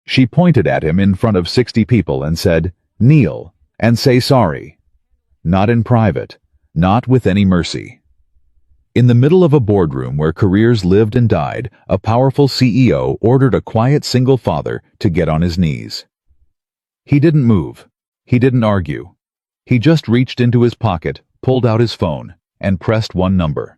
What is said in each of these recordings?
She pointed at him in front of 60 people and said, "Kneel and say sorry." Not in private, not with any mercy. In the middle of a boardroom where careers lived and died, a powerful CEO ordered a quiet single father to get on his knees. He didn't move. He didn't argue. He just reached into his pocket, pulled out his phone, and pressed one number.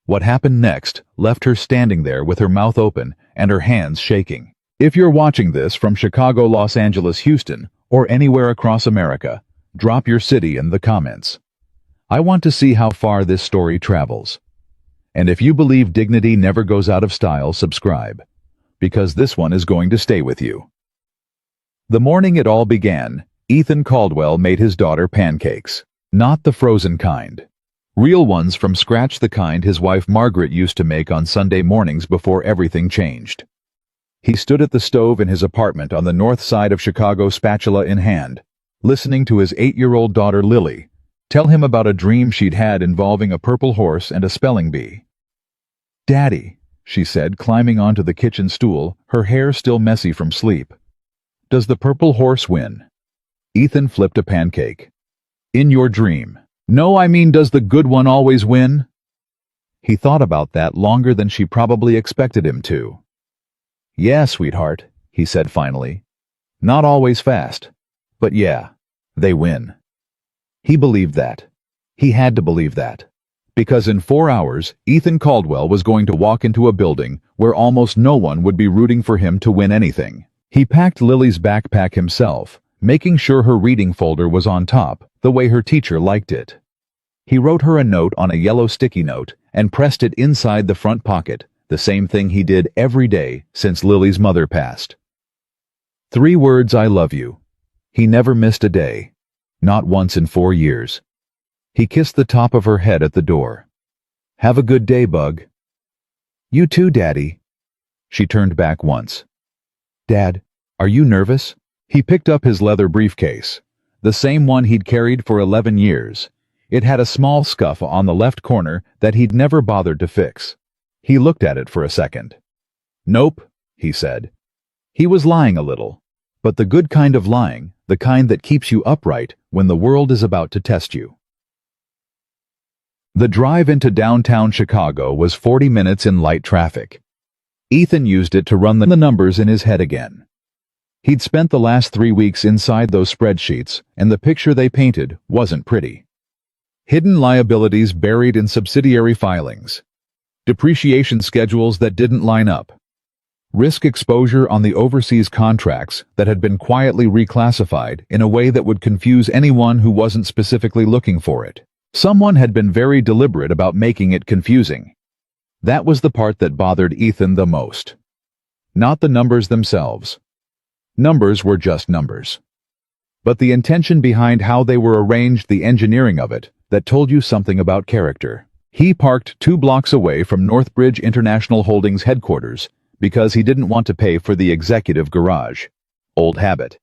What happened next left her standing there with her mouth open and her hands shaking. If you're watching this from Chicago, Los Angeles, Houston, or anywhere across America, drop your city in the comments. I want to see how far this story travels. And if you believe dignity never goes out of style, subscribe, because this one is going to stay with you. The morning it all began, Ethan Caldwell made his daughter pancakes. Not the frozen kind. Real ones from scratch, the kind his wife Margaret used to make on Sunday mornings before everything changed. He stood at the stove in his apartment on the north side of Chicago, spatula in hand, listening to his 8-year-old daughter Lily tell him about a dream she'd had involving a purple horse and a spelling bee. "Daddy," she said, climbing onto the kitchen stool, her hair still messy from sleep. "Does the purple horse win?" Ethan flipped a pancake. "In your dream." "No, I mean, does the good one always win?" He thought about that longer than she probably expected him to. "Yeah, sweetheart," he said finally. "Not always fast, but yeah, they win." He believed that. He had to believe that. Because in 4 hours, Ethan Caldwell was going to walk into a building where almost no one would be rooting for him to win anything. He packed Lily's backpack himself, making sure her reading folder was on top, the way her teacher liked it. He wrote her a note on a yellow sticky note and pressed it inside the front pocket, the same thing he did every day since Lily's mother passed. 3 words: "I love you." He never missed a day. Not once in 4 years. He kissed the top of her head at the door. "Have a good day, bug." "You too, Daddy." She turned back once. "Dad, are you nervous?" He picked up his leather briefcase, the same one he'd carried for 11 years. It had a small scuff on the left corner that he'd never bothered to fix. He looked at it for a second. "Nope," he said. He was lying a little, but the good kind of lying, the kind that keeps you upright when the world is about to test you. The drive into downtown Chicago was 40 minutes in light traffic. Ethan used it to run the numbers in his head again. He'd spent the last 3 weeks inside those spreadsheets, and the picture they painted wasn't pretty. Hidden liabilities buried in subsidiary filings. Depreciation schedules that didn't line up. Risk exposure on the overseas contracts that had been quietly reclassified in a way that would confuse anyone who wasn't specifically looking for it. Someone had been very deliberate about making it confusing. That was the part that bothered Ethan the most. Not the numbers themselves. Numbers were just numbers. But the intention behind how they were arranged, the engineering of it, that told you something about character. He parked 2 blocks away from Northbridge International Holdings headquarters because he didn't want to pay for the executive garage. Old habit.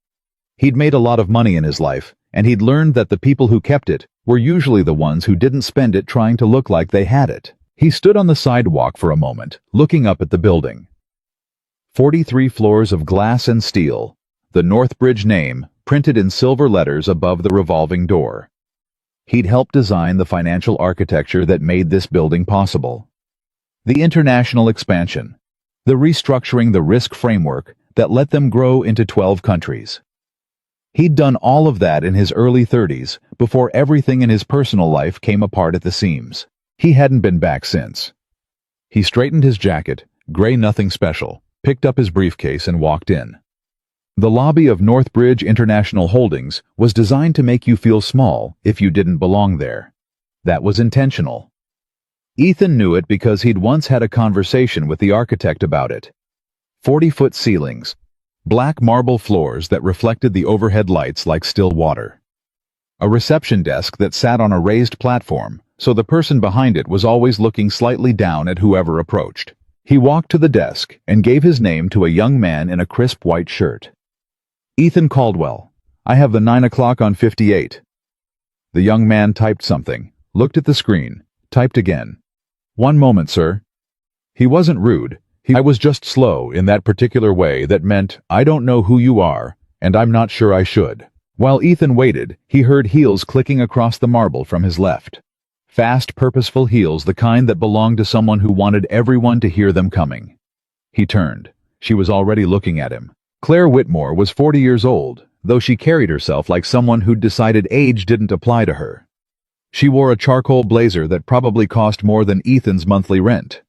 He'd made a lot of money in his life, and he'd learned that the people who kept it were usually the ones who didn't spend it trying to look like they had it. He stood on the sidewalk for a moment, looking up at the building. 43 floors of glass and steel, the Northbridge name printed in silver letters above the revolving door. He'd helped design the financial architecture that made this building possible. The international expansion, the restructuring, the risk framework that let them grow into 12 countries. He'd done all of that in his early 30s, before everything in his personal life came apart at the seams. He hadn't been back since. He straightened his jacket, gray nothing special, picked up his briefcase and walked in. The lobby of Northbridge International Holdings was designed to make you feel small if you didn't belong there. That was intentional. Ethan knew it because he'd once had a conversation with the architect about it. 40-foot ceilings, black marble floors that reflected the overhead lights like still water. A reception desk that sat on a raised platform, so the person behind it was always looking slightly down at whoever approached. He walked to the desk and gave his name to a young man in a crisp white shirt. "Ethan Caldwell. I have the 9 o'clock on 58. The young man typed something, looked at the screen, typed again. "1 moment, sir." He wasn't rude. I was just slow in that particular way that meant, I don't know who you are, and I'm not sure I should. While Ethan waited, he heard heels clicking across the marble from his left. Fast, purposeful heels, the kind that belonged to someone who wanted everyone to hear them coming. He turned. She was already looking at him. Claire Whitmore was 40 years old, though she carried herself like someone who'd decided age didn't apply to her. She wore a charcoal blazer that probably cost more than Ethan's monthly rent.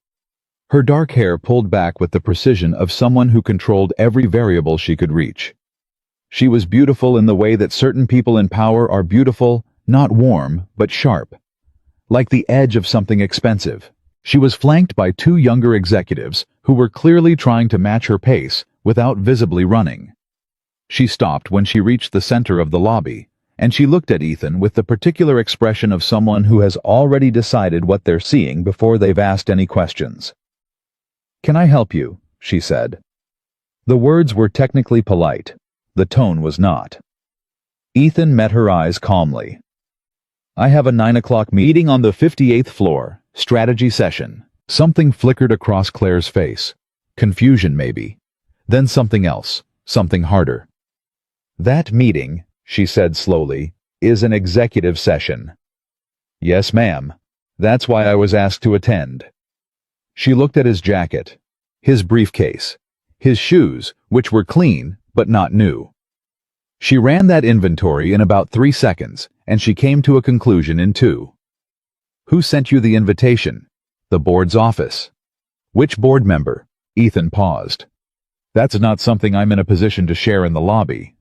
Her dark hair pulled back with the precision of someone who controlled every variable she could reach. She was beautiful in the way that certain people in power are beautiful, not warm, but sharp. Like the edge of something expensive. She was flanked by two younger executives who were clearly trying to match her pace without visibly running. She stopped when she reached the center of the lobby, and she looked at Ethan with the particular expression of someone who has already decided what they're seeing before they've asked any questions. "Can I help you?" she said. The words were technically polite. The tone was not. Ethan met her eyes calmly. "I have a 9 o'clock meeting on the 58th floor, strategy session." Something flickered across Claire's face. Confusion, maybe. Then something else, something harder. "That meeting," she said slowly, "is an executive session." "Yes, ma'am. That's why I was asked to attend." She looked at his jacket, his briefcase, his shoes, which were clean, but not new. She ran that inventory in about 3 seconds, and she came to a conclusion in 2. "Who sent you the invitation?" "The board's office." "Which board member?" Ethan paused. "That's not something I'm in a position to share in the lobby."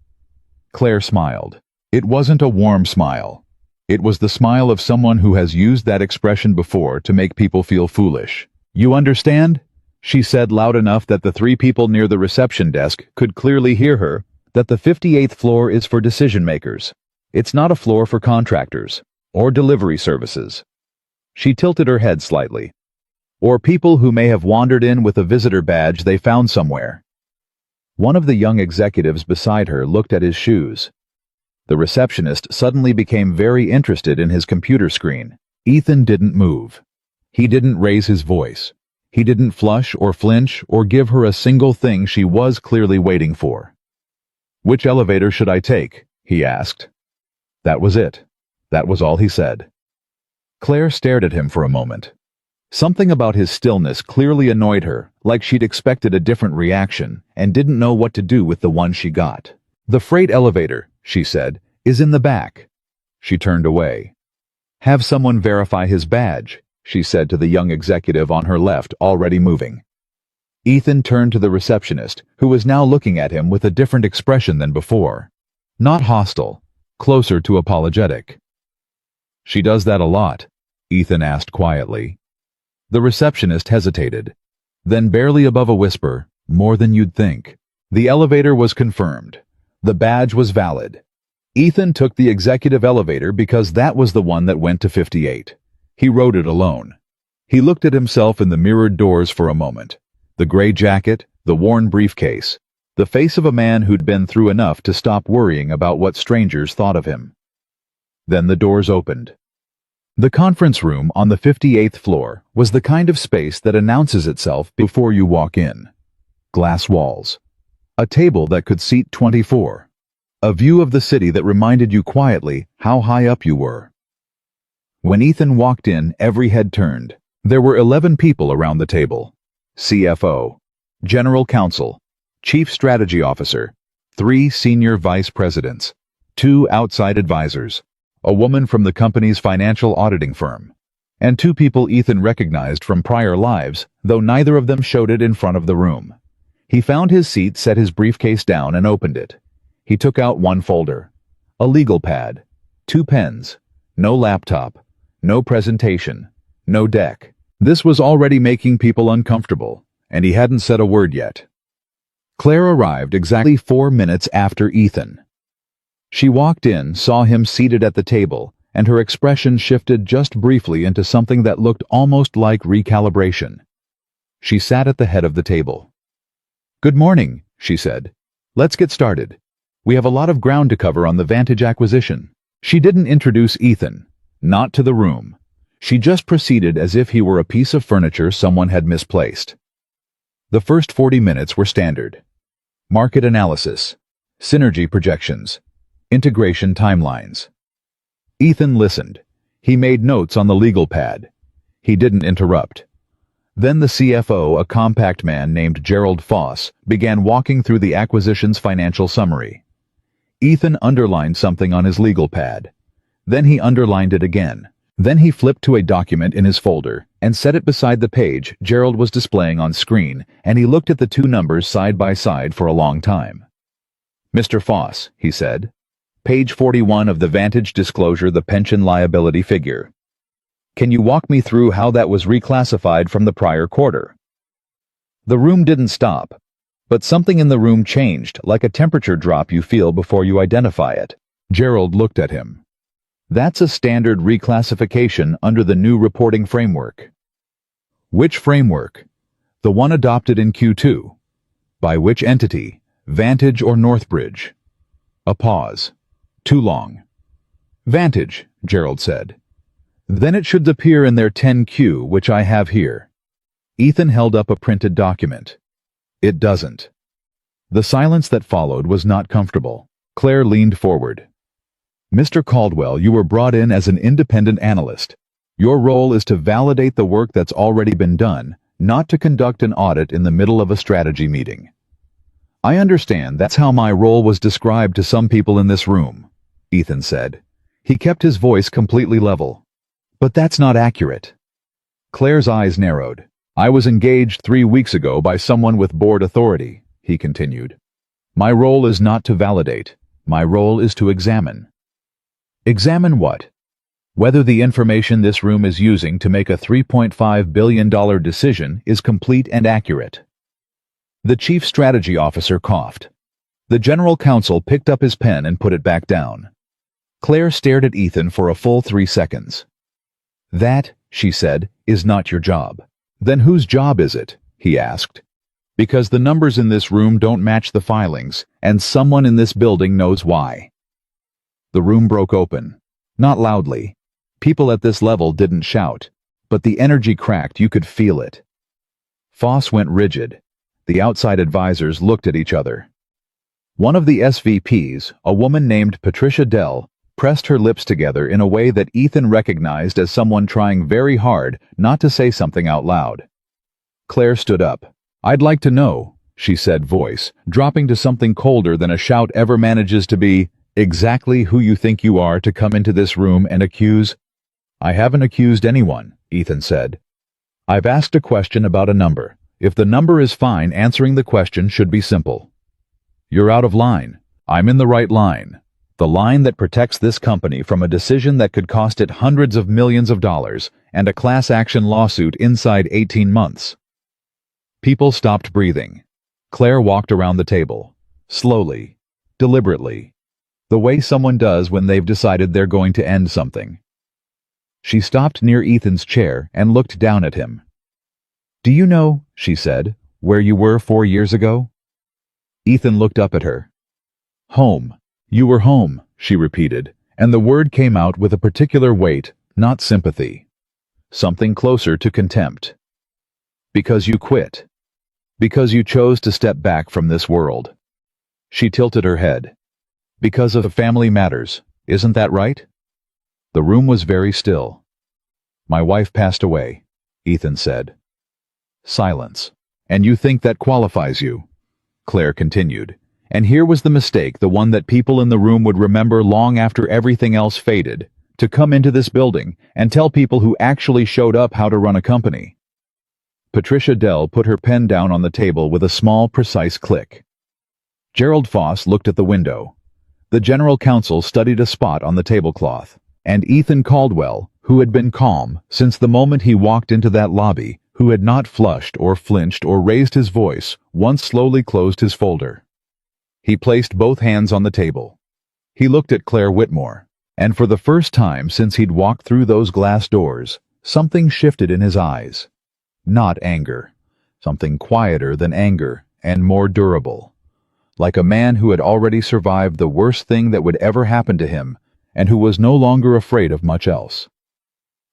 Claire smiled. It wasn't a warm smile. It was the smile of someone who has used that expression before to make people feel foolish. "You understand?" she said loud enough that the 3 people near the reception desk could clearly hear her, "that the 58th floor is for decision makers. It's not a floor for contractors or delivery services." She tilted her head slightly. "Or people who may have wandered in with a visitor badge they found somewhere." One of the young executives beside her looked at his shoes. The receptionist suddenly became very interested in his computer screen. Ethan didn't move. He didn't raise his voice. He didn't flush or flinch or give her a single thing she was clearly waiting for. "Which elevator should I take?" he asked. That was it. That was all he said. Claire stared at him for a moment. Something about his stillness clearly annoyed her, like she'd expected a different reaction, and didn't know what to do with the one she got. "The freight elevator," she said, "is in the back." She turned away. "Have someone verify his badge," she said to the young executive on her left, already moving. Ethan turned to the receptionist, who was now looking at him with a different expression than before. Not hostile, closer to apologetic. "She does that a lot?" Ethan asked quietly. The receptionist hesitated. Then, barely above a whisper, "More than you'd think." The elevator was confirmed. The badge was valid. Ethan took the executive elevator because that was the one that went to 58. He rode it alone. He looked at himself in the mirrored doors for a moment. The gray jacket, the worn briefcase, the face of a man who'd been through enough to stop worrying about what strangers thought of him. Then the doors opened. The conference room on the 58th floor was the kind of space that announces itself before you walk in. Glass walls. A table that could seat 24. A view of the city that reminded you quietly how high up you were. When Ethan walked in, every head turned. There were 11 people around the table. CFO, General Counsel, Chief Strategy Officer, 3 senior vice presidents, 2 outside advisors, a woman from the company's financial auditing firm, and 2 people Ethan recognized from prior lives, though neither of them showed it in front of the room. He found his seat, set his briefcase down, and opened it. He took out 1 folder, a legal pad, 2 pens, no laptop, no presentation, no deck. This was already making people uncomfortable, and he hadn't said a word yet. Claire arrived exactly 4 minutes after Ethan. She walked in, saw him seated at the table, and her expression shifted just briefly into something that looked almost like recalibration. She sat at the head of the table. "Good morning," she said. "Let's get started. We have a lot of ground to cover on the Vantage acquisition." She didn't introduce Ethan, not to the room. She just proceeded as if he were a piece of furniture someone had misplaced. The first 40 minutes were standard. Market analysis, synergy projections, integration timelines. Ethan listened. He made notes on the legal pad. He didn't interrupt. Then the CFO, a compact man named Gerald Foss, began walking through the acquisition's financial summary. Ethan underlined something on his legal pad. Then he underlined it again. Then he flipped to a document in his folder and set it beside the page Gerald was displaying on screen, and he looked at the two numbers side by side for a long time. "Mr. Foss," he said, "page 41 of the Vantage disclosure, the pension liability figure. Can you walk me through how that was reclassified from the prior quarter?" The room didn't stop, but something in the room changed, like a temperature drop you feel before you identify it. Gerald looked at him. "That's a standard reclassification under the new reporting framework." "Which framework?" "The one adopted in Q2. "By which entity? Vantage or Northbridge?" A pause. Too long. "Vantage," Gerald said. "Then it should appear in their 10Q, which I have here." Ethan held up a printed document. "It doesn't." The silence that followed was not comfortable. Claire leaned forward. "Mr. Caldwell, you were brought in as an independent analyst. Your role is to validate the work that's already been done, not to conduct an audit in the middle of a strategy meeting." "I understand that's how my role was described to some people in this room," Ethan said. He kept his voice completely level. "But that's not accurate." Claire's eyes narrowed. "I was engaged 3 weeks ago by someone with board authority," he continued. "My role is not to validate. My role is to examine." "Examine what?" "Whether the information this room is using to make a $3.5 billion decision is complete and accurate." The chief strategy officer coughed. The general counsel picked up his pen and put it back down. Claire stared at Ethan for a full 3 seconds. "That," she said, "is not your job." "Then whose job is it?" he asked. "Because the numbers in this room don't match the filings, and someone in this building knows why." The room broke open. Not loudly. People at this level didn't shout, but the energy cracked, you could feel it. Foss went rigid. The outside advisors looked at each other. One of the SVPs, a woman named Patricia Dell, pressed her lips together in a way that Ethan recognized as someone trying very hard not to say something out loud. Claire stood up. "I'd like to know," she said, voice dropping to something colder than a shout ever manages to be, "exactly who you think you are to come into this room and accuse?" "I haven't accused anyone," Ethan said. "I've asked a question about a number. If the number is fine, answering the question should be simple." "You're out of line." "I'm in the right line. The line that protects this company from a decision that could cost it hundreds of millions of dollars and a class action lawsuit inside 18 months. People stopped breathing. Claire walked around the table. Slowly. Deliberately. The way someone does when they've decided they're going to end something. She stopped near Ethan's chair and looked down at him. "Do you know," she said, "where you were 4 years ago?" Ethan looked up at her. "Home. You were home," she repeated, and the word came out with a particular weight, not sympathy. Something closer to contempt. "Because you quit. Because you chose to step back from this world." She tilted her head. "Because of family matters, isn't that right?" The room was very still. "My wife passed away," Ethan said. Silence. "And you think that qualifies you?" Claire continued. And here was the mistake, the one that people in the room would remember long after everything else faded, to come into this building and tell people who actually showed up how to run a company. Patricia Dell put her pen down on the table with a small, precise click. Gerald Foss looked at the window. The general counsel studied a spot on the tablecloth, and Ethan Caldwell, who had been calm since the moment he walked into that lobby, who had not flushed or flinched or raised his voice, once slowly closed his folder. He placed both hands on the table. He looked at Claire Whitmore, and for the first time since he'd walked through those glass doors, something shifted in his eyes. Not anger. Something quieter than anger and more durable. Like a man who had already survived the worst thing that would ever happen to him, and who was no longer afraid of much else.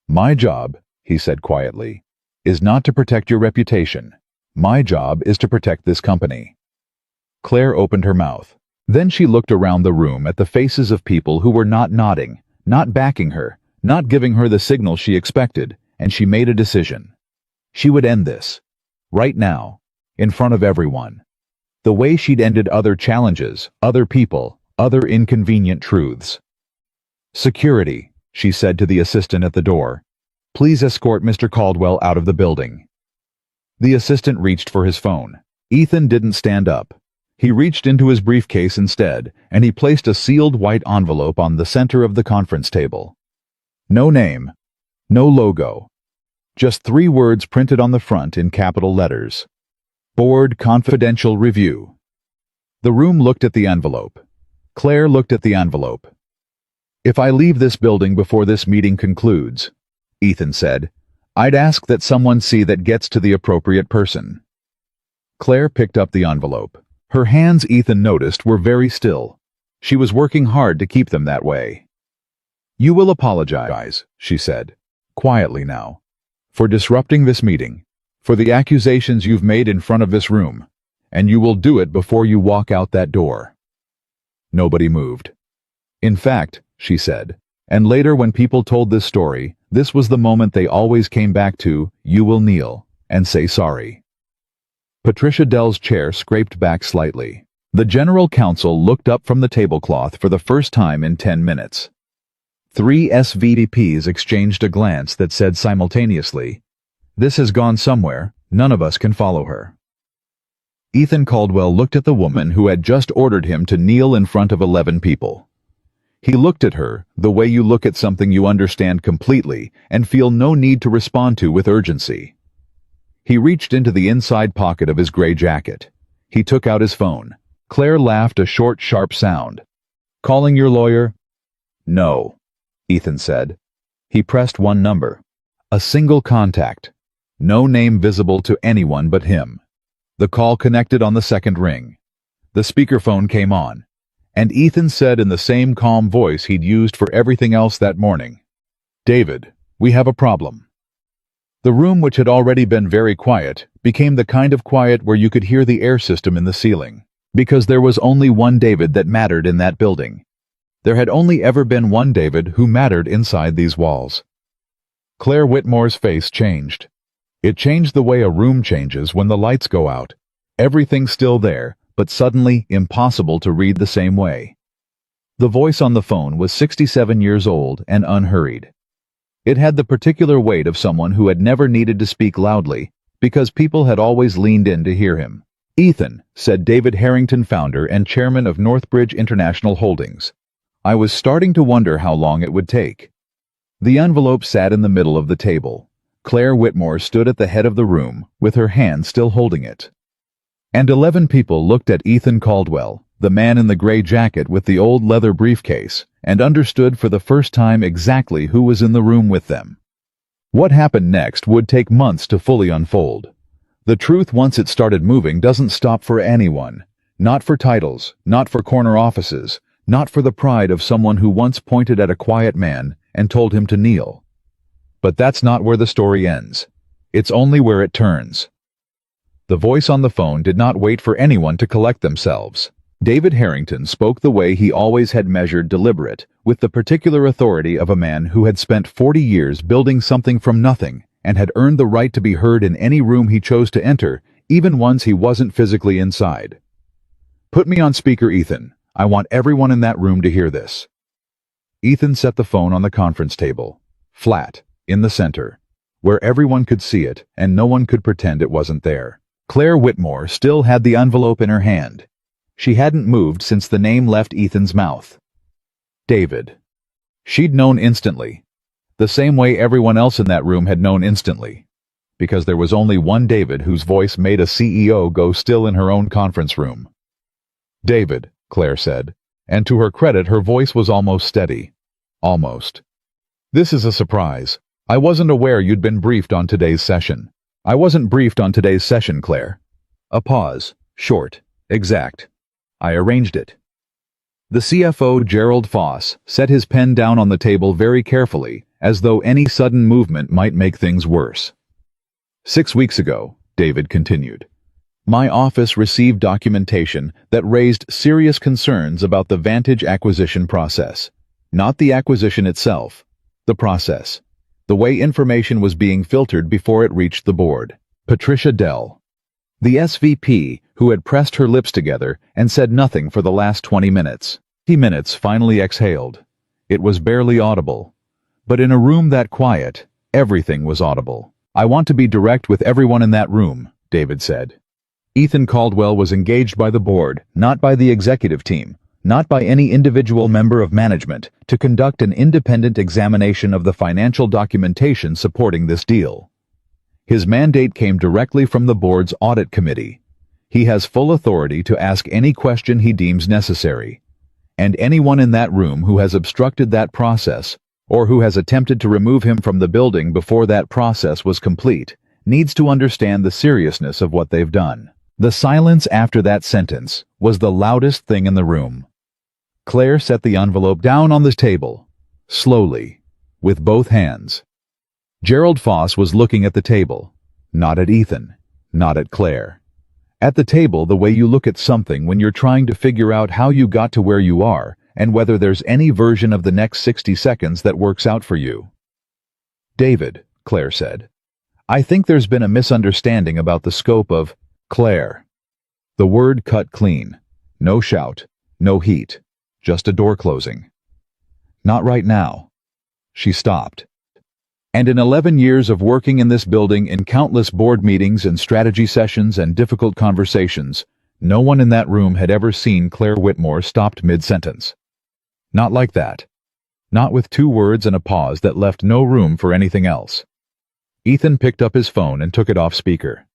"My job," he said quietly, "is not to protect your reputation. My job is to protect this company." Claire opened her mouth. Then she looked around the room at the faces of people who were not nodding, not backing her, not giving her the signal she expected, and she made a decision. She would end this. Right now. In front of everyone. The way she'd ended other challenges, other people, other inconvenient truths. "Security," she said to the assistant at the door. "Please escort Mr. Caldwell out of the building." The assistant reached for his phone. Ethan didn't stand up. He reached into his briefcase instead, and he placed a sealed white envelope on the center of the conference table. No name. No logo. Just 3 words printed on the front in capital letters. Board Confidential Review. The room looked at the envelope. Claire looked at the envelope. "If I leave this building before this meeting concludes," Ethan said, "I'd ask that someone see that gets to the appropriate person." Claire picked up the envelope. Her hands, Ethan noticed, were very still. She was working hard to keep them that way. "You will apologize," she said, quietly now, "for disrupting this meeting, for the accusations you've made in front of this room, and you will do it before you walk out that door." Nobody moved. "In fact," she said, and later when people told this story, this was the moment they always came back to, "You will kneel and say sorry." Patricia Dell's chair scraped back slightly. The general counsel looked up from the tablecloth for the first time in 10 minutes. 3 SVPs exchanged a glance that said simultaneously, "This has gone somewhere, none of us can follow her." Ethan Caldwell looked at the woman who had just ordered him to kneel in front of 11 people. He looked at her the way you look at something you understand completely and feel no need to respond to with urgency. He reached into the inside pocket of his gray jacket. He took out his phone. Claire laughed a short, sharp sound. "Calling your lawyer?" "No," Ethan said. He pressed one number. A single contact. No name visible to anyone but him. The call connected on the second ring. The speakerphone came on, and Ethan said in the same calm voice he'd used for everything else that morning, "David, we have a problem." The room, which had already been very quiet, became the kind of quiet where you could hear the air system in the ceiling, because there was only one David that mattered in that building. There had only ever been one David who mattered inside these walls. Claire Whitmore's face changed. It changed the way a room changes when the lights go out. Everything's still there, but suddenly impossible to read the same way. The voice on the phone was 67 years old and unhurried. It had the particular weight of someone who had never needed to speak loudly, because people had always leaned in to hear him. "Ethan," said David Harrington, founder and chairman of Northbridge International Holdings. "I was starting to wonder how long it would take." The envelope sat in the middle of the table. Claire Whitmore stood at the head of the room, with her hand still holding it. And 11 people looked at Ethan Caldwell, the man in the gray jacket with the old leather briefcase, and understood for the first time exactly who was in the room with them. What happened next would take months to fully unfold. The truth, once it started moving, doesn't stop for anyone. Not for titles, not for corner offices, not for the pride of someone who once pointed at a quiet man and told him to kneel. But that's not where the story ends. It's only where it turns. The voice on the phone did not wait for anyone to collect themselves. David Harrington spoke the way he always had, measured, deliberate, with the particular authority of a man who had spent 40 years building something from nothing and had earned the right to be heard in any room he chose to enter, even ones he wasn't physically inside. "Put me on speaker, Ethan. I want everyone in that room to hear this." Ethan set the phone on the conference table, flat, in the center, where everyone could see it and no one could pretend it wasn't there. Claire Whitmore still had the envelope in her hand. She hadn't moved since the name left Ethan's mouth. David. She'd known instantly, the same way everyone else in that room had known instantly, because there was only one David whose voice made a CEO go still in her own conference room. "David," Claire said, and to her credit her voice was almost steady. Almost. "This is a surprise. I wasn't aware you'd been briefed on today's session." "I wasn't briefed on today's session, Claire." A pause, short, exact. "I arranged it." The CFO, Gerald Foss, set his pen down on the table very carefully, as though any sudden movement might make things worse. 6 weeks ago, David continued. My office received documentation that raised serious concerns about the Vantage acquisition process. Not the acquisition itself, the process. The way information was being filtered before it reached the board. Patricia Dell, the SVP, who had pressed her lips together and said nothing for the last 20 minutes. 20 minutes finally exhaled. It was barely audible. But in a room that quiet, everything was audible. I want to be direct with everyone in that room, David said. Ethan Caldwell was engaged by the board, not by the executive team, not by any individual member of management, to conduct an independent examination of the financial documentation supporting this deal. His mandate came directly from the board's audit committee. He has full authority to ask any question he deems necessary. And anyone in that room who has obstructed that process, or who has attempted to remove him from the building before that process was complete, needs to understand the seriousness of what they've done. The silence after that sentence was the loudest thing in the room. Claire set the envelope down on the table, slowly, with both hands. Gerald Foss was looking at the table, not at Ethan, not at Claire. At the table the way you look at something when you're trying to figure out how you got to where you are and whether there's any version of the next 60 seconds that works out for you. David, Claire said, I think there's been a misunderstanding about the scope of Claire. The word cut clean. No shout, no heat, just a door closing. Not right now. She stopped. And in 11 years of working in this building in countless board meetings and strategy sessions and difficult conversations, no one in that room had ever seen Claire Whitmore stopped mid-sentence. Not like that. Not with 2 words and a pause that left no room for anything else. Ethan picked up his phone and took it off speaker.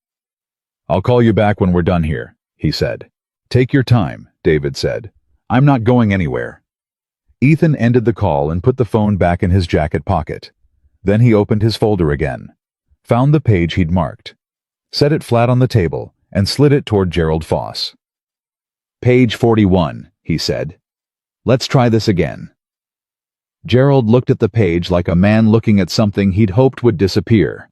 I'll call you back when we're done here, he said. Take your time, David said. I'm not going anywhere. Ethan ended the call and put the phone back in his jacket pocket. Then he opened his folder again, found the page he'd marked, set it flat on the table, and slid it toward Gerald Foss. Page 41, he said. Let's try this again. Gerald looked at the page like a man looking at something he'd hoped would disappear.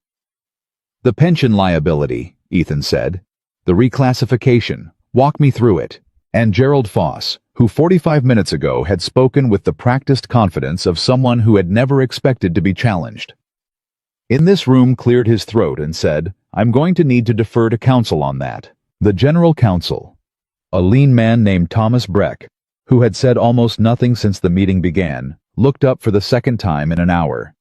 The pension liability, Ethan said. The reclassification. Walk me through it. And Gerald Foss, who 45 minutes ago had spoken with the practiced confidence of someone who had never expected to be challenged. In this room cleared his throat and said, I'm going to need to defer to counsel on that. The general counsel, a lean man named Thomas Breck, who had said almost nothing since the meeting began, looked up for the second time in an hour.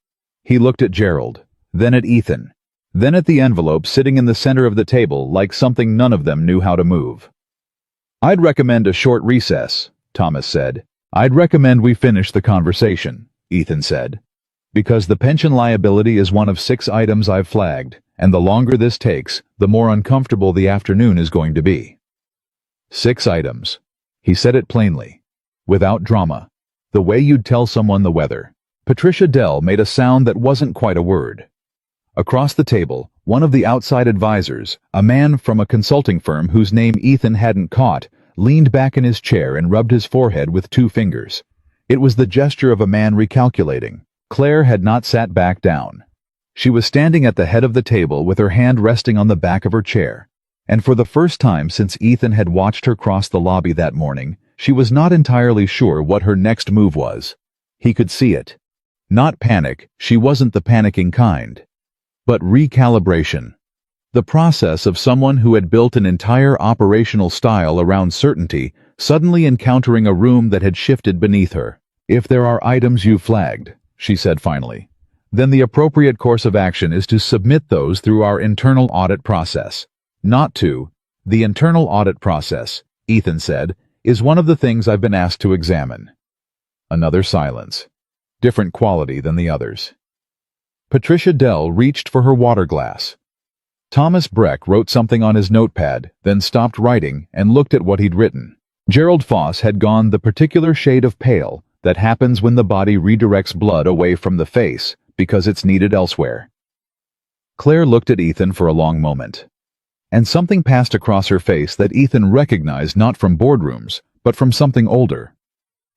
He looked at Gerald, then at Ethan, then at the envelope sitting in the center of the table like something none of them knew how to move. I'd recommend a short recess, Thomas said. I'd recommend we finish the conversation, Ethan said. Because the pension liability is one of 6 items I've flagged, and the longer this takes, the more uncomfortable the afternoon is going to be. 6 items. He said it plainly, without drama, the way you'd tell someone the weather. Patricia Dell made a sound that wasn't quite a word. Across the table, one of the outside advisors, a man from a consulting firm whose name Ethan hadn't caught, leaned back in his chair and rubbed his forehead with 2 fingers. It was the gesture of a man recalculating. Claire had not sat back down. She was standing at the head of the table with her hand resting on the back of her chair, and for the first time since Ethan had watched her cross the lobby that morning, she was not entirely sure what her next move was. He could see it. Not panic, she wasn't the panicking kind. But recalibration. The process of someone who had built an entire operational style around certainty, suddenly encountering a room that had shifted beneath her. If there are items you flagged, she said finally, then the appropriate course of action is to submit those through our internal audit process. Not to. The internal audit process, Ethan said, is one of the things I've been asked to examine. Another silence. Different quality than the others. Patricia Dell reached for her water glass. Thomas Breck wrote something on his notepad, then stopped writing and looked at what he'd written. Gerald Foss had gone the particular shade of pale that happens when the body redirects blood away from the face because it's needed elsewhere. Claire looked at Ethan for a long moment, and something passed across her face that Ethan recognized not from boardrooms, but from something older.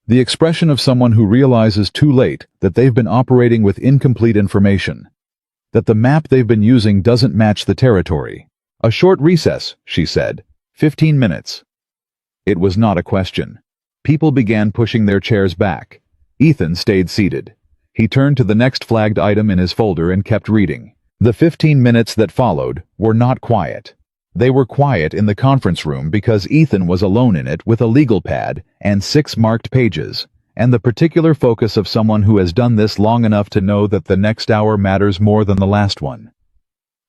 The expression of someone who realizes too late that they've been operating with incomplete information, that the map they've been using doesn't match the territory, A short recess, she said. 15 minutes. It was not a question. People began pushing their chairs back. Ethan stayed seated. He turned to the next flagged item in his folder and kept reading. The 15 minutes that followed were not quiet. They were quiet in the conference room because Ethan was alone in it with a legal pad and 6 marked pages, and the particular focus of someone who has done this long enough to know that the next hour matters more than the last one.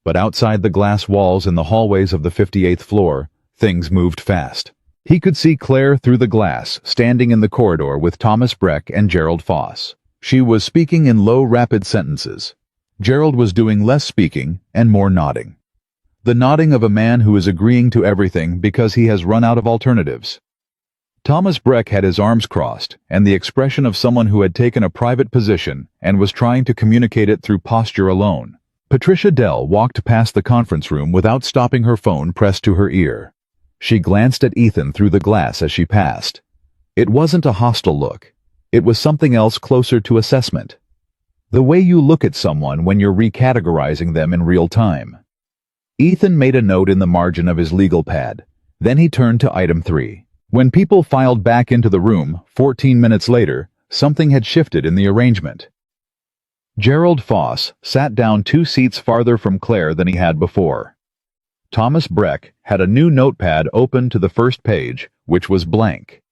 But outside the glass walls in the hallways of the 58th floor, things moved fast. He could see Claire through the glass, standing in the corridor with Thomas Breck and Gerald Foss. She was speaking in low, rapid sentences. Gerald was doing less speaking and more nodding. The nodding of a man who is agreeing to everything because he has run out of alternatives. Thomas Breck had his arms crossed, and the expression of someone who had taken a private position and was trying to communicate it through posture alone. Patricia Dell walked past the conference room without stopping, her phone pressed to her ear. She glanced at Ethan through the glass as she passed. It wasn't a hostile look. It was something else, closer to assessment. The way you look at someone when you're recategorizing them in real time. Ethan made a note in the margin of his legal pad. Then he turned to item 3. When people filed back into the room, 14 minutes later, something had shifted in the arrangement. Gerald Foss sat down 2 seats farther from Claire than he had before. Thomas Breck had a new notepad open to the first page, which was blank.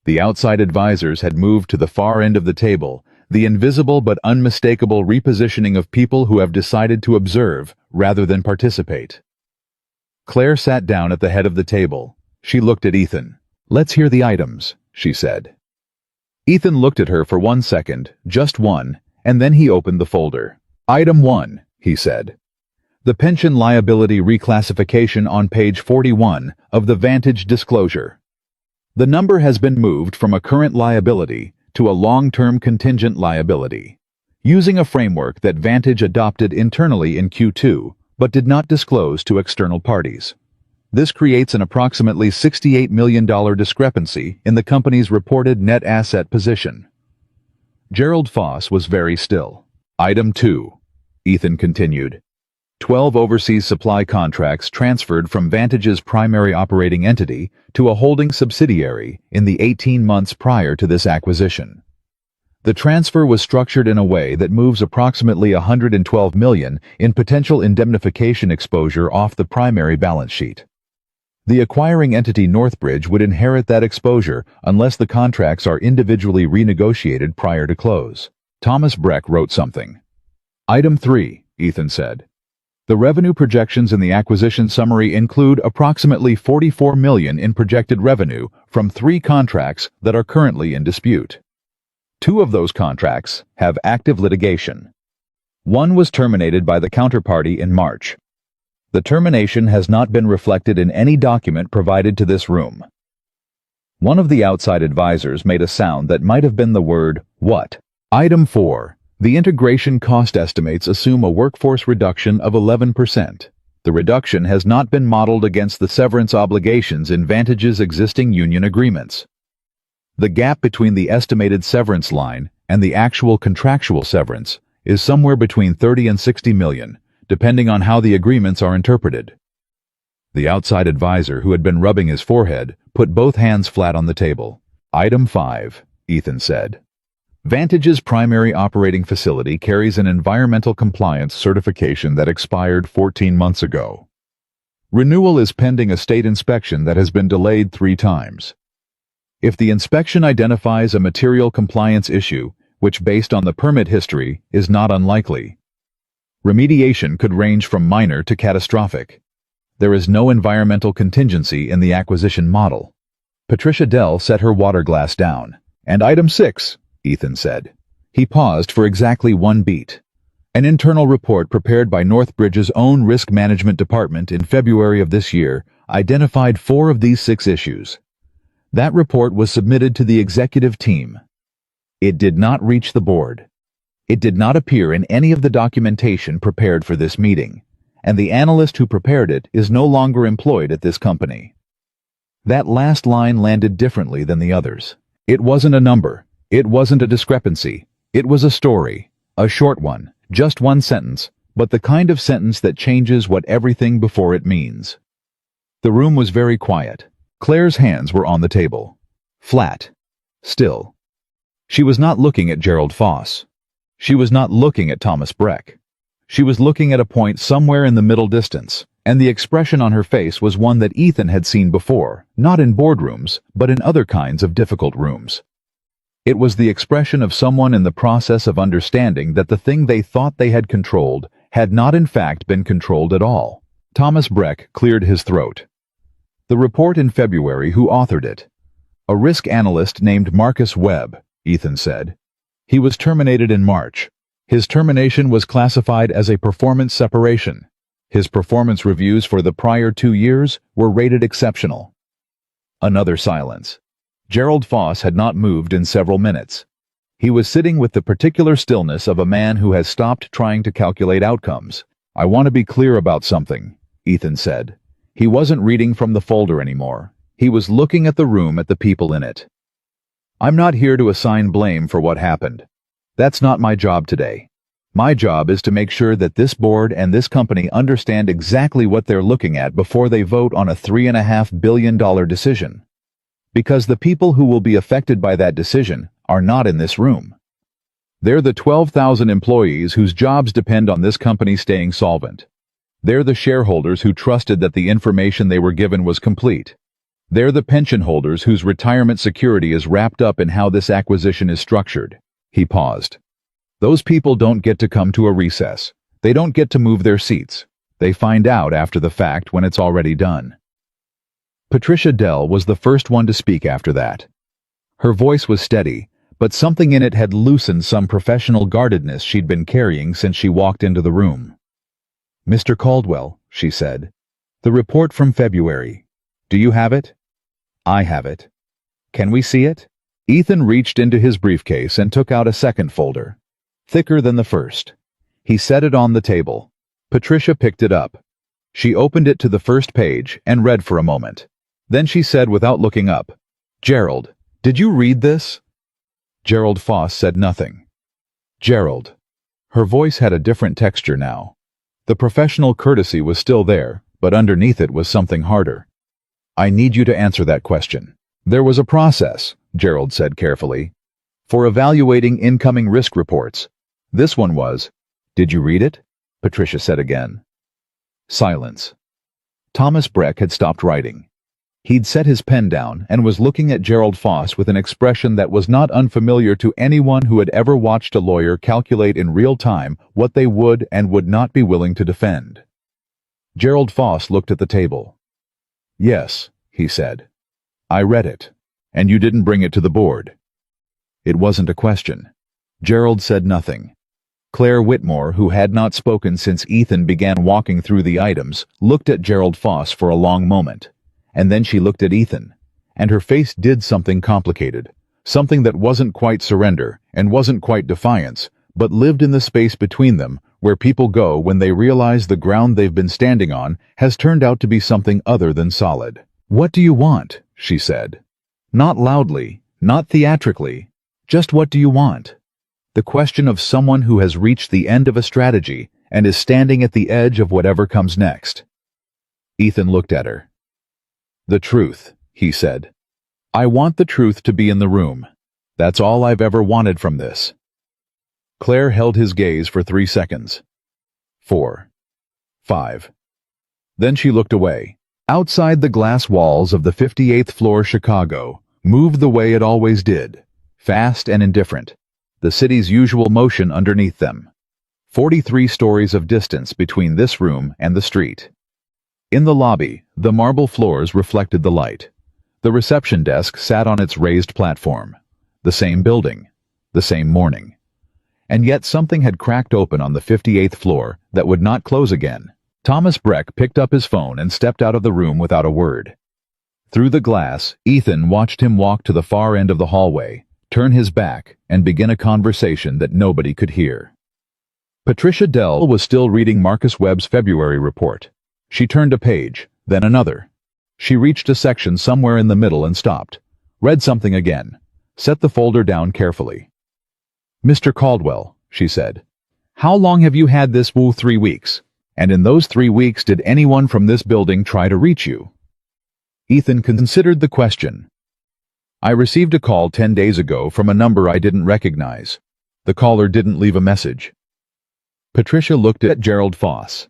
The outside advisors had moved to the far end of the table, the invisible but unmistakable repositioning of people who have decided to observe rather than participate. Claire sat down at the head of the table. She looked at Ethan. "Let's hear the items," she said. Ethan looked at her for 1 second, just one, and then he opened the folder. "Item 1, he said. The pension liability reclassification on page 41 of the Vantage disclosure. The number has been moved from a current liability to a long-term contingent liability, using a framework that Vantage adopted internally in Q2, but did not disclose to external parties. This creates an approximately $68 million discrepancy in the company's reported net asset position." Gerald Foss was very still. "Item 2, Ethan continued. 12 overseas supply contracts transferred from Vantage's primary operating entity to a holding subsidiary in the 18 months prior to this acquisition. The transfer was structured in a way that moves approximately $112 million in potential indemnification exposure off the primary balance sheet. The acquiring entity Northbridge would inherit that exposure unless the contracts are individually renegotiated prior to close." Thomas Breck wrote something. "Item 3, Ethan said. The revenue projections in the acquisition summary include approximately $44 million in projected revenue from 3 contracts that are currently in dispute. 2 of those contracts have active litigation. 1 was terminated by the counterparty in March. The termination has not been reflected in any document provided to this room." One of the outside advisors made a sound that might have been the word "what." Item 4. The integration cost estimates assume a workforce reduction of 11%. The reduction has not been modeled against the severance obligations in Vantage's existing union agreements. The gap between the estimated severance line and the actual contractual severance is somewhere between 30 and 60 million, depending on how the agreements are interpreted. The outside advisor, who had been rubbing his forehead, put both hands flat on the table. "Item 5, Ethan said. Vantage's primary operating facility carries an environmental compliance certification that expired 14 months ago. Renewal is pending a state inspection that has been delayed 3 times. If the inspection identifies a material compliance issue, which based on the permit history is not unlikely, remediation could range from minor to catastrophic. There is no environmental contingency in the acquisition model." Patricia Dell set her water glass down. "And item 6, Ethan said. He paused for exactly 1 beat. An internal report prepared by Northbridge's own risk management department in February of this year identified 4 of these 6 issues. That report was submitted to the executive team. It did not reach the board. It did not appear in any of the documentation prepared for this meeting, and the analyst who prepared it is no longer employed at this company." That last line landed differently than the others. It wasn't a number. It wasn't a discrepancy. It was a story. A short one. Just 1 sentence. but the kind of sentence that changes what everything before it means. The room was very quiet. Claire's hands were on the table. Flat. Still. She was not looking at Gerald Foss. She was not looking at Thomas Breck. She was looking at a point somewhere in the middle distance, and the expression on her face was one that Ethan had seen before, not in boardrooms, but in other kinds of difficult rooms. It was the expression of someone in the process of understanding that the thing they thought they had controlled had not in fact been controlled at all. Thomas Breck cleared his throat. The report in February, who authored it? A risk analyst named Marcus Webb, Ethan said. He was terminated in March. His termination was classified as a performance separation. His performance reviews for the prior 2 years were rated exceptional. Another silence. Gerald Foss had not moved in several minutes. He was sitting with the particular stillness of a man who has stopped trying to calculate outcomes. "I want to be clear about something," Ethan said. He wasn't reading from the folder anymore. He was looking at the room, at the people in it. "I'm not here to assign blame for what happened. That's not my job today. My job is to make sure that this board and this company understand exactly what they're looking at before they vote on a $3.5 billion decision. Because the people who will be affected by that decision are not in this room. They're the 12,000 employees whose jobs depend on this company staying solvent. They're the shareholders who trusted that the information they were given was complete. They're the pension holders whose retirement security is wrapped up in how this acquisition is structured." He paused. "Those people don't get to come to a recess. They don't get to move their seats. They find out after the fact when it's already done." Patricia Dell was the first one to speak after that. Her voice was steady, but something in it had loosened some professional guardedness she'd been carrying since she walked into the room. "Mr. Caldwell," she said, "the report from February. Do you have it?" "I have it." "Can we see it?" Ethan reached into his briefcase and took out a second folder, thicker than the first. He set it on the table. Patricia picked it up. She opened it to the first page and read for a moment. Then she said without looking up, "Gerald, did you read this?" Gerald Foss said nothing. "Gerald." Her voice had a different texture now. The professional courtesy was still there, but underneath it was something harder. "I need you to answer that question. There was a process," Gerald said carefully, "for evaluating incoming risk reports. This one was." "Did you read it?" Patricia said again. Silence. Thomas Breck had stopped writing. He'd set his pen down and was looking at Gerald Foss with an expression that was not unfamiliar to anyone who had ever watched a lawyer calculate in real time what they would and would not be willing to defend. Gerald Foss looked at the table. "Yes," he said. "I read it. And you didn't bring it to the board." It wasn't a question. Gerald said nothing. Claire Whitmore, who had not spoken since Ethan began walking through the items, looked at Gerald Foss for a long moment. And then she looked at Ethan, and her face did something complicated, something that wasn't quite surrender and wasn't quite defiance, but lived in the space between them where people go when they realize the ground they've been standing on has turned out to be something other than solid. "What do you want?" she said. Not loudly, not theatrically, just what do you want? The question of someone who has reached the end of a strategy and is standing at the edge of whatever comes next. Ethan looked at her. "The truth," he said. "I want the truth to be in the room. That's all I've ever wanted from this." Claire held his gaze for 3 seconds. 4. 5. Then she looked away. Outside the glass walls of the 58th floor Chicago moved the way it always did, fast and indifferent, the city's usual motion underneath them. 43 stories of distance between this room and the street. In the lobby, the marble floors reflected the light. The reception desk sat on its raised platform. The same building, the same morning. And yet something had cracked open on the 58th floor that would not close again. Thomas Breck picked up his phone and stepped out of the room without a word. Through the glass, Ethan watched him walk to the far end of the hallway, turn his back, and begin a conversation that nobody could hear. Patricia Dell was still reading Marcus Webb's February report. She turned a page, then another. She reached a section somewhere in the middle and stopped, read something again, set the folder down carefully. "Mr. Caldwell," she said, How long have you had this woo? 3 weeks. And in those 3 weeks did anyone from this building try to reach you? Ethan considered the question. I received a call 10 days ago from a number I didn't recognize. The caller didn't leave a message. Patricia looked at Gerald Foss.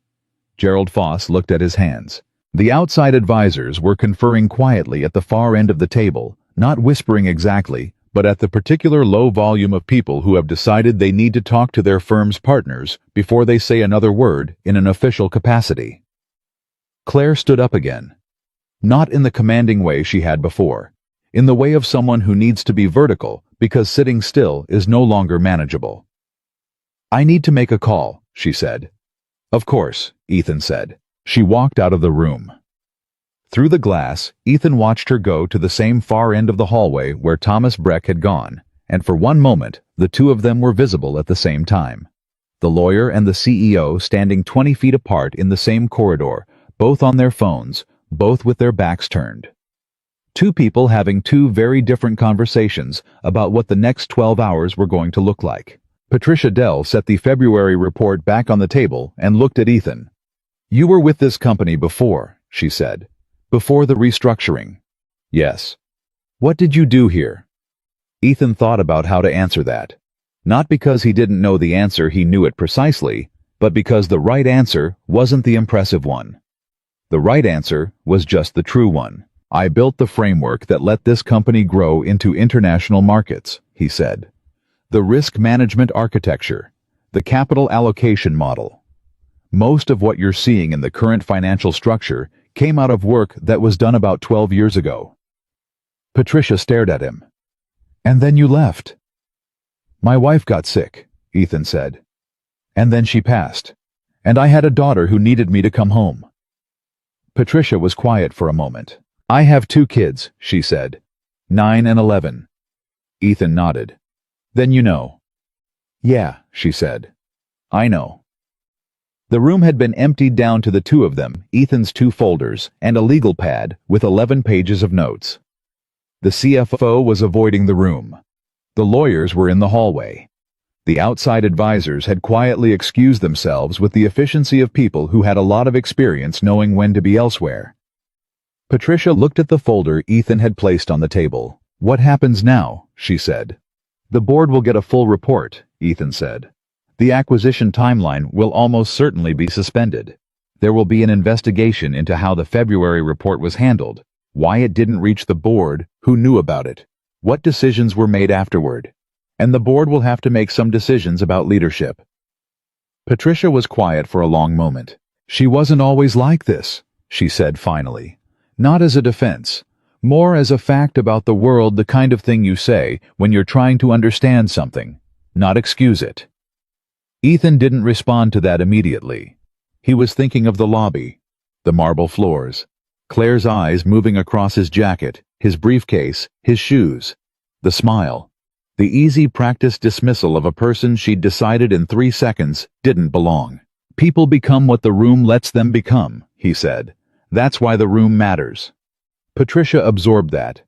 Gerald Foss looked at his hands. The outside advisors were conferring quietly at the far end of the table, not whispering exactly, but at the particular low volume of people who have decided they need to talk to their firm's partners before they say another word in an official capacity. Claire stood up again. Not in the commanding way she had before. In the way of someone who needs to be vertical because sitting still is no longer manageable. I need to make a call, she said. Of course, Ethan said. She walked out of the room. Through the glass, Ethan watched her go to the same far end of the hallway where Thomas Breck had gone, and for one moment, the two of them were visible at the same time. The lawyer and the CEO standing 20 feet apart in the same corridor, both on their phones, both with their backs turned. Two people having two very different conversations about what the next 12 hours were going to look like. Patricia Dell set the February report back on the table and looked at Ethan. You were with this company before, she said. Before the restructuring. Yes. What did you do here? Ethan thought about how to answer that. Not because he didn't know the answer, he knew it precisely, but because the right answer wasn't the impressive one. The right answer was just the true one. I built the framework that let this company grow into international markets, he said. The risk management architecture, the capital allocation model. Most of what you're seeing in the current financial structure came out of work that was done about 12 years ago. Patricia stared at him. And then you left. My wife got sick, Ethan said. And then she passed. And I had a daughter who needed me to come home. Patricia was quiet for a moment. I have 2 kids, she said. 9 and 11. Ethan nodded. Then you know. Yeah, she said. I know. The room had been emptied down to the two of them, Ethan's 2 folders, and a legal pad with 11 pages of notes. The CFO was avoiding the room. The lawyers were in the hallway. The outside advisors had quietly excused themselves with the efficiency of people who had a lot of experience knowing when to be elsewhere. Patricia looked at the folder Ethan had placed on the table. What happens now? She said. The board will get a full report, Ethan said. The acquisition timeline will almost certainly be suspended. There will be an investigation into how the February report was handled, why it didn't reach the board, who knew about it, what decisions were made afterward. And the board will have to make some decisions about leadership. Patricia was quiet for a long moment. She wasn't always like this, she said finally. Not as a defense, more as a fact about the world, the kind of thing you say when you're trying to understand something, not excuse it. Ethan didn't respond to that immediately. He was thinking of the lobby, the marble floors, Claire's eyes moving across his jacket, his briefcase, his shoes, the smile, the easy practiced dismissal of a person she'd decided in 3 seconds didn't belong. People become what the room lets them become, he said. That's why the room matters. Patricia absorbed that.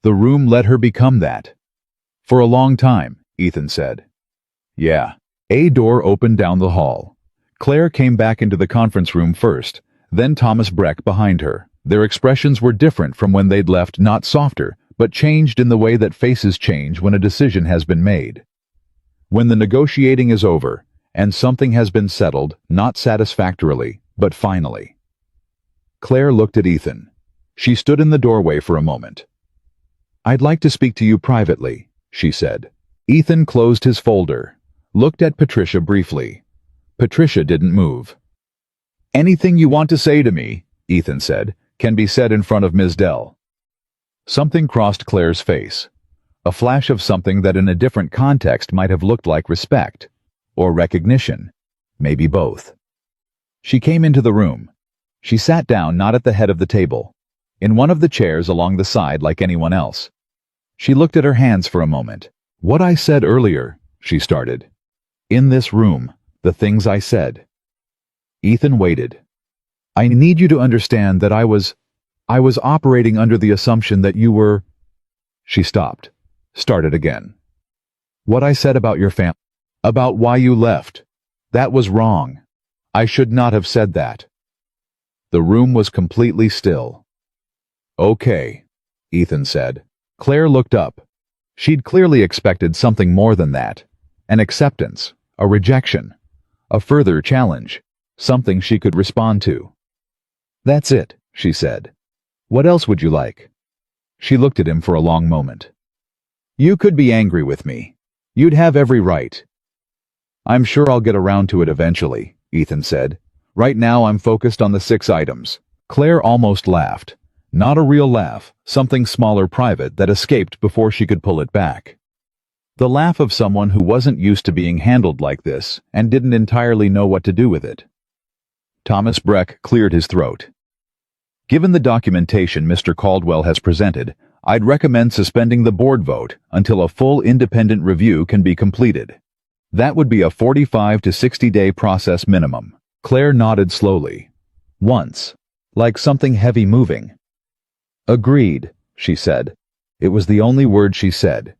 The room let her become that. For a long time, Ethan said. Yeah. A door opened down the hall. Claire came back into the conference room first, then Thomas Breck behind her. Their expressions were different from when they'd left, not softer, but changed in the way that faces change when a decision has been made. When the negotiating is over, and something has been settled, not satisfactorily, but finally. Claire looked at Ethan. She stood in the doorway for a moment. I'd like to speak to you privately, she said. Ethan closed his folder, looked at Patricia briefly. Patricia didn't move. Anything you want to say to me, Ethan said, can be said in front of Ms. Dell. Something crossed Claire's face. A flash of something that in a different context might have looked like respect. Or recognition. Maybe both. She came into the room. She sat down not at the head of the table, in one of the chairs along the side like anyone else. She looked at her hands for a moment. What I said earlier, she started. In this room, the things I said. Ethan waited. I need you to understand that I was operating under the assumption that you were... She stopped, started again. What I said about your family, about why you left, That was wrong. I should not have said that. The room was completely still. Okay, Ethan said. Claire looked up. She'd clearly expected something more than that. An acceptance, a rejection, a further challenge, something she could respond to. That's it, she said. What else would you like? She looked at him for a long moment. You could be angry with me. You'd have every right. I'm sure I'll get around to it eventually, Ethan said. Right now I'm focused on the 6 items. Claire almost laughed. Not a real laugh, something small or private that escaped before she could pull it back. The laugh of someone who wasn't used to being handled like this and didn't entirely know what to do with it. Thomas Breck cleared his throat. Given the documentation Mr. Caldwell has presented, I'd recommend suspending the board vote until a full independent review can be completed. That would be a 45 to 60-day process minimum. Claire nodded slowly. Once. Like something heavy moving. Agreed, she said. It was the only word she said.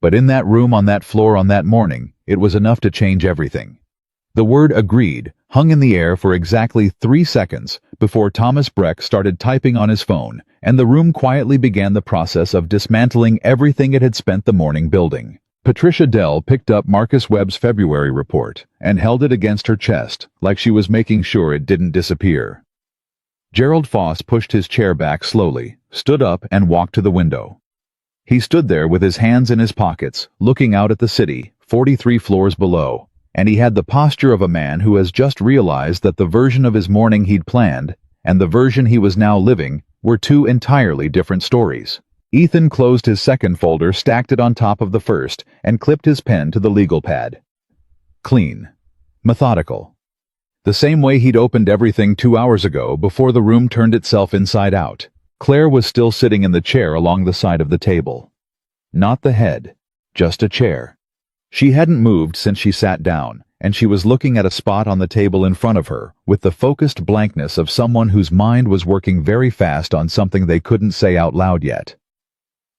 But in that room on that floor on that morning, it was enough to change everything. The word agreed hung in the air for exactly 3 seconds before Thomas Breck started typing on his phone, and the room quietly began the process of dismantling everything it had spent the morning building. Patricia Dell picked up Marcus Webb's February report and held it against her chest like she was making sure it didn't disappear. Gerald Foss pushed his chair back slowly, stood up, and walked to the window. He stood there with his hands in his pockets, looking out at the city, 43 floors below, and he had the posture of a man who has just realized that the version of his morning he'd planned and the version he was now living were 2 entirely different stories. Ethan closed his second folder, stacked it on top of the first, and clipped his pen to the legal pad. Clean. Methodical. The same way he'd opened everything 2 hours ago before the room turned itself inside out. Claire was still sitting in the chair along the side of the table. Not the head, just a chair. She hadn't moved since she sat down, and she was looking at a spot on the table in front of her with the focused blankness of someone whose mind was working very fast on something they couldn't say out loud yet.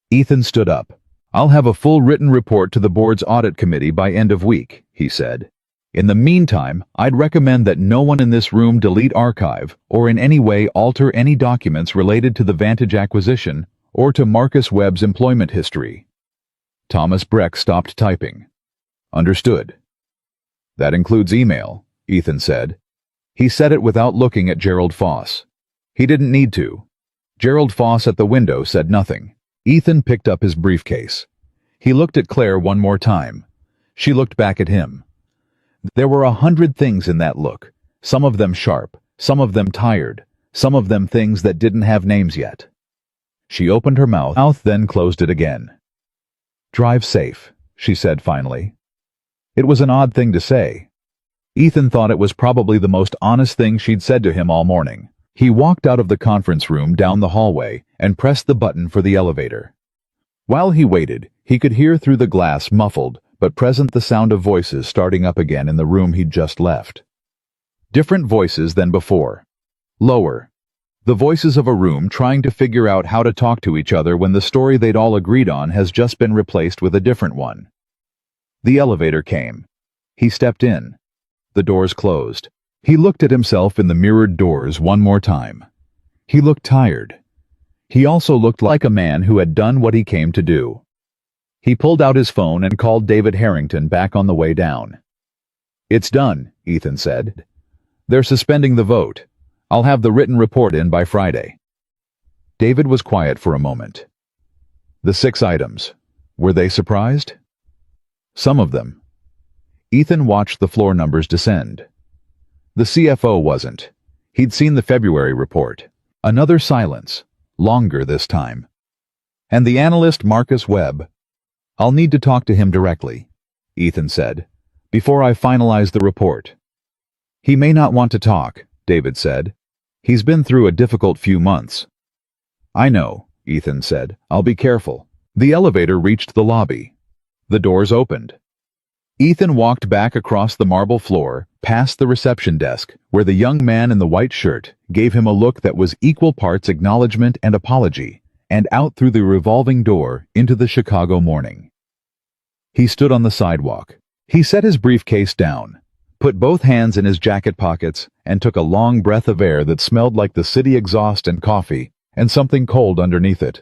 Ethan stood up. I'll have a full written report to the board's audit committee by end of week, he said. In the meantime, I'd recommend that no one in this room delete archive or in any way alter any documents related to the Vantage acquisition or to Marcus Webb's employment history. Thomas Breck stopped typing. Understood. That includes email, Ethan said. He said it without looking at Gerald Foss. He didn't need to. Gerald Foss at the window said nothing. Ethan picked up his briefcase. He looked at Claire one more time. She looked back at him. There were 100 things in that look, some of them sharp, some of them tired, some of them things that didn't have names yet. She opened her mouth, then closed it again. Drive safe, she said finally. It was an odd thing to say. Ethan thought it was probably the most honest thing she'd said to him all morning. He walked out of the conference room down the hallway and pressed the button for the elevator. While he waited, he could hear through the glass muffled but present the sound of voices starting up again in the room he'd just left. Different voices than before. Lower. The voices of a room trying to figure out how to talk to each other when the story they'd all agreed on has just been replaced with a different one. The elevator came. He stepped in. The doors closed. He looked at himself in the mirrored doors one more time. He looked tired. He also looked like a man who had done what he came to do. He pulled out his phone and called David Harrington back on the way down. It's done, Ethan said. They're suspending the vote. I'll have the written report in by Friday. David was quiet for a moment. The 6 items. Were they surprised? Some of them. Ethan watched the floor numbers descend. The CFO wasn't. He'd seen the February report. Another silence. Longer this time. And the analyst Marcus Webb. I'll need to talk to him directly, Ethan said, before I finalize the report. He may not want to talk, David said. He's been through a difficult few months. I know, Ethan said. I'll be careful. The elevator reached the lobby. The doors opened. Ethan walked back across the marble floor, past the reception desk, where the young man in the white shirt gave him a look that was equal parts acknowledgement and apology, and out through the revolving door into the Chicago morning. He stood on the sidewalk. He set his briefcase down, put both hands in his jacket pockets and took a long breath of air that smelled like the city exhaust and coffee, and something cold underneath it.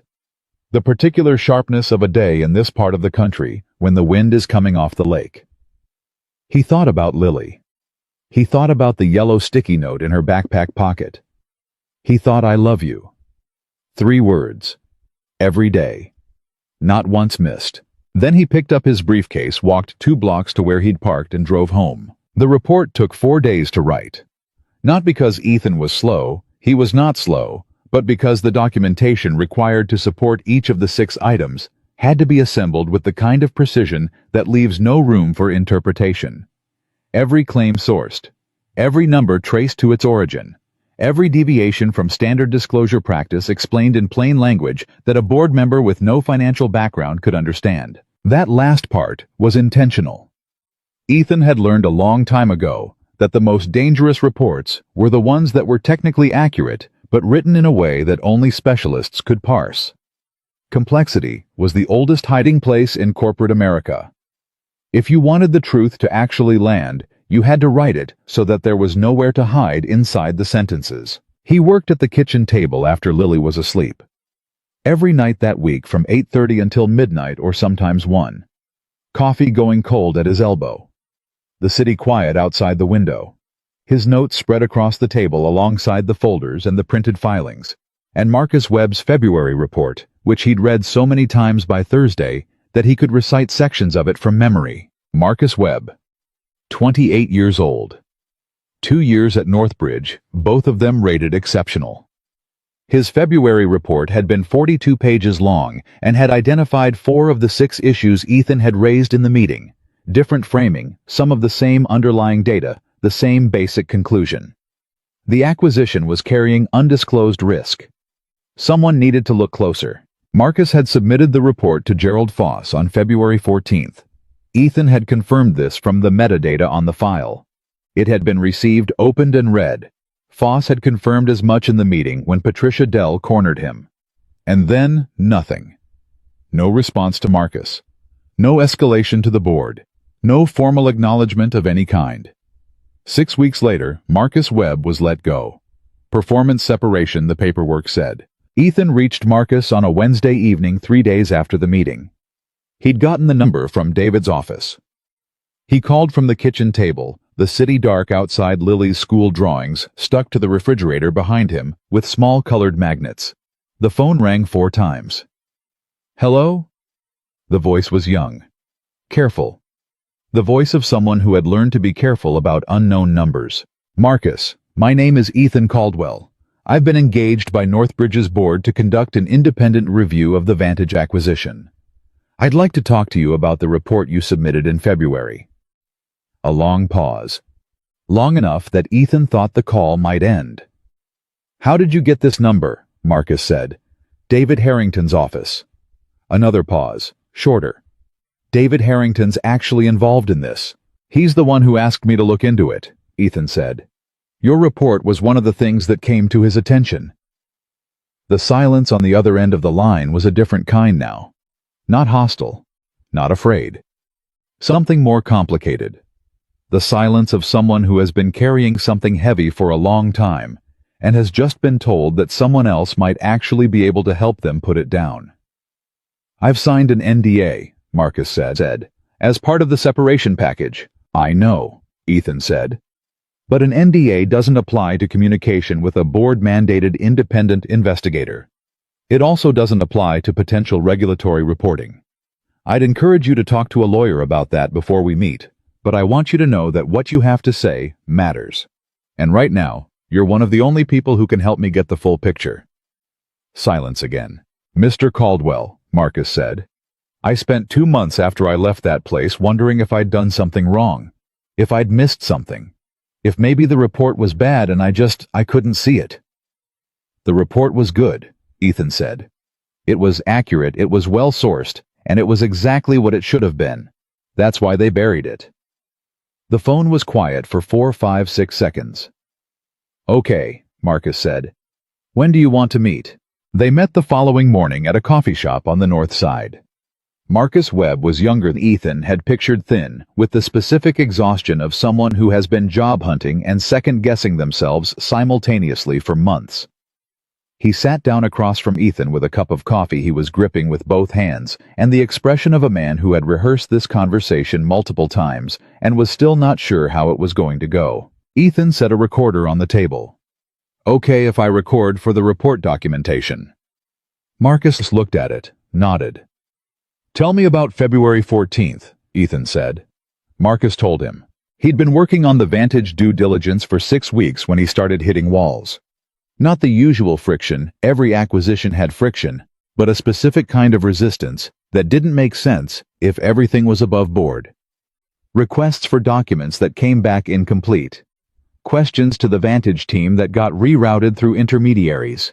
The particular sharpness of a day in this part of the country when the wind is coming off the lake. He thought about Lily. He thought about the yellow sticky note in her backpack pocket. He thought, "I love you." 3 words. Every day. Not once missed. Then he picked up his briefcase, walked 2 blocks to where he'd parked, and drove home. The report took 4 days to write. Not because Ethan was slow, he was not slow, but because the documentation required to support each of the 6 items had to be assembled with the kind of precision that leaves no room for interpretation. Every claim sourced, every number traced to its origin, every deviation from standard disclosure practice explained in plain language that a board member with no financial background could understand. That last part was intentional. Ethan had learned a long time ago that the most dangerous reports were the ones that were technically accurate but written in a way that only specialists could parse. Complexity was the oldest hiding place in corporate America. If you wanted the truth to actually land, you had to write it so that there was nowhere to hide inside the sentences. He worked at the kitchen table after Lily was asleep. Every night that week from 8:30 until midnight or sometimes 1. Coffee going cold at his elbow. The city quiet outside the window. His notes spread across the table alongside the folders and the printed filings, and Marcus Webb's February report, which he'd read so many times by Thursday that he could recite sections of it from memory. Marcus Webb, 28 years old. 2 years at Northbridge, both of them rated exceptional. His February report had been 42 pages long and had identified 4 of the 6 issues Ethan had raised in the meeting. Different framing, some of the same underlying data, the same basic conclusion. The acquisition was carrying undisclosed risk. Someone needed to look closer. Marcus had submitted the report to Gerald Foss on February 14th. Ethan had confirmed this from the metadata on the file. It had been received, opened, and read. Foss had confirmed as much in the meeting when Patricia Dell cornered him. And then, nothing. No response to Marcus. No escalation to the board. No formal acknowledgement of any kind. 6 weeks later, Marcus Webb was let go. Performance separation, the paperwork said. Ethan reached Marcus on a Wednesday evening 3 days after the meeting. He'd gotten the number from David's office. He called from the kitchen table, the city dark outside Lily's school drawings stuck to the refrigerator behind him with small colored magnets. The phone rang 4 times. "Hello?" The voice was young. Careful. The voice of someone who had learned to be careful about unknown numbers. "Marcus, my name is Ethan Caldwell. I've been engaged by Northbridge's board to conduct an independent review of the Vantage acquisition. I'd like to talk to you about the report you submitted in February." A long pause. Long enough that Ethan thought the call might end. "How did you get this number?" Marcus said. "David Harrington's office." Another pause, shorter. "David Harrington's actually involved in this. He's the one who asked me to look into it," Ethan said. "Your report was one of the things that came to his attention." The silence on the other end of the line was a different kind now. Not hostile. Not afraid. Something more complicated. The silence of someone who has been carrying something heavy for a long time and has just been told that someone else might actually be able to help them put it down. "I've signed an NDA," Marcus said, "as part of the separation package." "I know," Ethan said. "But an NDA doesn't apply to communication with a board-mandated independent investigator. It also doesn't apply to potential regulatory reporting. I'd encourage you to talk to a lawyer about that before we meet, but I want you to know that what you have to say matters. And right now, you're one of the only people who can help me get the full picture." Silence again. "Mr. Caldwell," Marcus said, "I spent 2 months after I left that place wondering if I'd done something wrong, if I'd missed something, if maybe the report was bad and I couldn't see it." "The report was good," Ethan said. "It was accurate, it was well-sourced, and it was exactly what it should have been. That's why they buried it." The phone was quiet for 4, 5, 6 seconds. "Okay," Marcus said. "When do you want to meet?" They met the following morning at a coffee shop on the north side. Marcus Webb was younger than Ethan had pictured, thin, with the specific exhaustion of someone who has been job hunting and second-guessing themselves simultaneously for months. He sat down across from Ethan with a cup of coffee he was gripping with both hands, and the expression of a man who had rehearsed this conversation multiple times and was still not sure how it was going to go. Ethan set a recorder on the table. "Okay if I record for the report documentation." Marcus looked at it, nodded. "Tell me about February 14th, Ethan said. Marcus told him. He'd been working on the Vantage due diligence for 6 weeks when he started hitting walls. Not the usual friction, every acquisition had friction, but a specific kind of resistance that didn't make sense if everything was above board. Requests for documents that came back incomplete. Questions to the Vantage team that got rerouted through intermediaries.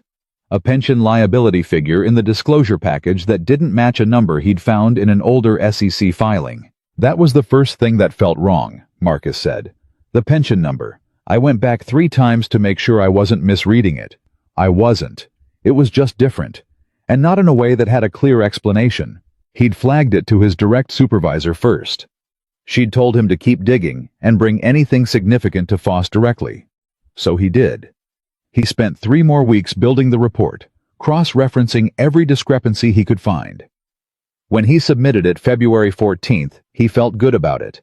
A pension liability figure in the disclosure package that didn't match a number he'd found in an older SEC filing. That was the first thing that felt wrong, Marcus said. The pension number. I went back 3 times to make sure I wasn't misreading it. I wasn't. It was just different. And not in a way that had a clear explanation. He'd flagged it to his direct supervisor first. She'd told him to keep digging and bring anything significant to Foss directly. So he did. He spent 3 more weeks building the report, cross-referencing every discrepancy he could find. When he submitted it February 14th, he felt good about it.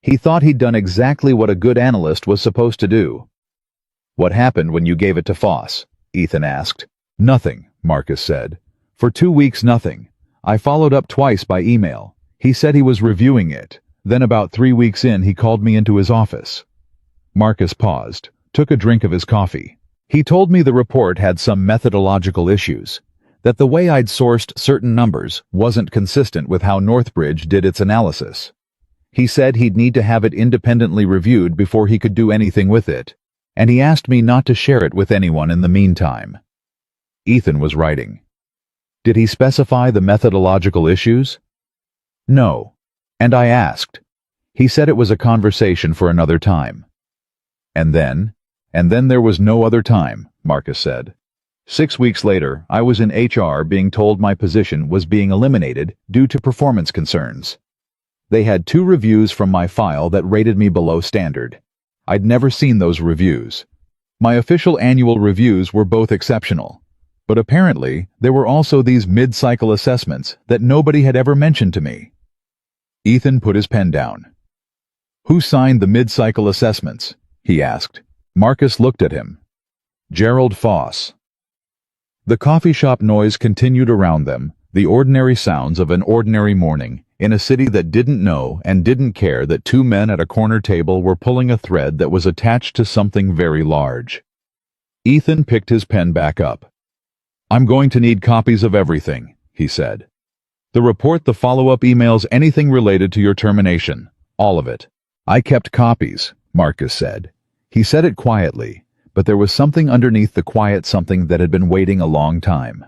He thought he'd done exactly what a good analyst was supposed to do. "What happened when you gave it to Foss?" Ethan asked. "Nothing," Marcus said. "For 2 weeks, nothing. I followed up twice by email. He said he was reviewing it. Then about 3 weeks in, he called me into his office." Marcus paused, took a drink of his coffee. "He told me the report had some methodological issues, that the way I'd sourced certain numbers wasn't consistent with how Northbridge did its analysis. He said he'd need to have it independently reviewed before he could do anything with it, and he asked me not to share it with anyone in the meantime." Ethan was writing. "Did he specify the methodological issues?" "No. And I asked. He said it was a conversation for another time." And then there was no other time," Marcus said. 6 weeks later, I was in HR being told my position was being eliminated due to performance concerns. They had 2 reviews from my file that rated me below standard. I'd never seen those reviews. My official annual reviews were both exceptional, but apparently there were also these mid-cycle assessments that nobody had ever mentioned to me. Ethan put his pen down. "Who signed the mid-cycle assessments?" he asked. Marcus looked at him. "Gerald Foss." The coffee shop noise continued around them, the ordinary sounds of an ordinary morning, in a city that didn't know and didn't care that 2 men at a corner table were pulling a thread that was attached to something very large. Ethan picked his pen back up. "I'm going to need copies of everything," he said. "The report, the follow-up emails, anything related to your termination. All of it." "I kept copies," Marcus said. He said it quietly, but there was something underneath the quiet something that had been waiting a long time.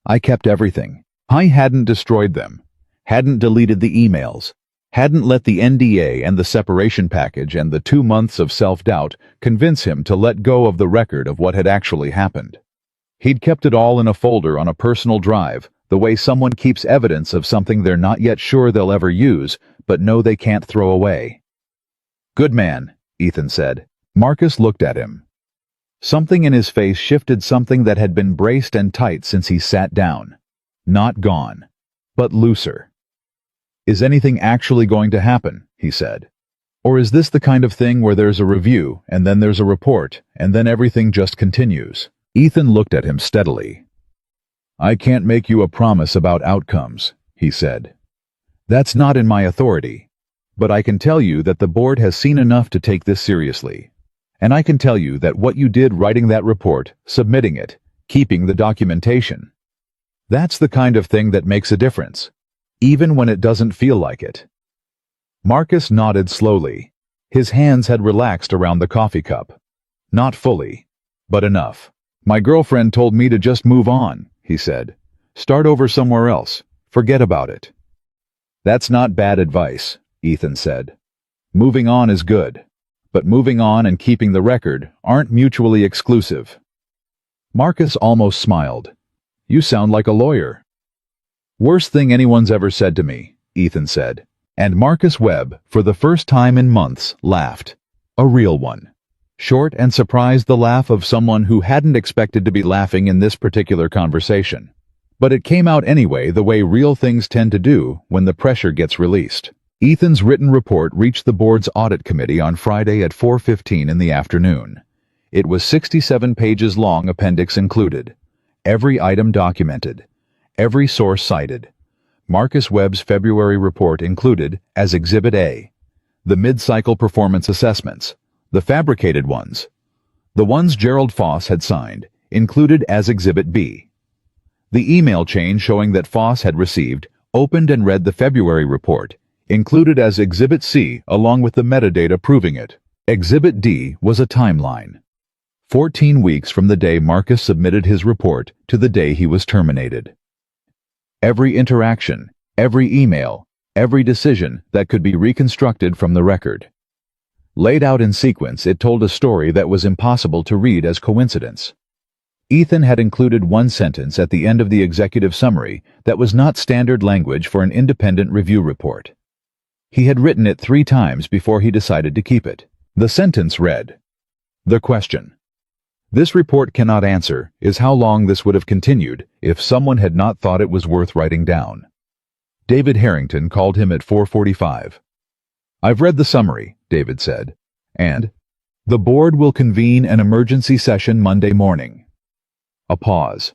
"I kept everything. I hadn't destroyed them, hadn't deleted the emails, hadn't let the NDA and the separation package and the 2 months of self-doubt convince him to let go of the record of what had actually happened. He'd kept it all in a folder on a personal drive, the way someone keeps evidence of something they're not yet sure they'll ever use, but know they can't throw away." "Good man," Ethan said. Marcus looked at him. Something in his face shifted, something that had been braced and tight since he sat down. Not gone, but looser. "Is anything actually going to happen?" he said. "Or is this the kind of thing where there's a review, and then there's a report, and then everything just continues?" Ethan looked at him steadily. "I can't make you a promise about outcomes," he said. "That's not in my authority. But I can tell you that the board has seen enough to take this seriously. And I can tell you that what you did writing that report, submitting it, keeping the documentation, that's the kind of thing that makes a difference, even when it doesn't feel like it." Marcus nodded slowly. His hands had relaxed around the coffee cup. "Not fully, but enough. My girlfriend told me to just move on," he said. "Start over somewhere else. Forget about it." "That's not bad advice," Ethan said. "Moving on is good. But moving on and keeping the record aren't mutually exclusive." Marcus almost smiled. "You sound like a lawyer." Worst thing anyone's ever said to me, Ethan said. And Marcus Webb, for the first time in months, laughed. A real one. Short and surprised, the laugh of someone who hadn't expected to be laughing in this particular conversation. But it came out anyway, the way real things tend to do when the pressure gets released. Ethan's written report reached the board's audit committee on Friday at 4:15 in the afternoon. It was 67 pages long, appendix included. Every item documented. Every source cited. Marcus Webb's February report included, as Exhibit A, the mid-cycle performance assessments, the fabricated ones. The ones Gerald Foss had signed, included as Exhibit B. The email chain showing that Foss had received, opened and read the February report, included as Exhibit C along with the metadata proving it. Exhibit D was a timeline. 14 weeks from the day Marcus submitted his report to the day he was terminated. Every interaction, every email, every decision that could be reconstructed from the record. Laid out in sequence, it told a story that was impossible to read as coincidence. Ethan had included one sentence at the end of the executive summary that was not standard language for an independent review report. He had written it 3 times before he decided to keep it. The sentence read, "The question this report cannot answer is how long this would have continued if someone had not thought it was worth writing down." David Harrington called him at 4:45. "I've read the summary," David said, "and the board will convene an emergency session Monday morning." A pause.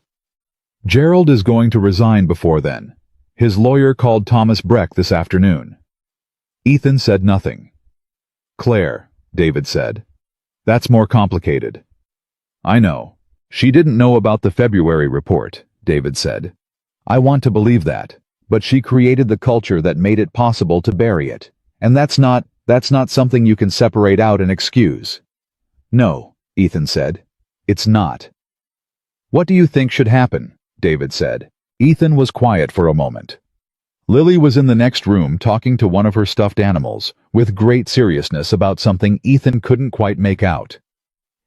"Gerald is going to resign before then. His lawyer called Thomas Breck this afternoon." Ethan said nothing. "Claire," David said, "that's more complicated." "I know. She didn't know about the February report," David said. "I want to believe that, but she created the culture that made it possible to bury it. And that's not something you can separate out and excuse." "No," Ethan said. "It's not." "What do you think should happen?" David said. Ethan was quiet for a moment. Lily was in the next room talking to one of her stuffed animals, with great seriousness about something Ethan couldn't quite make out.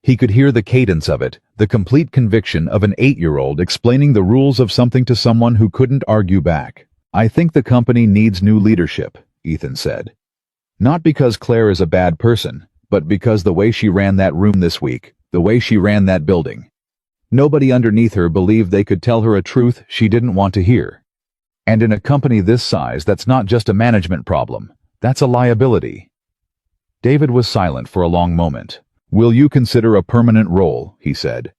He could hear the cadence of it, the complete conviction of an 8-year-old explaining the rules of something to someone who couldn't argue back. "I think the company needs new leadership," Ethan said. "Not because Claire is a bad person, but because the way she ran that room this week, the way she ran that building. Nobody underneath her believed they could tell her a truth she didn't want to hear. And in a company this size, that's not just a management problem, that's a liability." David was silent for a long moment. "Will you consider a permanent role?" he said.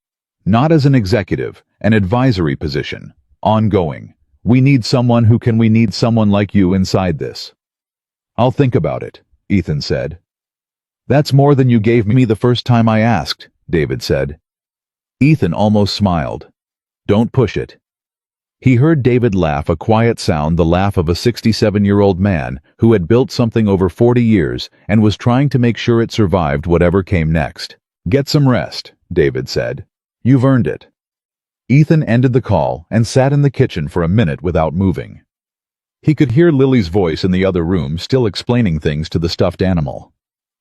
"Not as an executive, an advisory position, ongoing. We need someone like you inside this." "I'll think about it," Ethan said. "That's more than you gave me the first time I asked," David said. Ethan almost smiled. "Don't push it." He heard David laugh, a quiet sound, the laugh of a 67-year-old man who had built something over 40 years and was trying to make sure it survived whatever came next. "Get some rest," David said. "You've earned it." Ethan ended the call and sat in the kitchen for a minute without moving. He could hear Lily's voice in the other room still explaining things to the stuffed animal.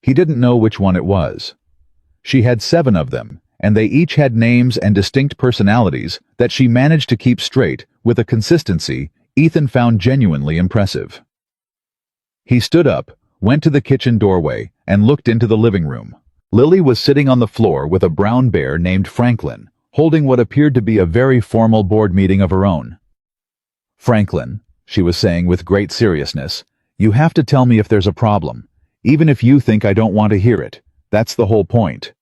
He didn't know which one it was. She had 7 of them, and they each had names and distinct personalities that she managed to keep straight with a consistency Ethan found genuinely impressive. He stood up, went to the kitchen doorway, and looked into the living room. Lily was sitting on the floor with a brown bear named Franklin, holding what appeared to be a very formal board meeting of her own. "Franklin," she was saying with great seriousness, "you have to tell me if there's a problem, even if you think I don't want to hear it. That's the whole point."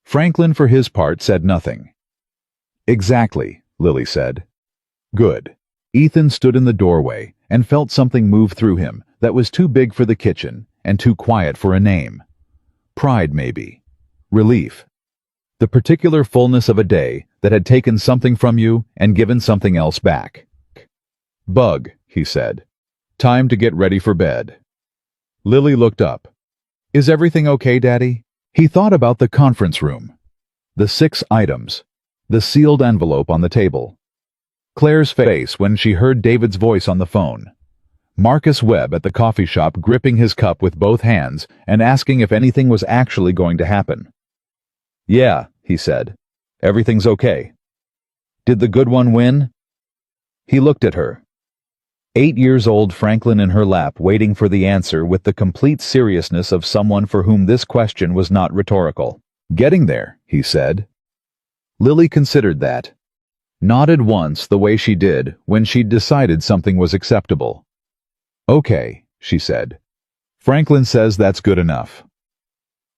Franklin, for his part, said nothing. "Exactly," Lily said. "Good." Ethan stood in the doorway and felt something move through him that was too big for the kitchen and too quiet for a name. Pride, maybe. Relief. The particular fullness of a day that had taken something from you and given something else back. "Bug," he said. "Time to get ready for bed." Lily looked up. "Is everything okay, Daddy?" He thought about the conference room. The 6 items. The sealed envelope on the table. Claire's face when she heard David's voice on the phone. Marcus Webb at the coffee shop gripping his cup with both hands and asking if anything was actually going to happen. "Yeah," he said. "Everything's okay." "Did the good one win?" He looked at her. 8-year-old Franklin in her lap, waiting for the answer with the complete seriousness of someone for whom this question was not rhetorical. "Getting there," he said. Lily considered that. Nodded once the way she did when she'd decided something was acceptable. "Okay," she said. "Franklin says that's good enough."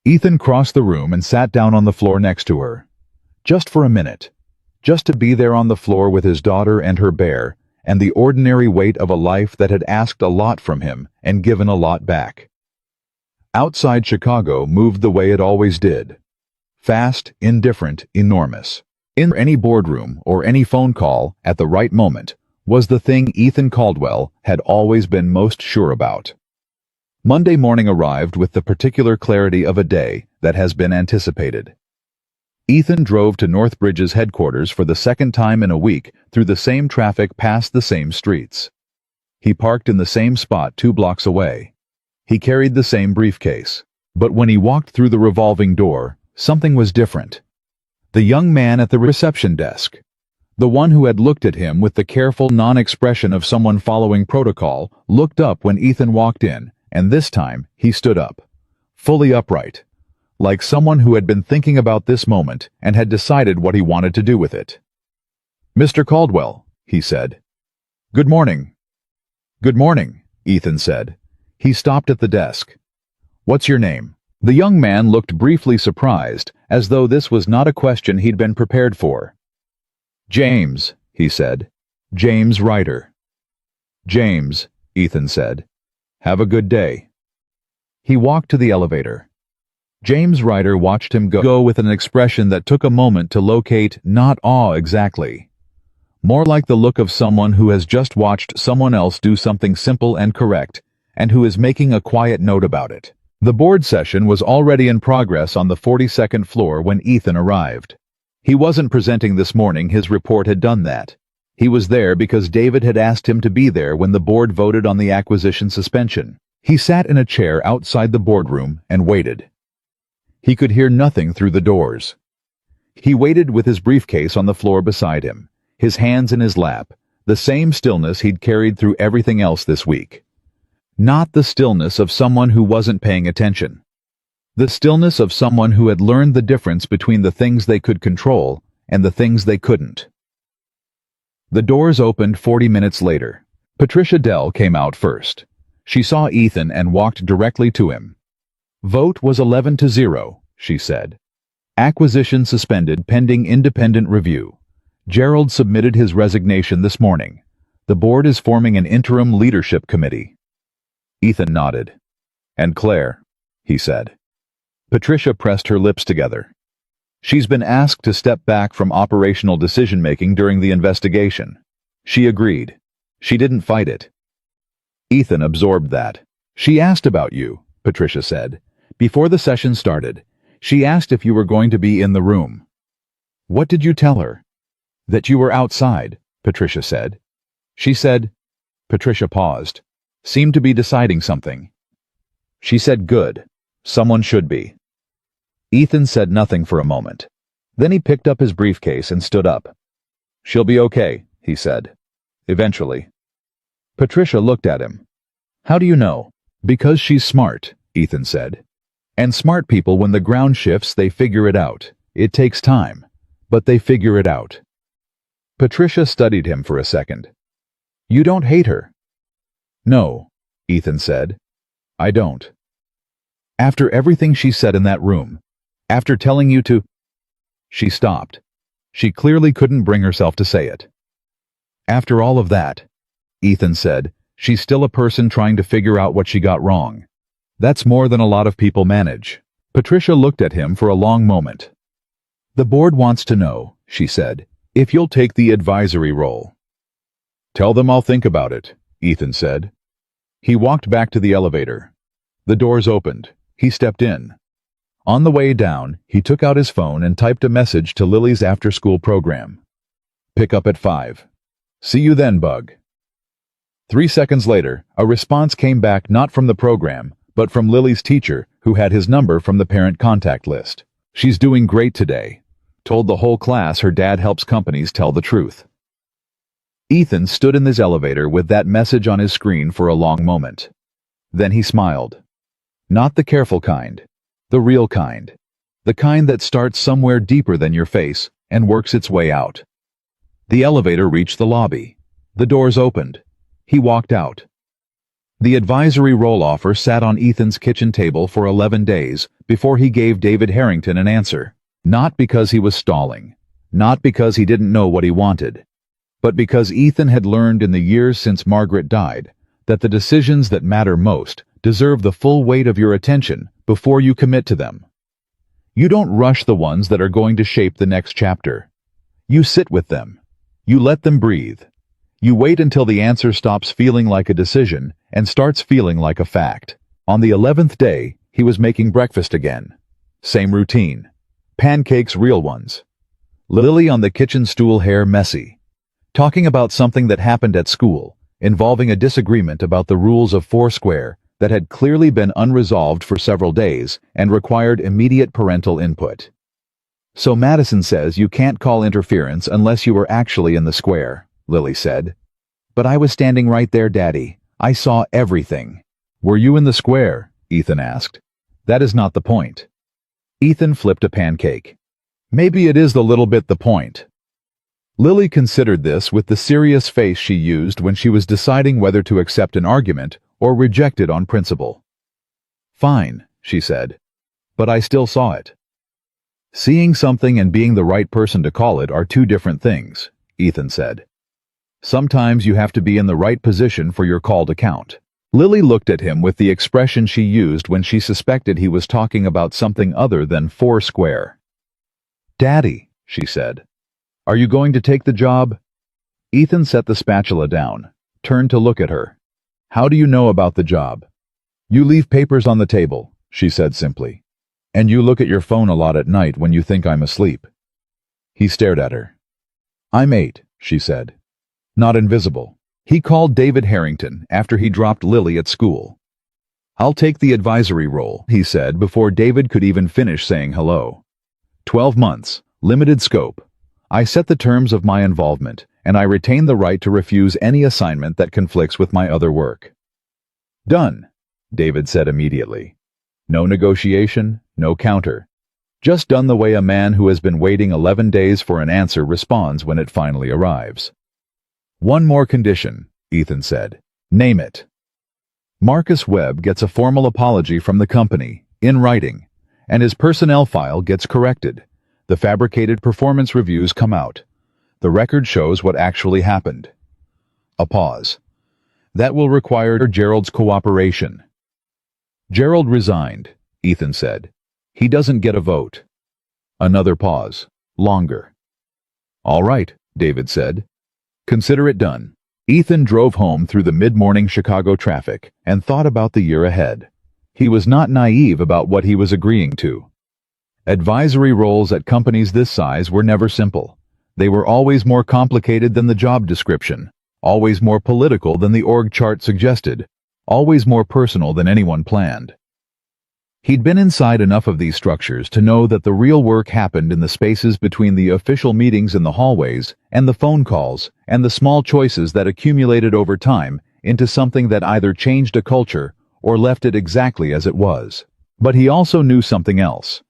Ethan crossed the room and sat down on the floor next to her. Just for a minute. Just to be there on the floor with his daughter and her bear, and the ordinary weight of a life that had asked a lot from him and given a lot back. Outside Chicago moved the way it always did. Fast, indifferent, enormous. In any boardroom or any phone call at the right moment was the thing Ethan Caldwell had always been most sure about. Monday morning arrived with the particular clarity of a day that has been anticipated. Ethan drove to Northbridge's headquarters for the second time in a week through the same traffic past the same streets. He parked in the same spot 2 blocks away. He carried the same briefcase. But when he walked through the revolving door, something was different. The young man at the reception desk, the one who had looked at him with the careful non-expression of someone following protocol, looked up when Ethan walked in, and this time he stood up, fully upright, like someone who had been thinking about this moment and had decided what he wanted to do with it. "Mr. Caldwell," he said. "Good morning." "Good morning," Ethan said. He stopped at the desk. "What's your name?" The young man looked briefly surprised, as though this was not a question he'd been prepared for. "James," he said. "James Ryder." "James," Ethan said. "Have a good day." He walked to the elevator. James Ryder watched him go with an expression that took a moment to locate, not awe exactly. More like the look of someone who has just watched someone else do something simple and correct, and who is making a quiet note about it. The board session was already in progress on the 42nd floor when Ethan arrived. He wasn't presenting this morning, his report had done that. He was there because David had asked him to be there when the board voted on the acquisition suspension. He sat in a chair outside the boardroom and waited. He could hear nothing through the doors. He waited with his briefcase on the floor beside him, his hands in his lap, the same stillness he'd carried through everything else this week. Not the stillness of someone who wasn't paying attention. The stillness of someone who had learned the difference between the things they could control and the things they couldn't. The doors opened 40 minutes later. Patricia Dell came out first. She saw Ethan and walked directly to him. "Vote was 11-0, she said. "Acquisition suspended pending independent review. Gerald submitted his resignation this morning. The board is forming an interim leadership committee." Ethan nodded. "And Claire," he said. Patricia pressed her lips together. "She's been asked to step back from operational decision-making during the investigation." She agreed. She didn't fight it. Ethan absorbed that. "She asked about you," Patricia said. "Before the session started, she asked if you were going to be in the room." "What did you tell her?" "That you were outside," Patricia said. "She said—" Patricia paused, seemed to be deciding something. "She said good. Someone should be." Ethan said nothing for a moment. Then he picked up his briefcase and stood up. "She'll be okay," he said. "Eventually." Patricia looked at him. "How do you know?" "Because she's smart," Ethan said. "And smart people, when the ground shifts, they figure it out. It takes time, but they figure it out." Patricia studied him for a second. "You don't hate her?" "No," Ethan said. "I don't." "After everything she said in that room, after telling you to—" She stopped. She clearly couldn't bring herself to say it. "After all of that," Ethan said, "she's still a person trying to figure out what she got wrong. That's more than a lot of people manage." Patricia looked at him for a long moment. "The board wants to know," she said, "if you'll take the advisory role." "Tell them I'll think about it," Ethan said. He walked back to the elevator. The doors opened. He stepped in. On the way down, he took out his phone and typed a message to Lily's after-school program. "Pick up at 5. See you then, Bug." 3 seconds later, a response came back not from the program, but from Lily's teacher, who had his number from the parent contact list. "She's doing great today. Told the whole class her dad helps companies tell the truth." Ethan stood in his elevator with that message on his screen for a long moment. Then he smiled. Not the careful kind. The real kind. The kind that starts somewhere deeper than your face and works its way out. The elevator reached the lobby. The doors opened. He walked out. The advisory role offer sat on Ethan's kitchen table for 11 days before he gave David Harrington an answer. Not because he was stalling. Not because he didn't know what he wanted. But because Ethan had learned in the years since Margaret died that the decisions that matter most deserve the full weight of your attention before you commit to them. You don't rush the ones that are going to shape the next chapter. You sit with them. You let them breathe. You wait until the answer stops feeling like a decision and starts feeling like a fact. On the 11th day, he was making breakfast again. Same routine. Pancakes, real ones. Lily on the kitchen stool, hair messy. Talking about something that happened at school, involving a disagreement about the rules of Foursquare that had clearly been unresolved for several days and required immediate parental input. So Madison says you can't call interference unless you were actually in the square, Lily said. But I was standing right there, Daddy. I saw everything. Were you in the square? Ethan asked. That is not the point. Ethan flipped a pancake. Maybe it is a little bit the point. Lily considered this with the serious face she used when she was deciding whether to accept an argument or reject it on principle. Fine, she said. But I still saw it. Seeing something and being the right person to call it are two different things, Ethan said. Sometimes you have to be in the right position for your call to count. Lily looked at him with the expression she used when she suspected he was talking about something other than Foursquare. Daddy, she said. Are you going to take the job? Ethan set the spatula down, turned to look at her. How do you know about the job? You leave papers on the table, she said simply. And you look at your phone a lot at night when you think I'm asleep. He stared at her. I'm 8, she said. Not invisible. He called David Harrington after he dropped Lily at school. I'll take the advisory role, he said before David could even finish saying hello. 12 months, limited scope. I set the terms of my involvement, and I retain the right to refuse any assignment that conflicts with my other work. Done, David said immediately. No negotiation, no counter. Just done the way a man who has been waiting 11 days for an answer responds when it finally arrives. One more condition, Ethan said. Name it. Marcus Webb gets a formal apology from the company, in writing, and his personnel file gets corrected. The fabricated performance reviews come out. The record shows what actually happened. A pause. That will require Gerald's cooperation. Gerald resigned, Ethan said. He doesn't get a vote. Another pause. Longer. All right, David said. Consider it done. Ethan drove home through the mid-morning Chicago traffic and thought about the year ahead. He was not naive about what he was agreeing to. Advisory roles at companies this size were never simple. They were always more complicated than the job description, always more political than the org chart suggested, always more personal than anyone planned. He'd been inside enough of these structures to know that the real work happened in the spaces between the official meetings in the hallways and the phone calls and the small choices that accumulated over time into something that either changed a culture or left it exactly as it was. But he also knew something else.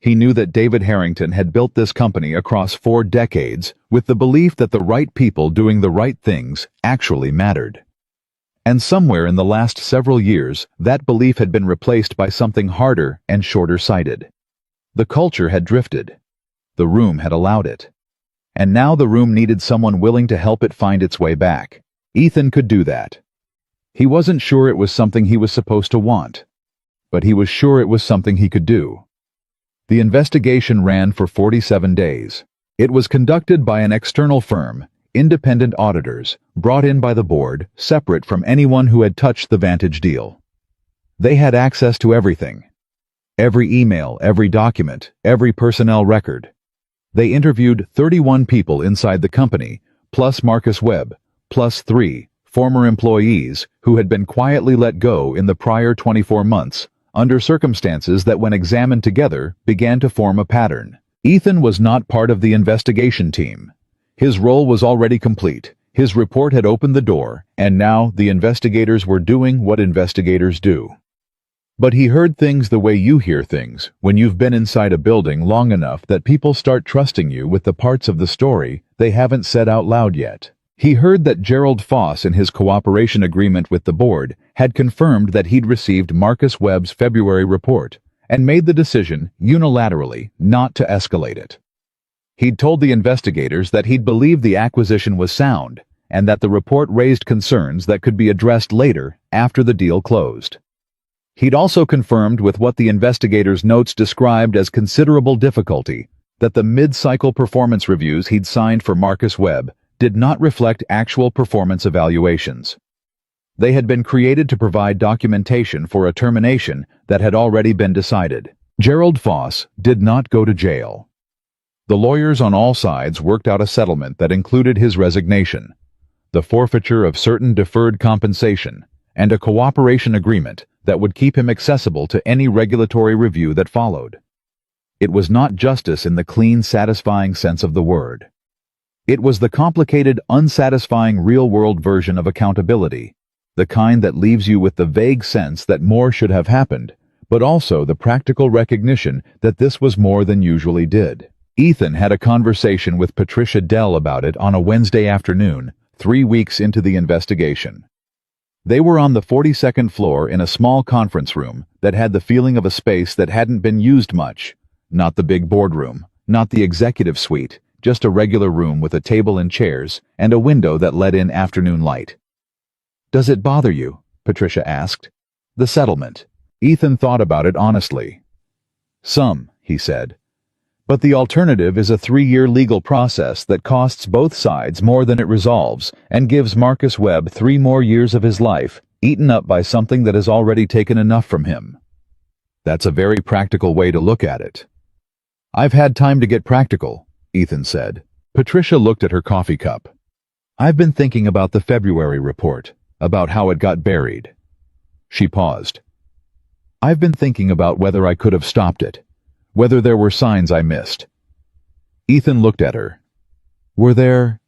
He knew that David Harrington had built this company across 4 decades with the belief that the right people doing the right things actually mattered. And somewhere in the last several years, that belief had been replaced by something harder and shorter-sighted. The culture had drifted. The room had allowed it. And now the room needed someone willing to help it find its way back. Ethan could do that. He wasn't sure it was something he was supposed to want, but he was sure it was something he could do. The investigation ran for 47 days. It was conducted by an external firm, independent auditors, brought in by the board, separate from anyone who had touched the Vantage deal. They had access to everything. Every email, every document, every personnel record. They interviewed 31 people inside the company, plus Marcus Webb, plus 3 former employees who had been quietly let go in the prior 24 months, under circumstances that when examined together began to form a pattern. Ethan was not part of the investigation team. His role was already complete. His report had opened the door, and now the investigators were doing what investigators do. But he heard things the way you hear things when you've been inside a building long enough that people start trusting you with the parts of the story they haven't said out loud yet. He heard that Gerald Foss in his cooperation agreement with the board had confirmed that he'd received Marcus Webb's February report and made the decision unilaterally not to escalate it. He'd told the investigators that he'd believed the acquisition was sound and that the report raised concerns that could be addressed later after the deal closed. He'd also confirmed with what the investigators' notes described as considerable difficulty that the mid-cycle performance reviews he'd signed for Marcus Webb did not reflect actual performance evaluations. They had been created to provide documentation for a termination that had already been decided. Gerald Foss did not go to jail. The lawyers on all sides worked out a settlement that included his resignation, the forfeiture of certain deferred compensation, and a cooperation agreement that would keep him accessible to any regulatory review that followed. It was not justice in the clean, satisfying sense of the word. It was the complicated, unsatisfying real-world version of accountability, the kind that leaves you with the vague sense that more should have happened, but also the practical recognition that this was more than usually did. Ethan had a conversation with Patricia Dell about it on a Wednesday afternoon, 3 weeks into the investigation. They were on the 42nd floor in a small conference room that had the feeling of a space that hadn't been used much. Not the big boardroom, not the executive suite, just a regular room with a table and chairs and a window that let in afternoon light. "Does it bother you?" Patricia asked. "The settlement." Ethan thought about it honestly. "Some," he said. "But the alternative is a 3-year legal process that costs both sides more than it resolves and gives Marcus Webb 3 more years of his life, eaten up by something that has already taken enough from him." That's a very practical way to look at it. "I've had time to get practical," Ethan said. Patricia looked at her coffee cup. "I've been thinking about the February report, about how it got buried." She paused. "I've been thinking about whether I could have stopped it. Whether there were signs I missed." Ethan looked at her. "Were there?"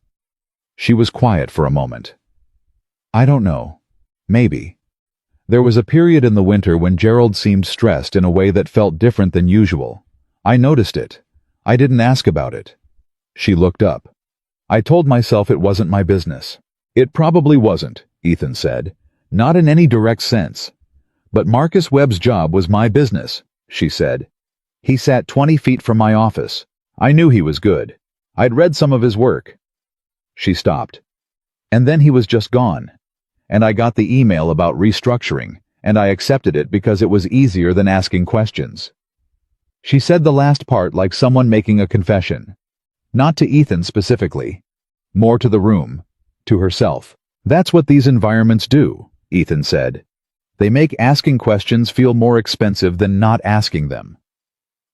She was quiet for a moment. "I don't know. Maybe. There was a period in the winter when Gerald seemed stressed in a way that felt different than usual. I noticed it. I didn't ask about it." She looked up. "I told myself it wasn't my business." "It probably wasn't," Ethan said. "Not in any direct sense. But Marcus Webb's job was my business," she said. "He sat 20 feet from my office. I knew he was good. I'd read some of his work." She stopped. "And then he was just gone. And I got the email about restructuring, and I accepted it because it was easier than asking questions." She said the last part like someone making a confession. Not to Ethan specifically. More to the room. To herself. "That's what these environments do," Ethan said. "They make asking questions feel more expensive than not asking them.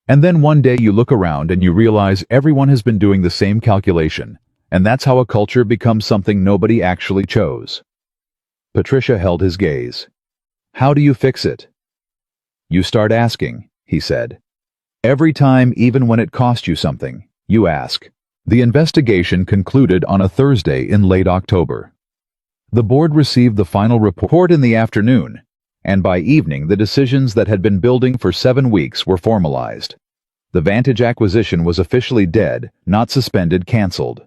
And then one day you look around and you realize everyone has been doing the same calculation, and that's how a culture becomes something nobody actually chose." Patricia held his gaze. "How do you fix it?" "You start asking," he said. "Every time, even when it costs you something, you ask." The investigation concluded on a Thursday in late October. The board received the final report in the afternoon, and by evening the decisions that had been building for 7 weeks were formalized. The Vantage acquisition was officially dead, not suspended, canceled.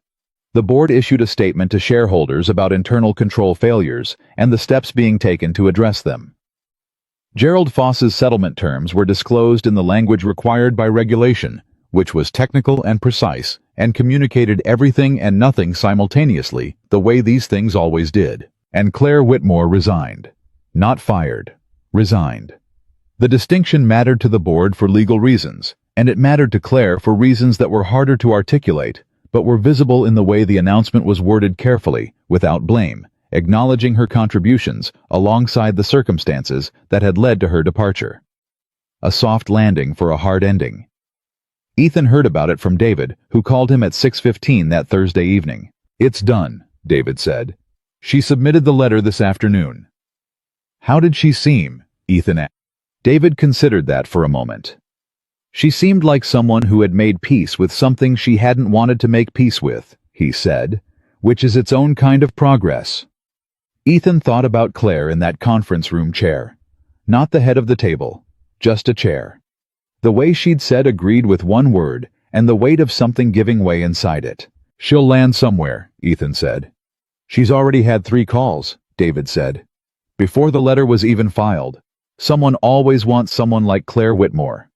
The board issued a statement to shareholders about internal control failures and the steps being taken to address them. Gerald Foss's settlement terms were disclosed in the language required by regulation, which was technical and precise, and communicated everything and nothing simultaneously, the way these things always did. And Claire Whitmore resigned. Not fired. Resigned. The distinction mattered to the board for legal reasons, and it mattered to Claire for reasons that were harder to articulate, but were visible in the way the announcement was worded carefully, without blame, acknowledging her contributions alongside the circumstances that had led to her departure. A soft landing for a hard ending. Ethan heard about it from David, who called him at 6:15 that Thursday evening. "It's done," David said. "She submitted the letter this afternoon." "How did she seem?" Ethan asked. David considered that for a moment. "She seemed like someone who had made peace with something she hadn't wanted to make peace with," he said. which is its own kind of progress. Ethan thought about Claire in that conference room chair. Not the head of the table, just a chair. The way she'd said agreed with one word, and the weight of something giving way inside it. She'll land somewhere, Ethan said. She's already had 3 calls, David said. Before the letter was even filed. Someone always wants someone like Claire Whitmore.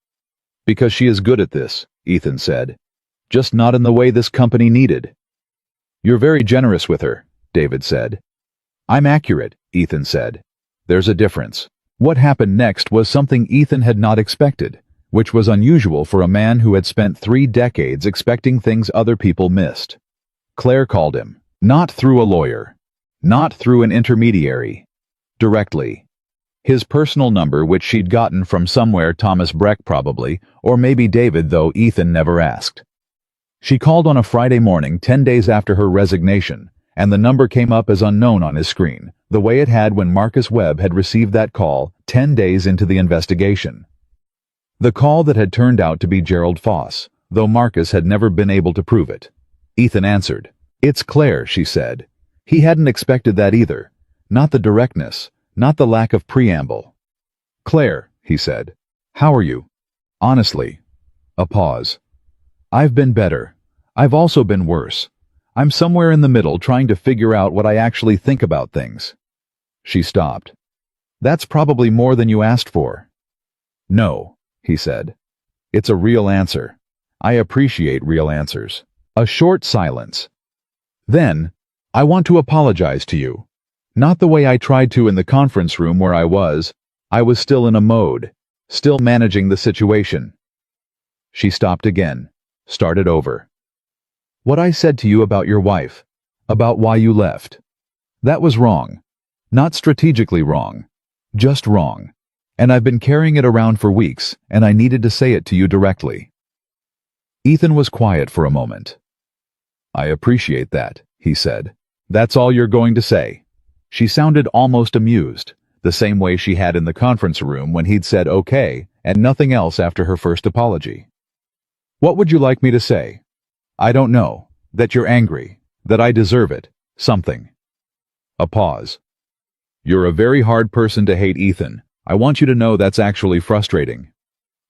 Because she is good at this, Ethan said. Just not in the way this company needed. You're very generous with her, David said. I'm accurate, Ethan said. There's a difference. What happened next was something Ethan had not expected, which was unusual for a man who had spent 3 decades expecting things other people missed. Claire called him, not through a lawyer, not through an intermediary, directly. His personal number, which she'd gotten from somewhere, Thomas Breck probably, or maybe David, though Ethan never asked. She called on a Friday morning 10 days after her resignation, and the number came up as unknown on his screen, the way it had when Marcus Webb had received that call 10 days into the investigation. The call that had turned out to be Gerald Foss, though Marcus had never been able to prove it. Ethan answered. It's Claire, she said. He hadn't expected that either. Not the directness, not the lack of preamble. Claire, he said. How are you? Honestly. A pause. I've been better. I've also been worse. I'm somewhere in the middle trying to figure out what I actually think about things. She stopped. That's probably more than you asked for. No, he said. It's a real answer. I appreciate real answers. A short silence. Then, I want to apologize to you. Not the way I tried to in the conference room where I was still in a mode, still managing the situation. She stopped again, started over. What I said to you about your wife, about why you left. That was wrong. Not strategically wrong. Just wrong. And I've been carrying it around for weeks, and I needed to say it to you directly. Ethan was quiet for a moment. I appreciate that, he said. That's all you're going to say. She sounded almost amused, the same way she had in the conference room when he'd said okay and nothing else after her first apology. What would you like me to say? I don't know. That you're angry. That I deserve it. Something. A pause. You're a very hard person to hate, Ethan. I want you to know that's actually frustrating.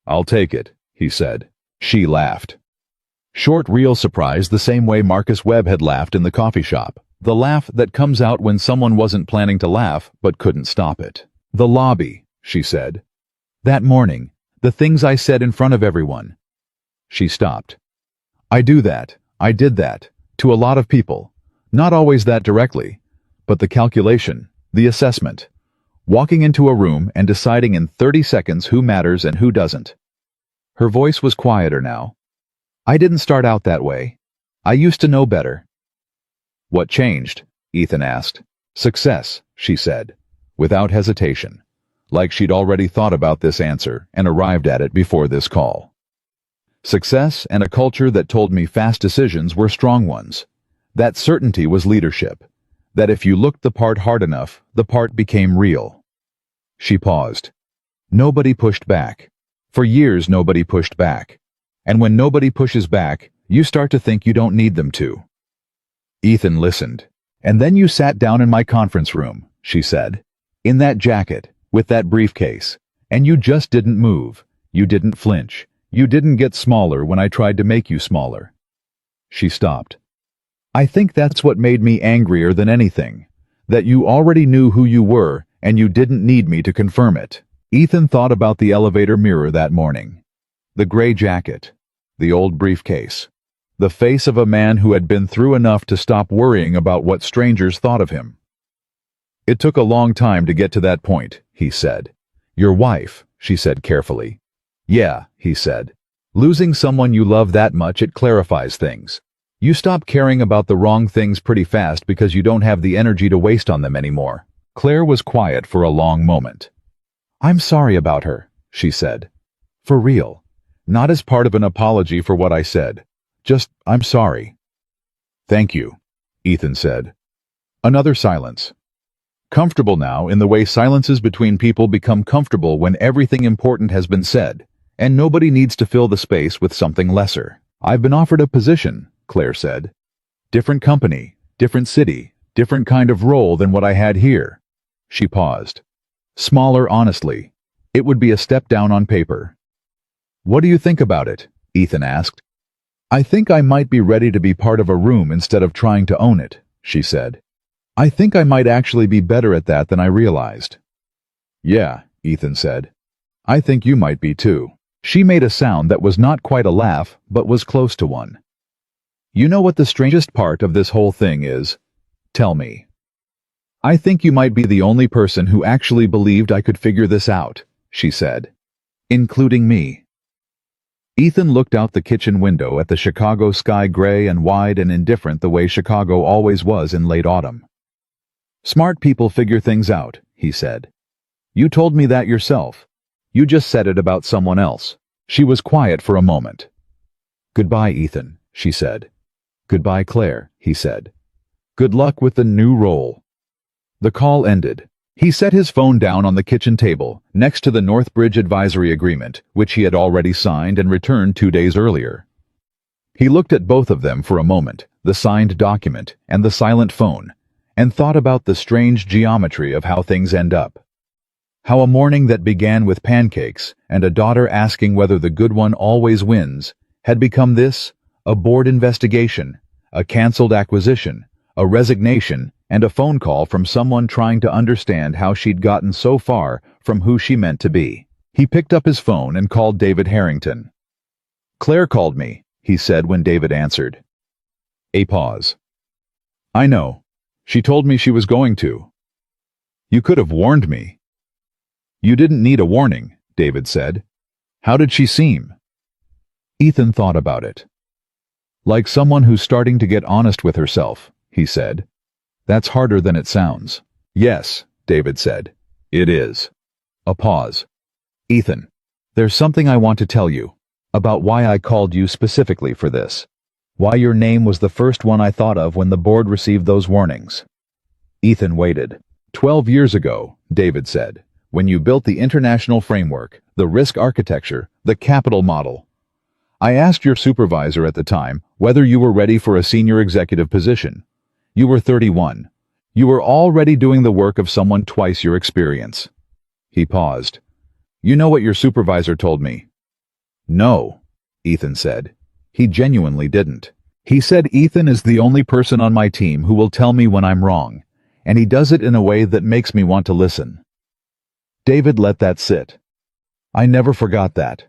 I'll take it, he said. She laughed. Short, real surprise, the same way Marcus Webb had laughed in the coffee shop. The laugh that comes out when someone wasn't planning to laugh but couldn't stop it. The lobby, she said. That morning, the things I said in front of everyone. She stopped. I do that. I did that. To a lot of people. Not always that directly. But the calculation, the assessment. Walking into a room and deciding in 30 seconds who matters and who doesn't. Her voice was quieter now. I didn't start out that way. I used to know better. What changed? Ethan asked. Success, she said, without hesitation, like she'd already thought about this answer and arrived at it before this call. Success and a culture that told me fast decisions were strong ones. That certainty was leadership. That if you looked the part hard enough, the part became real. She paused. Nobody pushed back. For years nobody pushed back. And when nobody pushes back, you start to think you don't need them to. Ethan listened. And then you sat down in my conference room, she said. In that jacket, with that briefcase. And you just didn't move. You didn't flinch. You didn't get smaller when I tried to make you smaller. She stopped. I think that's what made me angrier than anything. That you already knew who you were, and you didn't need me to confirm it. Ethan thought about the elevator mirror that morning. The gray jacket. The old briefcase. The face of a man who had been through enough to stop worrying about what strangers thought of him. It took a long time to get to that point, he said. Your wife, she said carefully. Yeah, he said. Losing someone you love that much, it clarifies things. You stop caring about the wrong things pretty fast because you don't have the energy to waste on them anymore. Claire was quiet for a long moment. I'm sorry about her, she said. For real. Not as part of an apology for what I said. Just, I'm sorry. Thank you, Ethan said. Another silence. Comfortable now in the way silences between people become comfortable when everything important has been said, and nobody needs to fill the space with something lesser. I've been offered a position, Claire said. Different company, different city, different kind of role than what I had here. She paused. Smaller, honestly. It would be a step down on paper. What do you think about it? Ethan asked. I think I might be ready to be part of a room instead of trying to own it, she said. I think I might actually be better at that than I realized. Yeah, Ethan said. I think you might be too. She made a sound that was not quite a laugh, but was close to one. You know what the strangest part of this whole thing is? Tell me. I think you might be the only person who actually believed I could figure this out, she said. Including me. Ethan looked out the kitchen window at the Chicago sky, gray and wide and indifferent the way Chicago always was in late autumn. Smart people figure things out, he said. You told me that yourself. You just said it about someone else. She was quiet for a moment. Goodbye, Ethan, she said. Goodbye, Claire, he said. Good luck with the new role. The call ended. He set his phone down on the kitchen table, next to the Northbridge Advisory Agreement, which he had already signed and returned 2 days earlier. He looked at both of them for a moment, the signed document and the silent phone, and thought about the strange geometry of how things end up. How a morning that began with pancakes and a daughter asking whether the good one always wins had become this, a board investigation, a canceled acquisition, a resignation, and a phone call from someone trying to understand how she'd gotten so far from who she meant to be. He picked up his phone and called David Harrington. Claire called me, he said when David answered. A pause. I know. She told me she was going to. You could have warned me. You didn't need a warning, David said. How did she seem? Ethan thought about it. Like someone who's starting to get honest with herself, he said. That's harder than it sounds. Yes, David said. It is. A pause. Ethan, there's something I want to tell you about why I called you specifically for this. Why your name was the first one I thought of when the board received those warnings. Ethan waited. 12 years ago, David said, when you built the international framework, the risk architecture, the capital model. I asked your supervisor at the time whether you were ready for a senior executive position. You were 31. You were already doing the work of someone twice your experience. He paused. You know what your supervisor told me? No, Ethan said. He genuinely didn't. He said Ethan is the only person on my team who will tell me when I'm wrong, and he does it in a way that makes me want to listen. David let that sit. I never forgot that.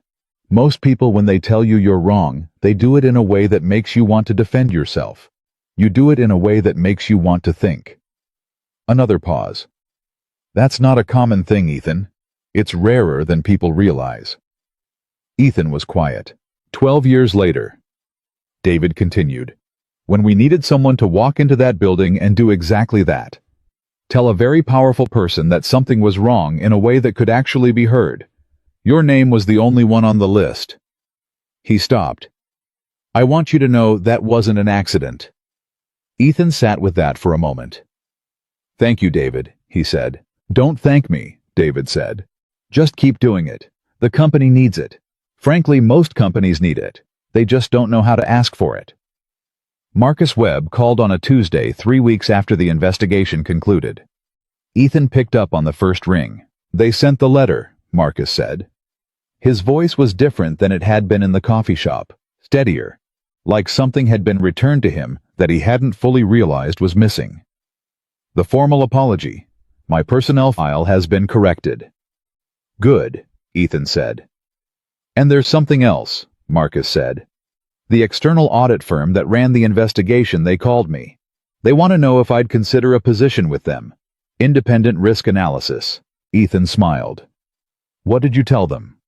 Most people, when they tell you you're wrong, they do it in a way that makes you want to defend yourself. You do it in a way that makes you want to think. Another pause. That's not a common thing, Ethan. It's rarer than people realize. Ethan was quiet. 12 years later. David continued. When we needed someone to walk into that building and do exactly that. Tell a very powerful person that something was wrong in a way that could actually be heard. Your name was the only one on the list. He stopped. I want you to know that wasn't an accident. Ethan sat with that for a moment. Thank you, David, he said. Don't thank me, David said. Just keep doing it. The company needs it. Frankly, most companies need it. They just don't know how to ask for it. Marcus Webb called on a Tuesday 3 weeks after the investigation concluded. Ethan picked up on the first ring. They sent the letter, Marcus said. His voice was different than it had been in the coffee shop, steadier, like something had been returned to him that he hadn't fully realized was missing. The formal apology. My personnel file has been corrected. Good, Ethan said. And there's something else, Marcus said. The external audit firm that ran the investigation, they called me. They want to know if I'd consider a position with them. Independent risk analysis. Ethan smiled. What did you tell them?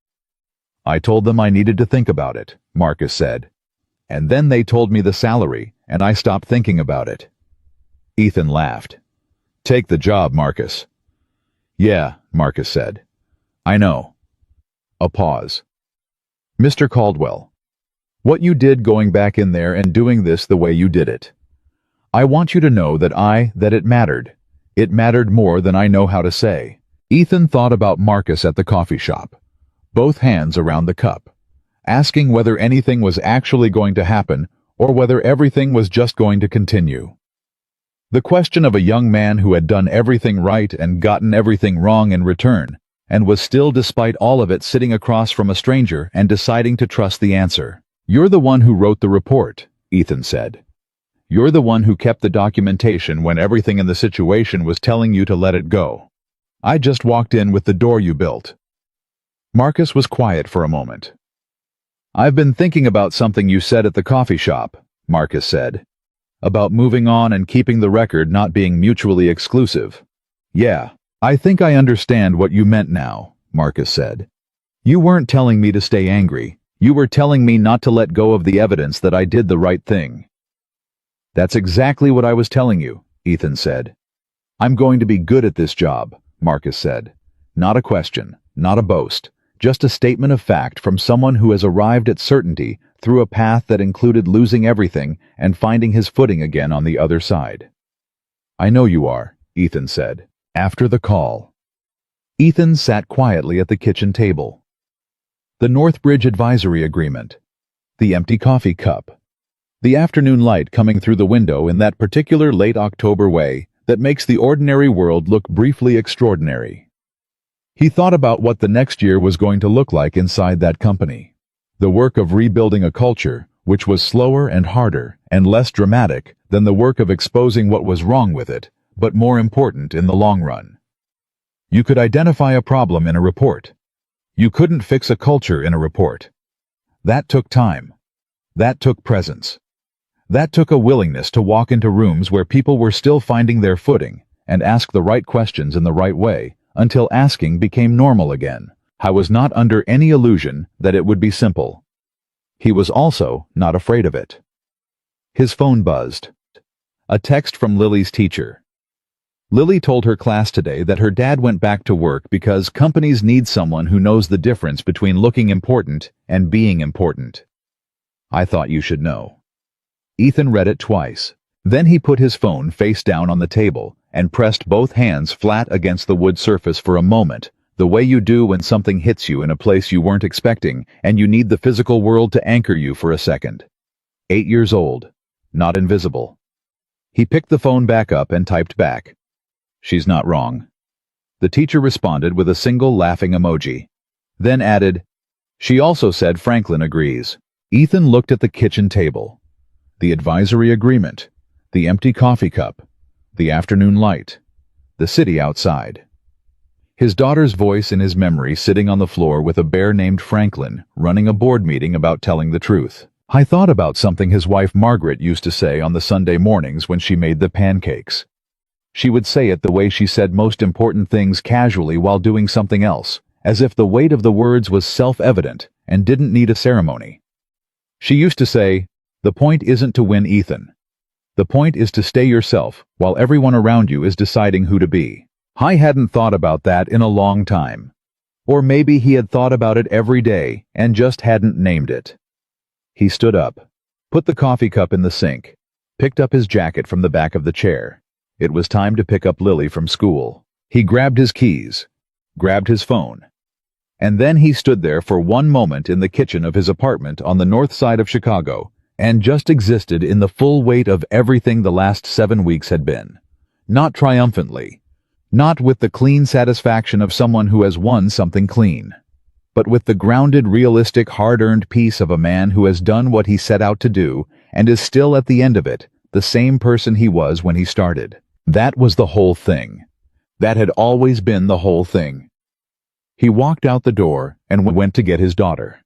I told them I needed to think about it, Marcus said. And then they told me the salary, and I stopped thinking about it. Ethan laughed. Take the job, Marcus. Yeah, Marcus said. I know. A pause. Mr. Caldwell, what you did going back in there and doing this the way you did it. I want you to know that it mattered. It mattered more than I know how to say. Ethan thought about Marcus at the coffee shop, both hands around the cup, asking whether anything was actually going to happen or whether everything was just going to continue. The question of a young man who had done everything right and gotten everything wrong in return, and was still, despite all of it, sitting across from a stranger and deciding to trust the answer. "You're the one who wrote the report," Ethan said. "You're the one who kept the documentation when everything in the situation was telling you to let it go. I just walked in with the door you built." Marcus was quiet for a moment. "I've been thinking about something you said at the coffee shop," Marcus said. "About moving on and keeping the record not being mutually exclusive." "Yeah, I think I understand what you meant now," Marcus said. "You weren't telling me to stay angry. You were telling me not to let go of the evidence that I did the right thing." "That's exactly what I was telling you," Ethan said. "I'm going to be good at this job," Marcus said. "Not a question, not a boast, just a statement of fact from someone who has arrived at certainty through a path that included losing everything and finding his footing again on the other side." "I know you are," Ethan said. After the call, Ethan sat quietly at the kitchen table. The Northbridge Advisory Agreement, the empty coffee cup, the afternoon light coming through the window in that particular late October way that makes the ordinary world look briefly extraordinary. He thought about what the next year was going to look like inside that company. The work of rebuilding a culture, which was slower and harder and less dramatic than the work of exposing what was wrong with it, but more important in the long run. You could identify a problem in a report. You couldn't fix a culture in a report. That took time. That took presence. That took a willingness to walk into rooms where people were still finding their footing and ask the right questions in the right way until asking became normal again. I was not under any illusion that it would be simple. He was also not afraid of it. His phone buzzed. A text from Lily's teacher. Lily told her class today that her dad went back to work because companies need someone who knows the difference between looking important and being important. "I thought you should know." Ethan read it twice. Then he put his phone face down on the table and pressed both hands flat against the wood surface for a moment, the way you do when something hits you in a place you weren't expecting and you need the physical world to anchor you for a second. 8 years old. Not invisible. He picked the phone back up and typed back. "She's not wrong." The teacher responded with a single laughing emoji. Then added, "She also said Franklin agrees." Ethan looked at the kitchen table. The advisory agreement, the empty coffee cup, the afternoon light, the city outside. His daughter's voice in his memory sitting on the floor with a bear named Franklin running a board meeting about telling the truth. I thought about something his wife Margaret used to say on the Sunday mornings when she made the pancakes. She would say it the way she said most important things casually while doing something else, as if the weight of the words was self-evident and didn't need a ceremony. She used to say, "The point isn't to win Ethan. The point is to stay yourself while everyone around you is deciding who to be." I hadn't thought about that in a long time. Or maybe he had thought about it every day and just hadn't named it. He stood up, put the coffee cup in the sink, picked up his jacket from the back of the chair. It was time to pick up Lily from school. He grabbed his keys, grabbed his phone, and then he stood there for one moment in the kitchen of his apartment on the north side of Chicago and just existed in the full weight of everything the last 7 weeks had been. Not triumphantly, not with the clean satisfaction of someone who has won something clean, but with the grounded, realistic, hard-earned peace of a man who has done what he set out to do and is still at the end of it, the same person he was when he started. That was the whole thing. That had always been the whole thing. He walked out the door and went to get his daughter.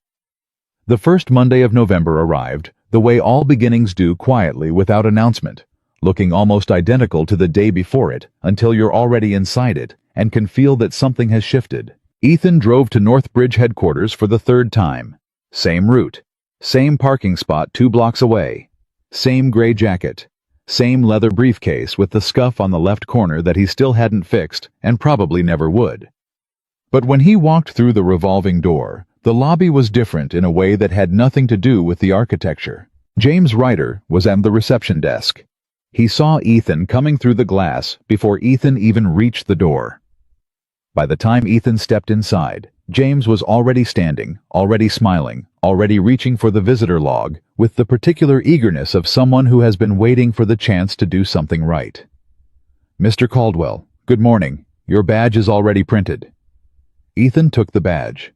The first Monday of November arrived, the way all beginnings do, quietly without announcement, looking almost identical to the day before it until you're already inside it and can feel that something has shifted. Ethan drove to Northbridge headquarters for the third time. Same route. Same parking spot 2 blocks away. Same gray jacket. Same leather briefcase with the scuff on the left corner that he still hadn't fixed and probably never would. But when he walked through the revolving door, the lobby was different in a way that had nothing to do with the architecture. James Ryder was at the reception desk. He saw Ethan coming through the glass before Ethan even reached the door. By the time Ethan stepped inside, James was already standing, already smiling, already reaching for the visitor log, with the particular eagerness of someone who has been waiting for the chance to do something right. Mr. Caldwell, good morning. Your badge is already printed. Ethan took the badge.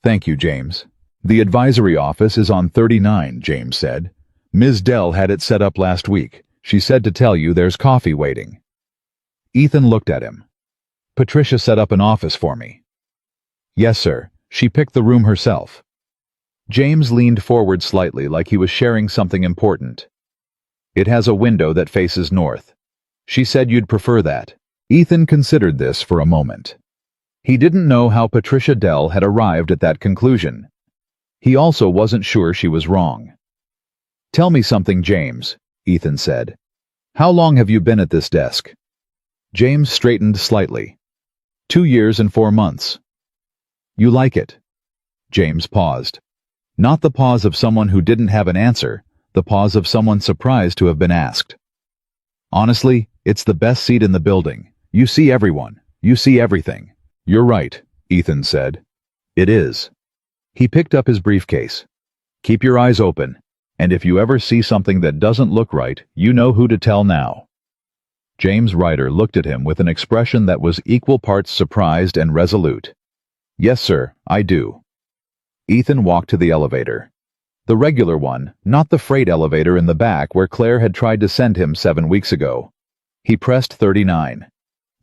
Thank you, James. The advisory office is on 39, James said. Ms. Dell had it set up last week. She said to tell you there's coffee waiting. Ethan looked at him. Patricia set up an office for me. Yes, sir. She picked the room herself. James leaned forward slightly like he was sharing something important. It has a window that faces north. She said you'd prefer that. Ethan considered this for a moment. He didn't know how Patricia Dell had arrived at that conclusion. He also wasn't sure she was wrong. Tell me something, James, Ethan said. How long have you been at this desk? James straightened slightly. 2 years and 4 months. You like it? James paused. Not the pause of someone who didn't have an answer, the pause of someone surprised to have been asked. Honestly, it's the best seat in the building. You see everyone. You see everything. You're right, Ethan said. It is. He picked up his briefcase. Keep your eyes open, and if you ever see something that doesn't look right, you know who to tell now. James Ryder looked at him with an expression that was equal parts surprised and resolute. Yes, sir, I do. Ethan walked to the elevator. The regular one, not the freight elevator in the back where Claire had tried to send him 7 weeks ago. He pressed 39.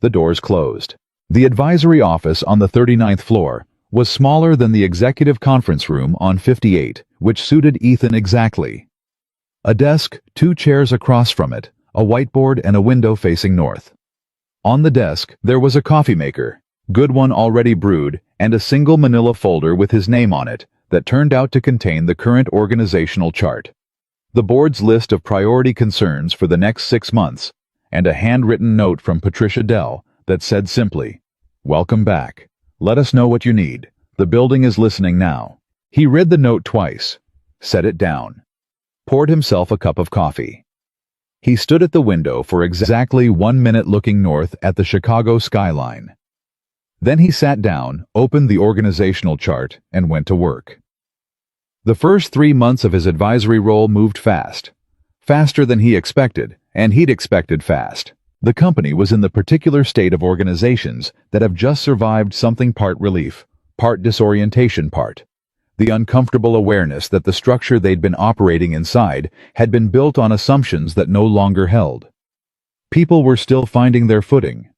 The doors closed. The advisory office on the 39th floor was smaller than the executive conference room on 58, which suited Ethan exactly. A desk, 2 chairs across from it, a whiteboard and a window facing north. On the desk, there was a coffee maker, good one already brewed, and a single manila folder with his name on it that turned out to contain the current organizational chart, the board's list of priority concerns for the next 6 months, and a handwritten note from Patricia Dell that said simply, "Welcome back. Let us know what you need. The building is listening now." He read the note twice, set it down, poured himself a cup of coffee. He stood at the window for exactly 1 minute looking north at the Chicago skyline. Then he sat down, opened the organizational chart, and went to work. The first 3 months of his advisory role moved fast. Faster than he expected, and he'd expected fast. The company was in the particular state of organizations that have just survived something part relief, part disorientation part. The uncomfortable awareness that the structure they'd been operating inside had been built on assumptions that no longer held. People were still finding their footing.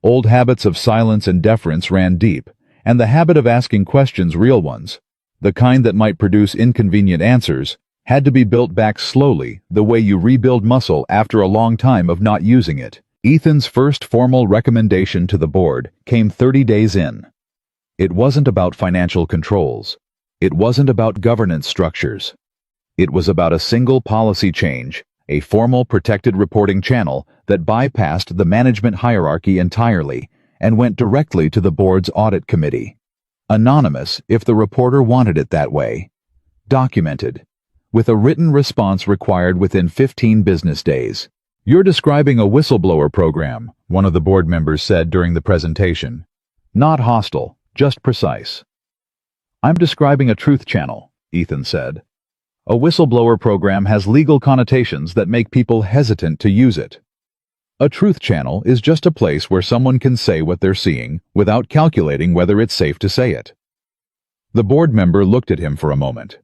Old habits of silence and deference ran deep, and the habit of asking questions, real ones, the kind that might produce inconvenient answers, had to be built back slowly, the way you rebuild muscle after a long time of not using it. Ethan's first formal recommendation to the board came 30 days in. It wasn't about financial controls. It wasn't about governance structures. It was about a single policy change, a formal protected reporting channel that bypassed the management hierarchy entirely and went directly to the board's audit committee. Anonymous if the reporter wanted it that way. Documented, with a written response required within 15 business days. "You're describing a whistleblower program," one of the board members said during the presentation. "Not hostile, just precise." "I'm describing a truth channel," Ethan said. "A whistleblower program has legal connotations that make people hesitant to use it. A truth channel is just a place where someone can say what they're seeing without calculating whether it's safe to say it." The board member looked at him for a moment.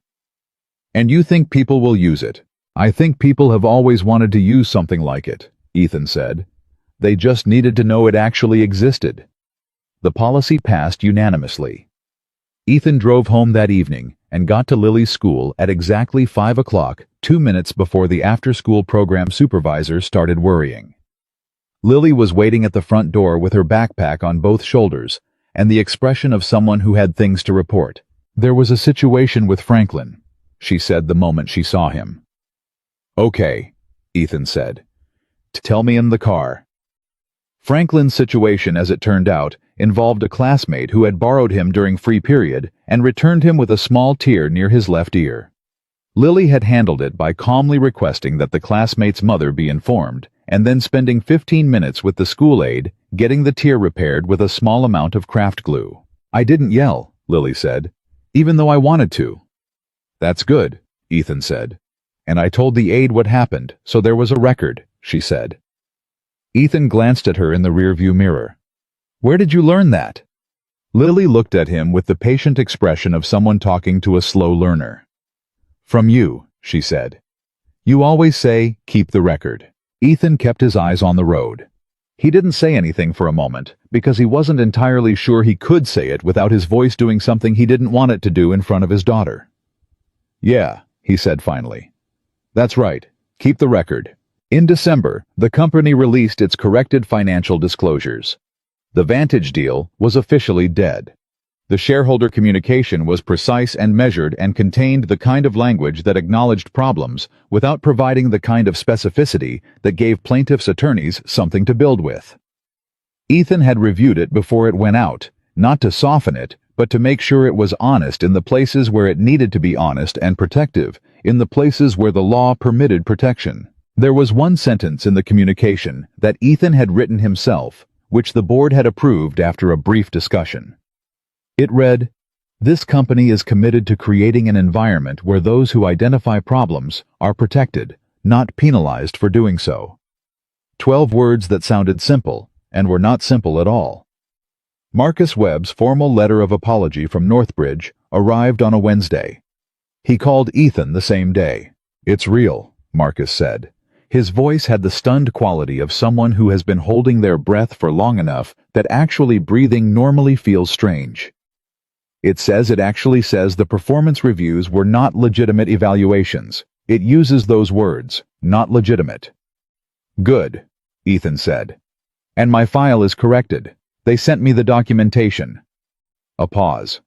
"And you think people will use it?" "I think people have always wanted to use something like it," Ethan said. "They just needed to know it actually existed." The policy passed unanimously. Ethan drove home that evening and got to Lily's school at exactly 5 o'clock, 2 minutes before the after-school program supervisor started worrying. Lily was waiting at the front door with her backpack on both shoulders and the expression of someone who had things to report. "There was a situation with Franklin," she said the moment she saw him. "Okay," Ethan said. "Tell me in the car." Franklin's situation, as it turned out, involved a classmate who had borrowed him during free period and returned him with a small tear near his left ear. Lily had handled it by calmly requesting that the classmate's mother be informed, and then spending 15 minutes with the school aide, getting the tear repaired with a small amount of craft glue. "I didn't yell," Lily said, "even though I wanted to." "That's good," Ethan said. "And I told the aide what happened, so there was a record," she said. Ethan glanced at her in the rearview mirror. Where did you learn that? Lily looked at him with the patient expression of someone talking to a slow learner. From you, she said. You always say, keep the record. Ethan kept his eyes on the road. He didn't say anything for a moment, because he wasn't entirely sure he could say it without his voice doing something he didn't want it to do in front of his daughter. Yeah, he said finally. That's right. Keep the record. In December, the company released its corrected financial disclosures. The Vantage deal was officially dead. The shareholder communication was precise and measured and contained the kind of language that acknowledged problems without providing the kind of specificity that gave plaintiffs' attorneys something to build with. Ethan had reviewed it before it went out, not to soften it, but to make sure it was honest in the places where it needed to be honest and protective, in the places where the law permitted protection. There was one sentence in the communication that Ethan had written himself, which the board had approved after a brief discussion. It read, "This company is committed to creating an environment where those who identify problems are protected, not penalized for doing so." 12 words that sounded simple, and were not simple at all. Marcus Webb's formal letter of apology from Northbridge arrived on a Wednesday. He called Ethan the same day. "It's real," Marcus said. His voice had the stunned quality of someone who has been holding their breath for long enough that actually breathing normally feels strange. It actually says the performance reviews were not legitimate evaluations. It uses those words, not legitimate. Good, Ethan said. And my file is corrected. They sent me the documentation. A pause.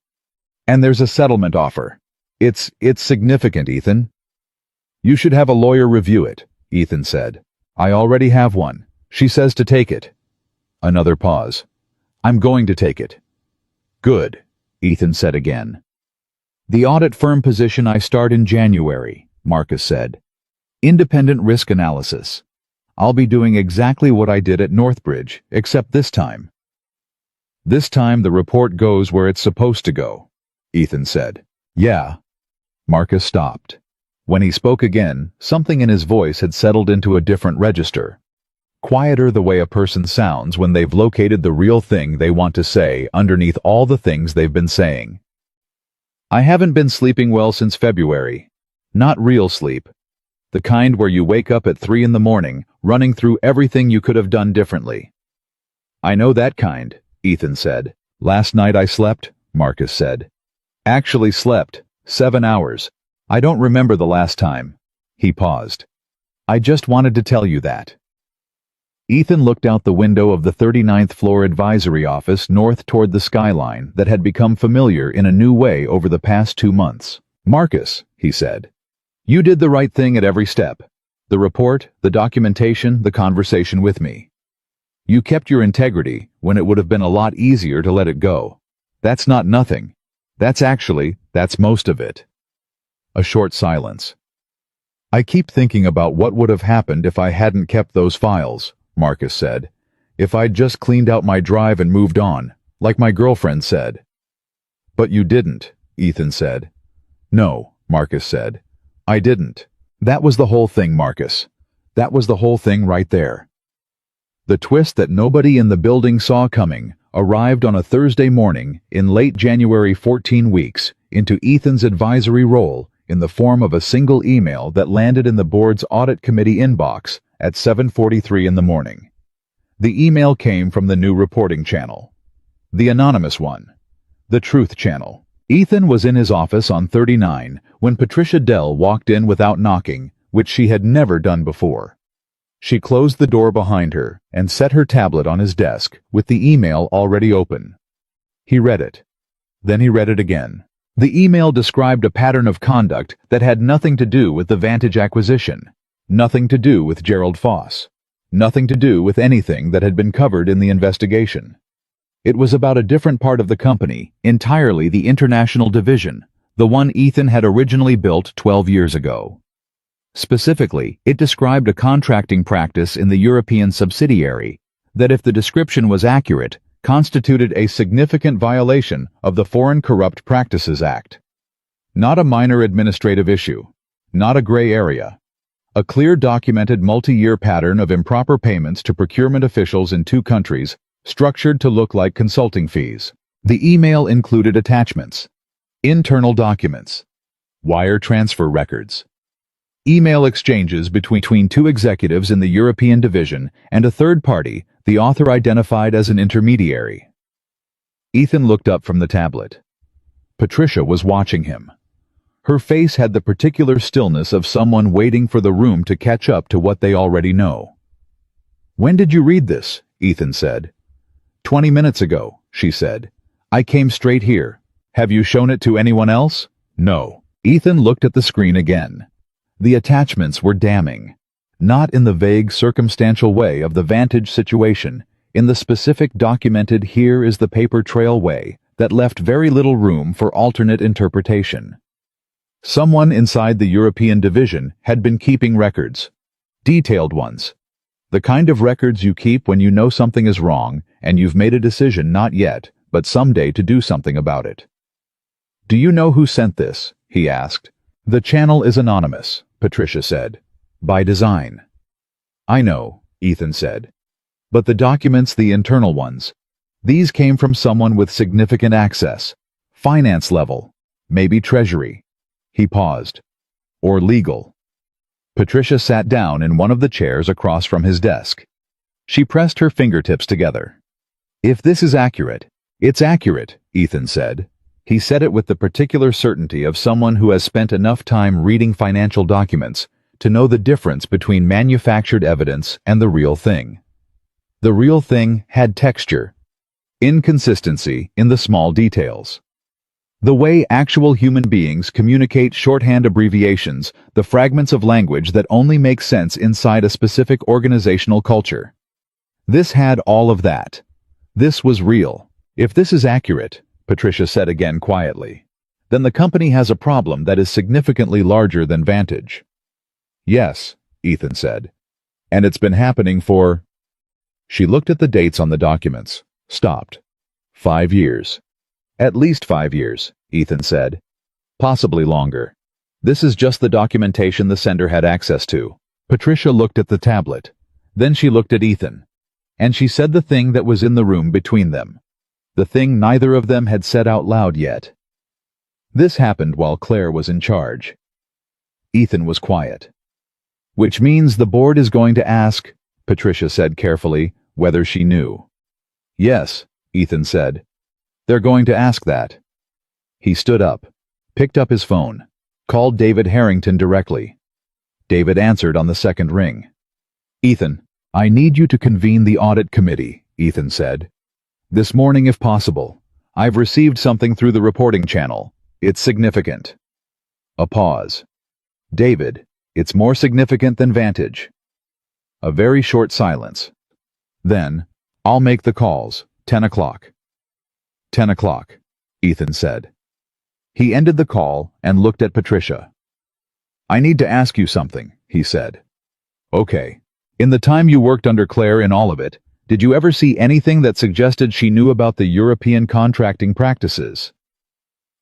And there's a settlement offer. It's significant, Ethan. You should have a lawyer review it, Ethan said. I already have one. She says to take it. Another pause. I'm going to take it. Good, Ethan said again. The audit firm position I start in January, Marcus said. Independent risk analysis. I'll be doing exactly what I did at Northbridge, except this time. This time the report goes where it's supposed to go, Ethan said. Yeah. Marcus stopped. When he spoke again, something in his voice had settled into a different register. Quieter the way a person sounds when they've located the real thing they want to say underneath all the things they've been saying. I haven't been sleeping well since February. Not real sleep. The kind where you wake up at 3 a.m, running through everything you could have done differently. I know that kind, Ethan said. Last night I slept, Marcus said. Actually slept, 7 hours. I don't remember the last time. He paused. I just wanted to tell you that. Ethan looked out the window of the 39th floor advisory office north toward the skyline that had become familiar in a new way over the past 2 months. Marcus, he said, you did the right thing at every step. The report, the documentation, the conversation with me. You kept your integrity when it would have been a lot easier to let it go. That's not nothing. That's most of it. A short silence. I keep thinking about what would have happened if I hadn't kept those files, Marcus said. If I'd just cleaned out my drive and moved on, like my girlfriend said. But you didn't, Ethan said. No, Marcus said. I didn't. That was the whole thing, Marcus. That was the whole thing right there. The twist that nobody in the building saw coming arrived on a Thursday morning in late January 14 weeks into Ethan's advisory role in the form of a single email that landed in the board's audit committee inbox at 7:43 a.m. The email came from the new reporting channel. The anonymous one. The Truth Channel. Ethan was in his office on 39 when Patricia Dell walked in without knocking, which she had never done before. She closed the door behind her and set her tablet on his desk with the email already open. He read it. Then he read it again. The email described a pattern of conduct that had nothing to do with the Vantage acquisition, nothing to do with Gerald Foss, nothing to do with anything that had been covered in the investigation. It was about a different part of the company, entirely the international division, the one Ethan had originally built 12 years ago. Specifically, it described a contracting practice in the European subsidiary that, if the description was accurate, constituted a significant violation of the Foreign Corrupt Practices Act. Not a minor administrative issue, not a gray area, A clear documented multi-year pattern of improper payments to procurement officials in 2 countries, structured to look like consulting fees. The email included attachments, internal documents, wire transfer records, email exchanges between 2 executives in the European division and a third party, the author identified as an intermediary. Ethan looked up from the tablet. Patricia was watching him. Her face had the particular stillness of someone waiting for the room to catch up to what they already know. "When did you read this?" Ethan said. 20 minutes ago, she said. "I came straight here. Have you shown it to anyone else?" "No." Ethan looked at the screen again. The attachments were damning. Not in the vague circumstantial way of the Vantage situation, in the specific documented "here is the paper trail" way that left very little room for alternate interpretation. Someone inside the European division had been keeping records. Detailed ones. The kind of records you keep when you know something is wrong and you've made a decision not yet, but someday to do something about it. "Do you know who sent this?" he asked. "The channel is anonymous," Patricia said. "By design." "I know," Ethan said. "But the documents, the internal ones, these came from someone with significant access. Finance level. Maybe treasury." He paused. "Or legal." Patricia sat down in one of the chairs across from his desk. She pressed her fingertips together. "If this is accurate, it's accurate," Ethan said. He said it with the particular certainty of someone who has spent enough time reading financial documents to know the difference between manufactured evidence and the real thing. The real thing had texture, inconsistency in the small details. The way actual human beings communicate shorthand abbreviations, the fragments of language that only make sense inside a specific organizational culture. This had all of that. This was real. "If this is accurate," Patricia said again quietly, "then the company has a problem that is significantly larger than Vantage." "Yes," Ethan said. "And it's been happening for—" She looked at the dates on the documents, stopped. 5 years. "At least 5 years," Ethan said. "Possibly longer. This is just the documentation the sender had access to." Patricia looked at the tablet. Then she looked at Ethan. And she said the thing that was in the room between them. The thing neither of them had said out loud yet. This happened while Claire was in charge. Ethan was quiet. "Which means the board is going to ask," Patricia said carefully, "whether she knew." "Yes," Ethan said. "They're going to ask that." He stood up, picked up his phone, called David Harrington directly. David answered on the second ring. "Ethan, I need you to convene the audit committee," Ethan said. "This morning if possible. I've received something through the reporting channel. It's significant." A pause. "David, it's more significant than Vantage." A very short silence. Then, "I'll make the calls, 10 o'clock. 10 o'clock, Ethan said. He ended the call and looked at Patricia. "I need to ask you something," he said. "Okay. In the time you worked under Claire in all of it, did you ever see anything that suggested she knew about the European contracting practices?"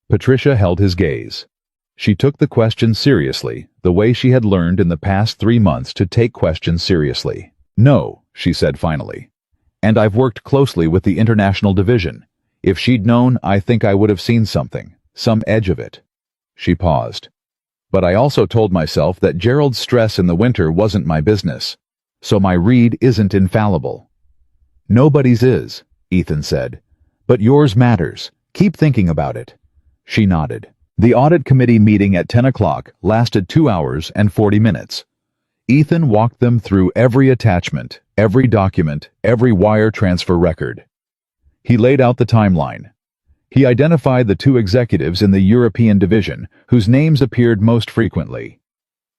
Patricia held his gaze. She took the question seriously, the way she had learned in the past 3 months to take questions seriously. "No," she said finally. "And I've worked closely with the international division. If she'd known, I think I would have seen something, some edge of it." She paused. "But I also told myself that Gerald's stress in the winter wasn't my business. So my read isn't infallible." "Nobody's is," Ethan said. "But yours matters. Keep thinking about it." She nodded. The audit committee meeting at 10 o'clock lasted 2 hours and 40 minutes. Ethan walked them through every attachment, every document, every wire transfer record. He laid out the timeline. He identified the 2 executives in the European division whose names appeared most frequently.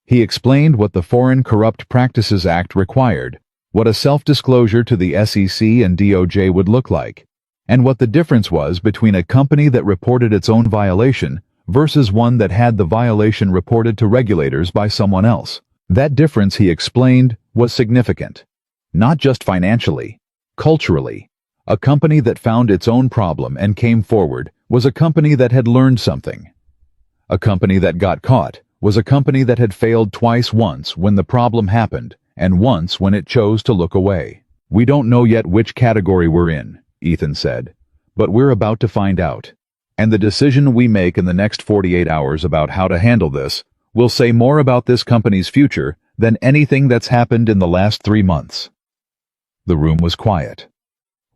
He explained what the Foreign Corrupt Practices Act required, what a self-disclosure to the SEC and DOJ would look like, and what the difference was between a company that reported its own violation versus one that had the violation reported to regulators by someone else. That difference, he explained, was significant. Not just financially, culturally. A company that found its own problem and came forward was a company that had learned something. A company that got caught was a company that had failed twice, once when the problem happened, and once when it chose to look away. "We don't know yet which category we're in," Ethan said, "but we're about to find out. And the decision we make in the next 48 hours about how to handle this will say more about this company's future than anything that's happened in the last 3 months." The room was quiet.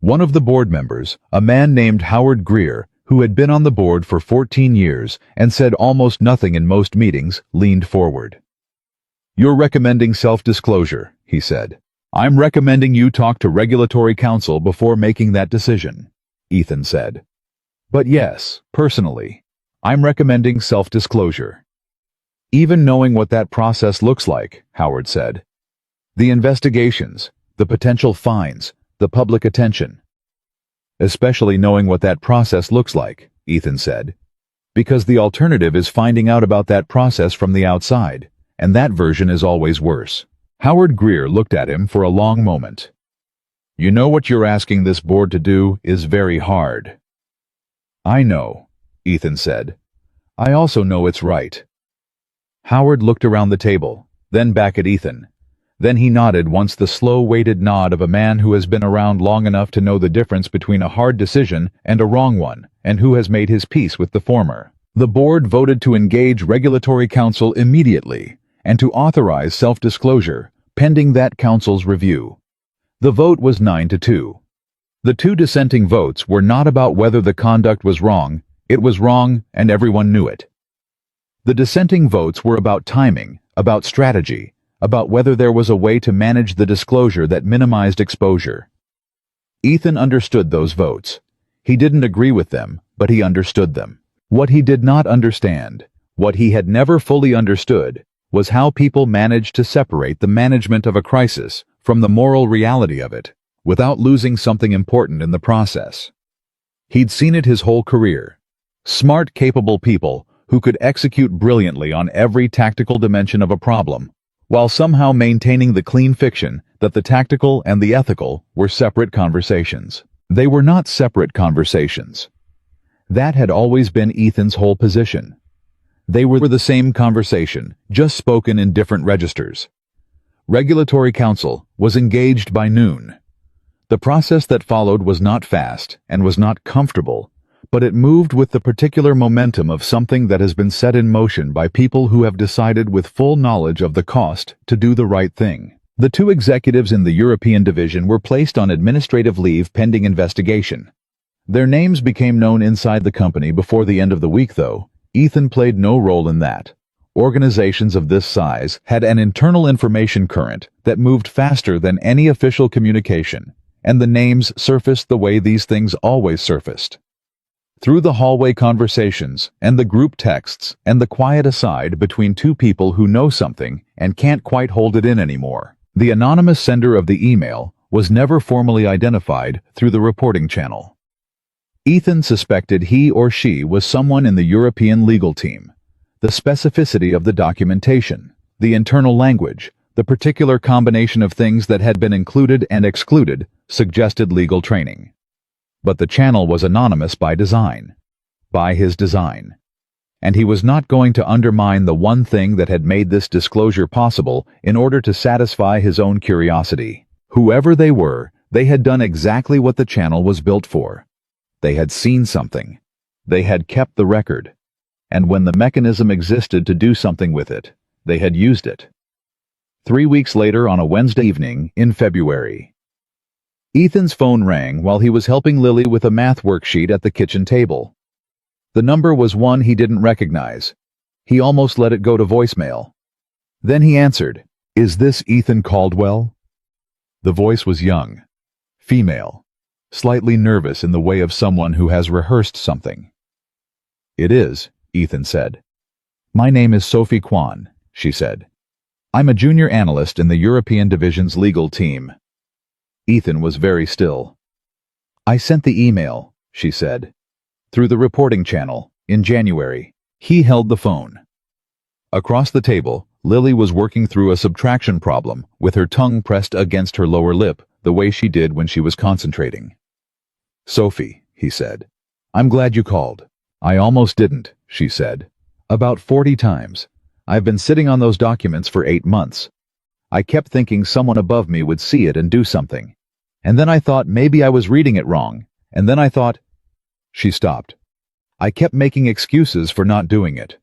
One of the board members, a man named Howard Greer, who had been on the board for 14 years and said almost nothing in most meetings, leaned forward. "You're recommending self-disclosure," he said. "I'm recommending you talk to regulatory counsel before making that decision," Ethan said. "But yes, personally, I'm recommending self-disclosure." "Even knowing what that process looks like," Howard said. "The investigations, the potential fines, the public attention." "Especially knowing what that process looks like," Ethan said. "Because the alternative is finding out about that process from the outside, and that version is always worse." Howard Greer looked at him for a long moment. "You know what you're asking this board to do is very hard." "I know," Ethan said. "I also know it's right." Howard looked around the table, then back at Ethan. Then he nodded once, the slow, weighted nod of a man who has been around long enough to know the difference between a hard decision and a wrong one, and who has made his peace with the former. The board voted to engage regulatory counsel immediately and to authorize self-disclosure, pending that counsel's review. The vote was 9-2. The 2 dissenting votes were not about whether the conduct was wrong. It was wrong, and everyone knew it. The dissenting votes were about timing, about strategy, about whether there was a way to manage the disclosure that minimized exposure. Ethan understood those votes. He didn't agree with them, but he understood them. What he did not understand, what he had never fully understood, was how people managed to separate the management of a crisis from the moral reality of it, without losing something important in the process. He'd seen it his whole career. Smart, capable people who could execute brilliantly on every tactical dimension of a problem, while somehow maintaining the clean fiction that the tactical and the ethical were separate conversations. They were not separate conversations. That had always been Ethan's whole position. They were the same conversation, just spoken in different registers. Regulatory counsel was engaged by noon. The process that followed was not fast and was not comfortable, but it moved with the particular momentum of something that has been set in motion by people who have decided with full knowledge of the cost to do the right thing. The 2 executives in the European division were placed on administrative leave pending investigation. Their names became known inside the company before the end of the week, though. Ethan played no role in that. Organizations of this size had an internal information current that moved faster than any official communication, and the names surfaced the way these things always surfaced. Through the hallway conversations and the group texts and the quiet aside between 2 people who know something and can't quite hold it in anymore. The anonymous sender of the email was never formally identified through the reporting channel. Ethan suspected he or she was someone in the European legal team. The specificity of the documentation, the internal language, the particular combination of things that had been included and excluded suggested legal training. But the channel was anonymous by design. By his design. And he was not going to undermine the one thing that had made this disclosure possible in order to satisfy his own curiosity. Whoever they were, they had done exactly what the channel was built for. They had seen something. They had kept the record. And when the mechanism existed to do something with it, they had used it. 3 weeks later, on a Wednesday evening in February, Ethan's phone rang while he was helping Lily with a math worksheet at the kitchen table. The number was one he didn't recognize. He almost let it go to voicemail. Then he answered, "Is this Ethan Caldwell?" The voice was young, female, slightly nervous in the way of someone who has rehearsed something. "It is," Ethan said. "My name is Sophie Kwan," she said. "I'm a junior analyst in the European Division's legal team." Ethan was very still. "I sent the email," she said. "Through the reporting channel, in January." He held the phone. Across the table, Lily was working through a subtraction problem with her tongue pressed against her lower lip, the way she did when she was concentrating. "Sophie," he said. "I'm glad you called." "I almost didn't," she said. "About 40 times. I've been sitting on those documents for 8 months. I kept thinking someone above me would see it and do something. And then I thought maybe I was reading it wrong. And then I thought... She stopped. I kept making excuses for not doing it.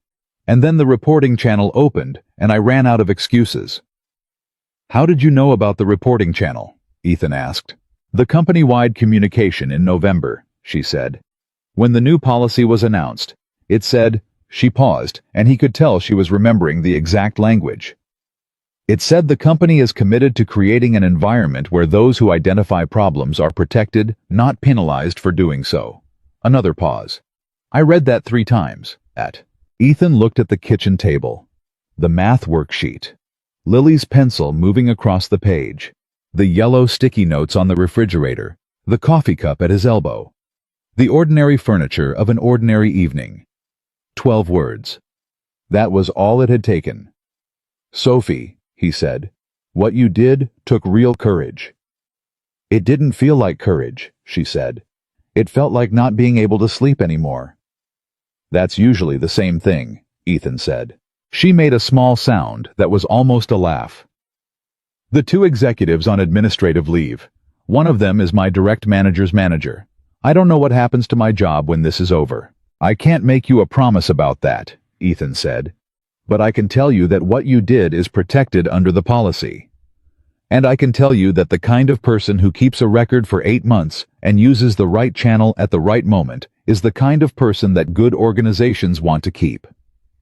And then the reporting channel opened, and I ran out of excuses. How did you know about the reporting channel? Ethan asked. The company-wide communication in November, she said. When the new policy was announced, it said... She paused, and he could tell she was remembering the exact language. It said the company is committed to creating an environment where those who identify problems are protected, not penalized for doing so. Another pause. I read that 3 times. Ethan looked at the kitchen table. The math worksheet. Lily's pencil moving across the page. The yellow sticky notes on the refrigerator. The coffee cup at his elbow. The ordinary furniture of an ordinary evening. 12 words. That was all it had taken. Sophie, he said, what you did took real courage. It didn't feel like courage, she said. It felt like not being able to sleep anymore. That's usually the same thing, Ethan said. She made a small sound that was almost a laugh. The 2 executives on administrative leave. One of them is my direct manager's manager. I don't know what happens to my job when this is over. I can't make you a promise about that, Ethan said. But I can tell you that what you did is protected under the policy. And I can tell you that the kind of person who keeps a record for 8 months and uses the right channel at the right moment is the kind of person that good organizations want to keep.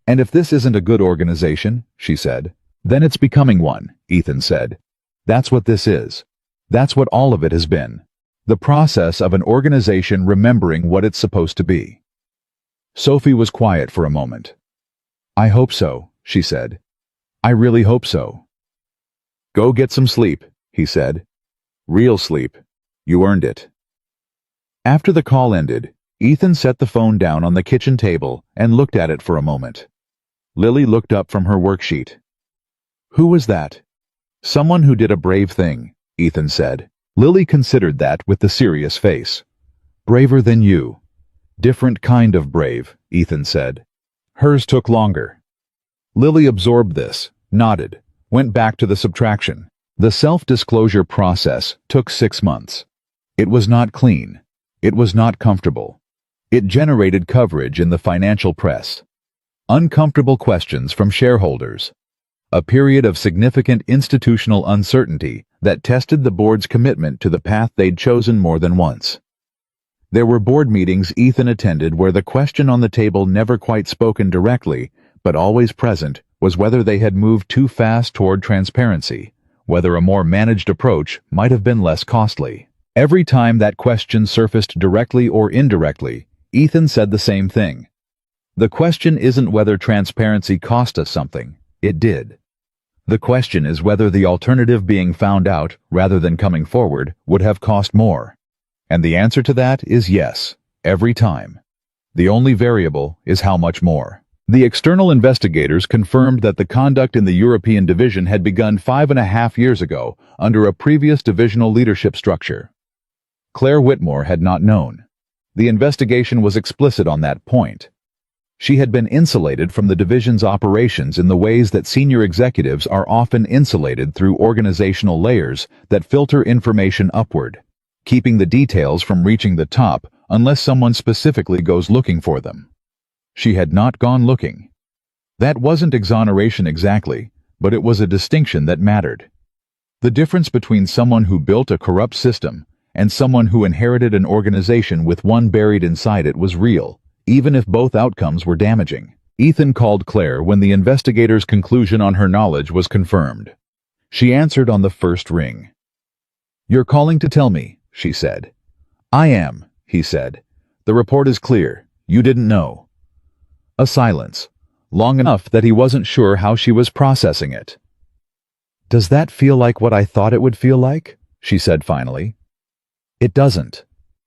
And if this isn't a good organization, she said, then it's becoming one, Ethan said. That's what this is. That's what all of it has been. The process of an organization remembering what it's supposed to be. Sophie was quiet for a moment. I hope so, she said. I really hope so. Go get some sleep, he said. Real sleep. You earned it. After the call ended, Ethan set the phone down on the kitchen table and looked at it for a moment. Lily looked up from her worksheet. Who was that? Someone who did a brave thing, Ethan said. Lily considered that with the serious face. Braver than you. Different kind of brave, Ethan said. Hers took longer. Lily absorbed this, nodded, went back to the subtraction. The self-disclosure process took 6 months. It was not clean. It was not comfortable. It generated coverage in the financial press. Uncomfortable questions from shareholders. A period of significant institutional uncertainty that tested the board's commitment to the path they'd chosen more than once. There were board meetings Ethan attended where the question on the table, never quite spoken directly, but always present, was whether they had moved too fast toward transparency, whether a more managed approach might have been less costly. Every time that question surfaced directly or indirectly, Ethan said the same thing. The question isn't whether transparency cost us something. It did. The question is whether the alternative, being found out rather than coming forward, would have cost more. And the answer to that is yes, every time. The only variable is how much more. The external investigators confirmed that the conduct in the European division had begun 5.5 years ago under a previous divisional leadership structure. Claire Whitmore had not known. The investigation was explicit on that point. She had been insulated from the division's operations in the ways that senior executives are often insulated through organizational layers that filter information upward, keeping the details from reaching the top unless someone specifically goes looking for them. She had not gone looking. That wasn't exoneration exactly, but it was a distinction that mattered. The difference between someone who built a corrupt system and someone who inherited an organization with one buried inside it was real, even if both outcomes were damaging. Ethan called Claire when the investigator's conclusion on her knowledge was confirmed. She answered on the first ring. "You're calling to tell me," she said. "I am," he said. "The report is clear. You didn't know." A silence, long enough that he wasn't sure how she was processing it. "Does that feel like what I thought it would feel like?" she said finally. "It doesn't.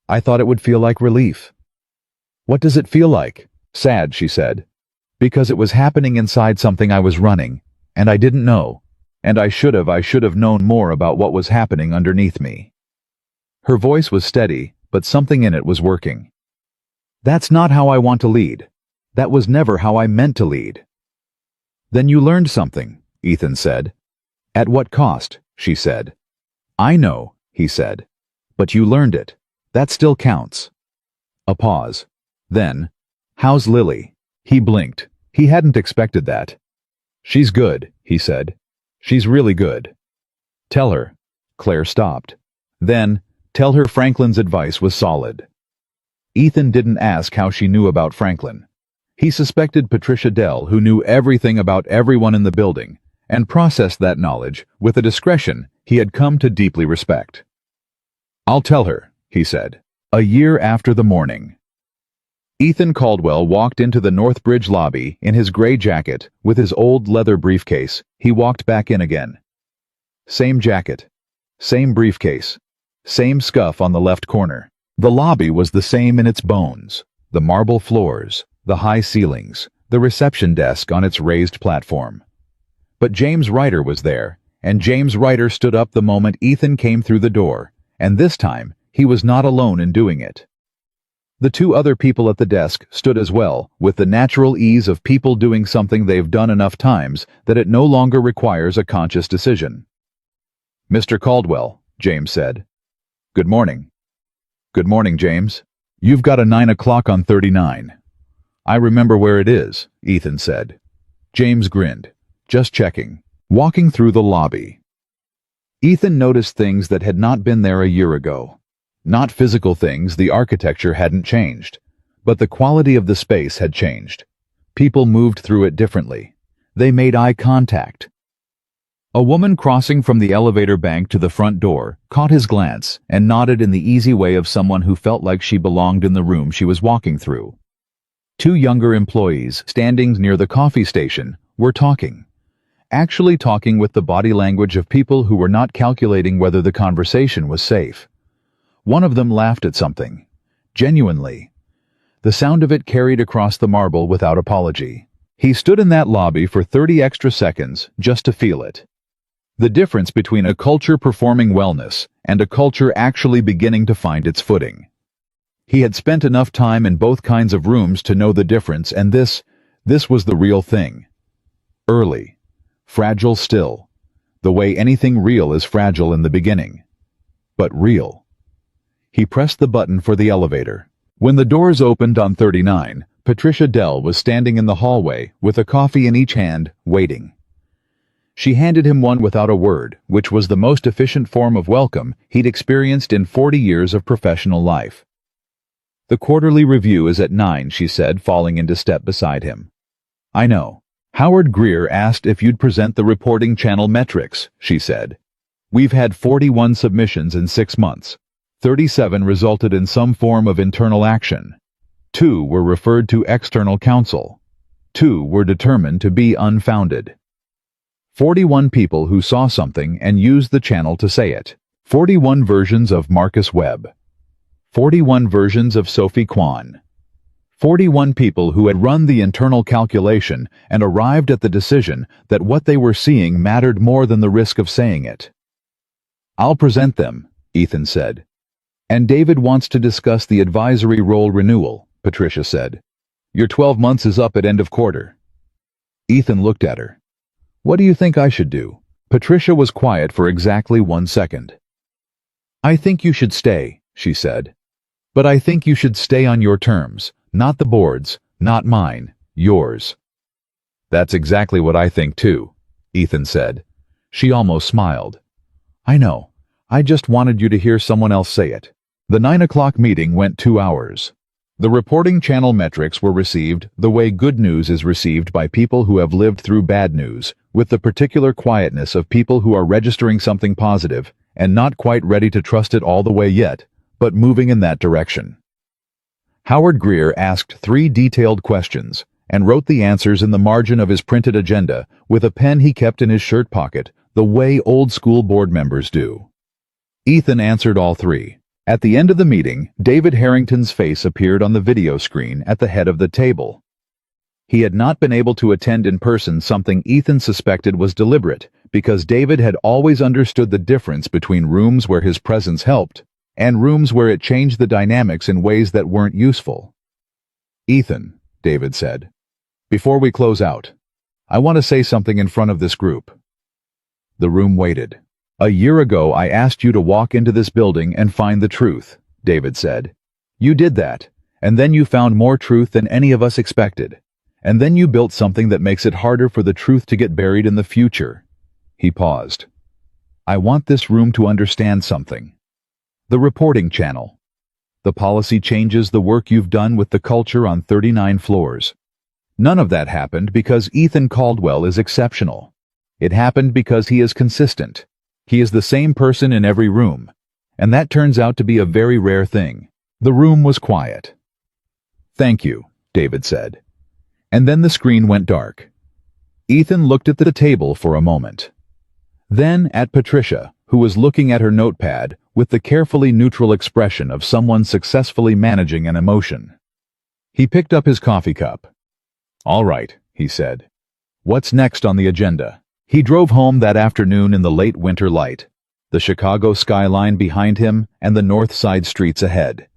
I thought it would feel like relief." "What does it feel like?" "Sad," she said. "Because it was happening inside something I was running, and I didn't know. And I should have known more about what was happening underneath me." Her voice was steady, but something in it was working. "That's not how I want to lead. That was never how I meant to lead." Then you learned something, Ethan said. At what cost? She said. I know, he said. But you learned it. That still counts. A pause. Then, how's Lily? He blinked. He hadn't expected that. She's good, he said. She's really good. Tell her. Claire stopped. Then, tell her Franklin's advice was solid. Ethan didn't ask how she knew about Franklin. He suspected Patricia Dell, who knew everything about everyone in the building, and processed that knowledge with a discretion he had come to deeply respect. I'll tell her, he said. A year after the morning. Ethan Caldwell walked into the Northbridge lobby in his gray jacket with his old leather briefcase. He walked back in again. Same jacket. Same briefcase. Same scuff on the left corner. The lobby was the same in its bones. The marble floors, the high ceilings, the reception desk on its raised platform. But James Ryder was there, and James Ryder stood up the moment Ethan came through the door, and this time he was not alone in doing it. The two other people at the desk stood as well, with the natural ease of people doing something they've done enough times that it no longer requires a conscious decision. Mr. Caldwell, James said. Good morning. Good morning, James. You've got a 9 o'clock on 39. I remember where it is, Ethan said. James grinned. Just checking. Walking through the lobby. Ethan noticed things that had not been there a year ago. Not physical things, the architecture hadn't changed, but the quality of the space had changed. People moved through it differently. They made eye contact. A woman crossing from the elevator bank to the front door caught his glance and nodded in the easy way of someone who felt like she belonged in the room she was walking through. Two younger employees standing near the coffee station were talking. Actually talking with the body language of people who were not calculating whether the conversation was safe. One of them laughed at something. Genuinely. The sound of it carried across the marble without apology. He stood in that lobby for 30 extra seconds just to feel it. The difference between a culture performing wellness and a culture actually beginning to find its footing. He had spent enough time in both kinds of rooms to know the difference, and this was the real thing. Early. Fragile still. The way anything real is fragile in the beginning. But real. He pressed the button for the elevator. When the doors opened on 39, Patricia Dell was standing in the hallway with a coffee in each hand, waiting. She handed him one without a word, which was the most efficient form of welcome he'd experienced in 40 years of professional life. The quarterly review is at 9, she said, falling into step beside him. I know. Howard Greer asked if you'd present the reporting channel metrics, she said. We've had 41 submissions in 6 months. 37 resulted in some form of internal action. 2 were referred to external counsel. 2 were determined to be unfounded. 41 people who saw something and used the channel to say it. 41 versions of Marcus Webb. 41 versions of Sophie Kwan. 41 people who had run the internal calculation and arrived at the decision that what they were seeing mattered more than the risk of saying it. I'll present them, Ethan said. And David wants to discuss the advisory role renewal, Patricia said. Your 12 months is up at end of quarter. Ethan looked at her. What do you think I should do? Patricia was quiet for exactly 1 second. I think you should stay, she said. But I think you should stay on your terms, not the board's, not mine, yours. That's exactly what I think too, Ethan said. She almost smiled. I know. I just wanted you to hear someone else say it. The 9 o'clock meeting went 2 hours. The reporting channel metrics were received the way good news is received by people who have lived through bad news, with the particular quietness of people who are registering something positive and not quite ready to trust it all the way yet, but moving in that direction. Howard Greer asked 3 detailed questions and wrote the answers in the margin of his printed agenda with a pen he kept in his shirt pocket, the way old school board members do. Ethan answered all 3. At the end of the meeting, David Harrington's face appeared on the video screen at the head of the table. He had not been able to attend in person, something Ethan suspected was deliberate, because David had always understood the difference between rooms where his presence helped and rooms where it changed the dynamics in ways that weren't useful. Ethan, David said, before we close out, I want to say something in front of this group." The room waited. "A year ago I asked you to walk into this building and find the truth," David said. "You did that, and then you found more truth than any of us expected. And then you built something that makes it harder for the truth to get buried in the future." He paused. "I want this room to understand something. The reporting channel. The policy changes the work you've done with the culture on 39 floors. None of that happened because Ethan Caldwell is exceptional. It happened because he is consistent. He is the same person in every room, and that turns out to be a very rare thing." The room was quiet. "Thank you," David said. And then the screen went dark. Ethan looked at the table for a moment. Then at Patricia, who was looking at her notepad with the carefully neutral expression of someone successfully managing an emotion. He picked up his coffee cup. "All right," he said. "What's next on the agenda?" He drove home that afternoon in the late winter light, the Chicago skyline behind him and the north side streets ahead.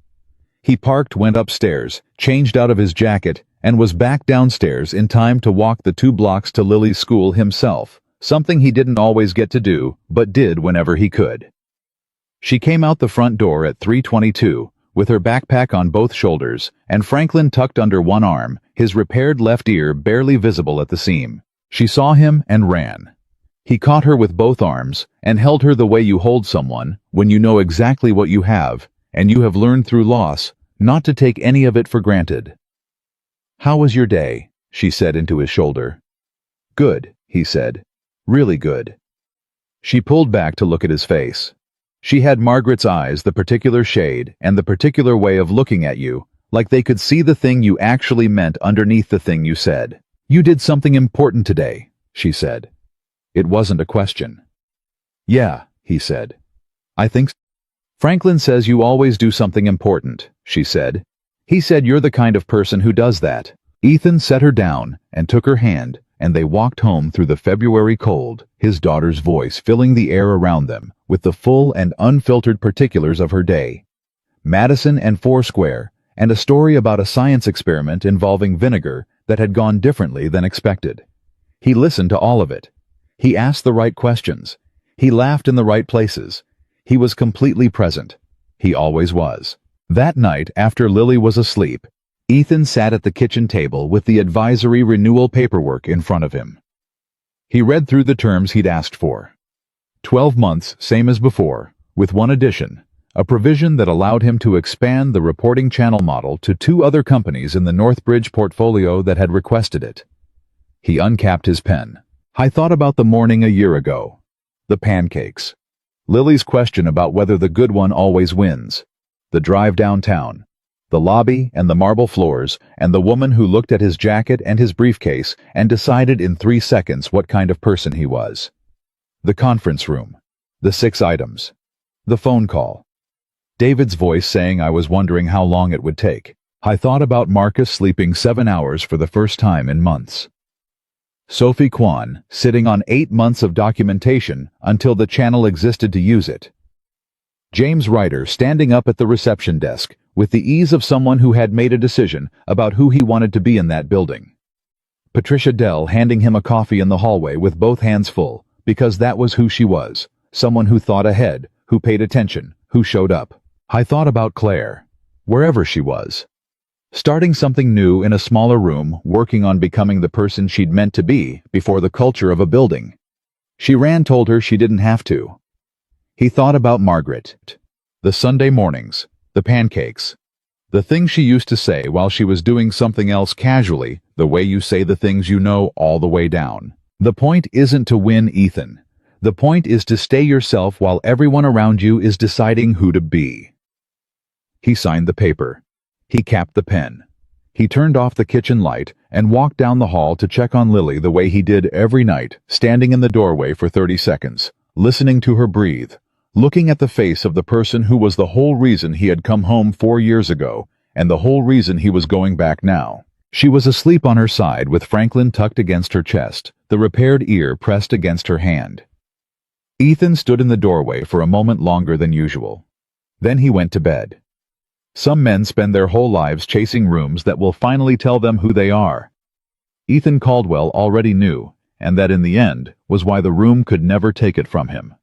He parked, went upstairs, changed out of his jacket, and was back downstairs in time to walk the 2 blocks to Lily's school himself, something he didn't always get to do, but did whenever he could. She came out the front door at 3:22, with her backpack on both shoulders, and Franklin tucked under one arm, his repaired left ear barely visible at the seam. She saw him and ran. He caught her with both arms and held her the way you hold someone when you know exactly what you have, and you have learned through loss not to take any of it for granted. "How was your day?" she said into his shoulder. "Good," he said. "Really good." She pulled back to look at his face. She had Margaret's eyes, the particular shade and the particular way of looking at you, like they could see the thing you actually meant underneath the thing you said. "You did something important today," she said. It wasn't a question. "Yeah," he said. "I think so." "Franklin says you always do something important," she said. "He said you're the kind of person who does that." Ethan set her down and took her hand, and they walked home through the February cold, his daughter's voice filling the air around them with the full and unfiltered particulars of her day. Madison and Foursquare, and a story about a science experiment involving vinegar that had gone differently than expected. He listened to all of it. He asked the right questions. He laughed in the right places. He was completely present. He always was. That night, after Lily was asleep, Ethan sat at the kitchen table with the advisory renewal paperwork in front of him. He read through the terms he'd asked for. 12 months, same as before, with one addition, a provision that allowed him to expand the reporting channel model to 2 other companies in the Northbridge portfolio that had requested it. He uncapped his pen. "I thought about the morning a year ago. The pancakes. Lily's question about whether the good one always wins. The drive downtown. The lobby and the marble floors, and the woman who looked at his jacket and his briefcase and decided in 3 seconds what kind of person he was. The conference room. The 6 items. The phone call. David's voice saying I was wondering how long it would take. I thought about Marcus sleeping 7 hours for the first time in months. Sophie Kwan sitting on 8 months of documentation until the channel existed to use it. James Ryder standing up at the reception desk with the ease of someone who had made a decision about who he wanted to be in that building. Patricia Dell handing him a coffee in the hallway with both hands full, because that was who she was, someone who thought ahead, who paid attention, who showed up. I thought about Claire, wherever she was. Starting something new in a smaller room, working on becoming the person she'd meant to be before the culture of a building. She told her she didn't have to. He thought about Margaret. The Sunday mornings, the pancakes. The things she used to say while she was doing something else casually, the way you say the things you know all the way down. The point isn't to win, Ethan. The point is to stay yourself while everyone around you is deciding who to be. He signed the paper. He capped the pen. He turned off the kitchen light and walked down the hall to check on Lily the way he did every night, standing in the doorway for 30 seconds, listening to her breathe, looking at the face of the person who was the whole reason he had come home 4 years ago, and the whole reason he was going back now. She was asleep on her side with Franklin tucked against her chest, the repaired ear pressed against her hand. Ethan stood in the doorway for a moment longer than usual. Then he went to bed. Some men spend their whole lives chasing rooms that will finally tell them who they are. Ethan Caldwell already knew, and that in the end was why the room could never take it from him.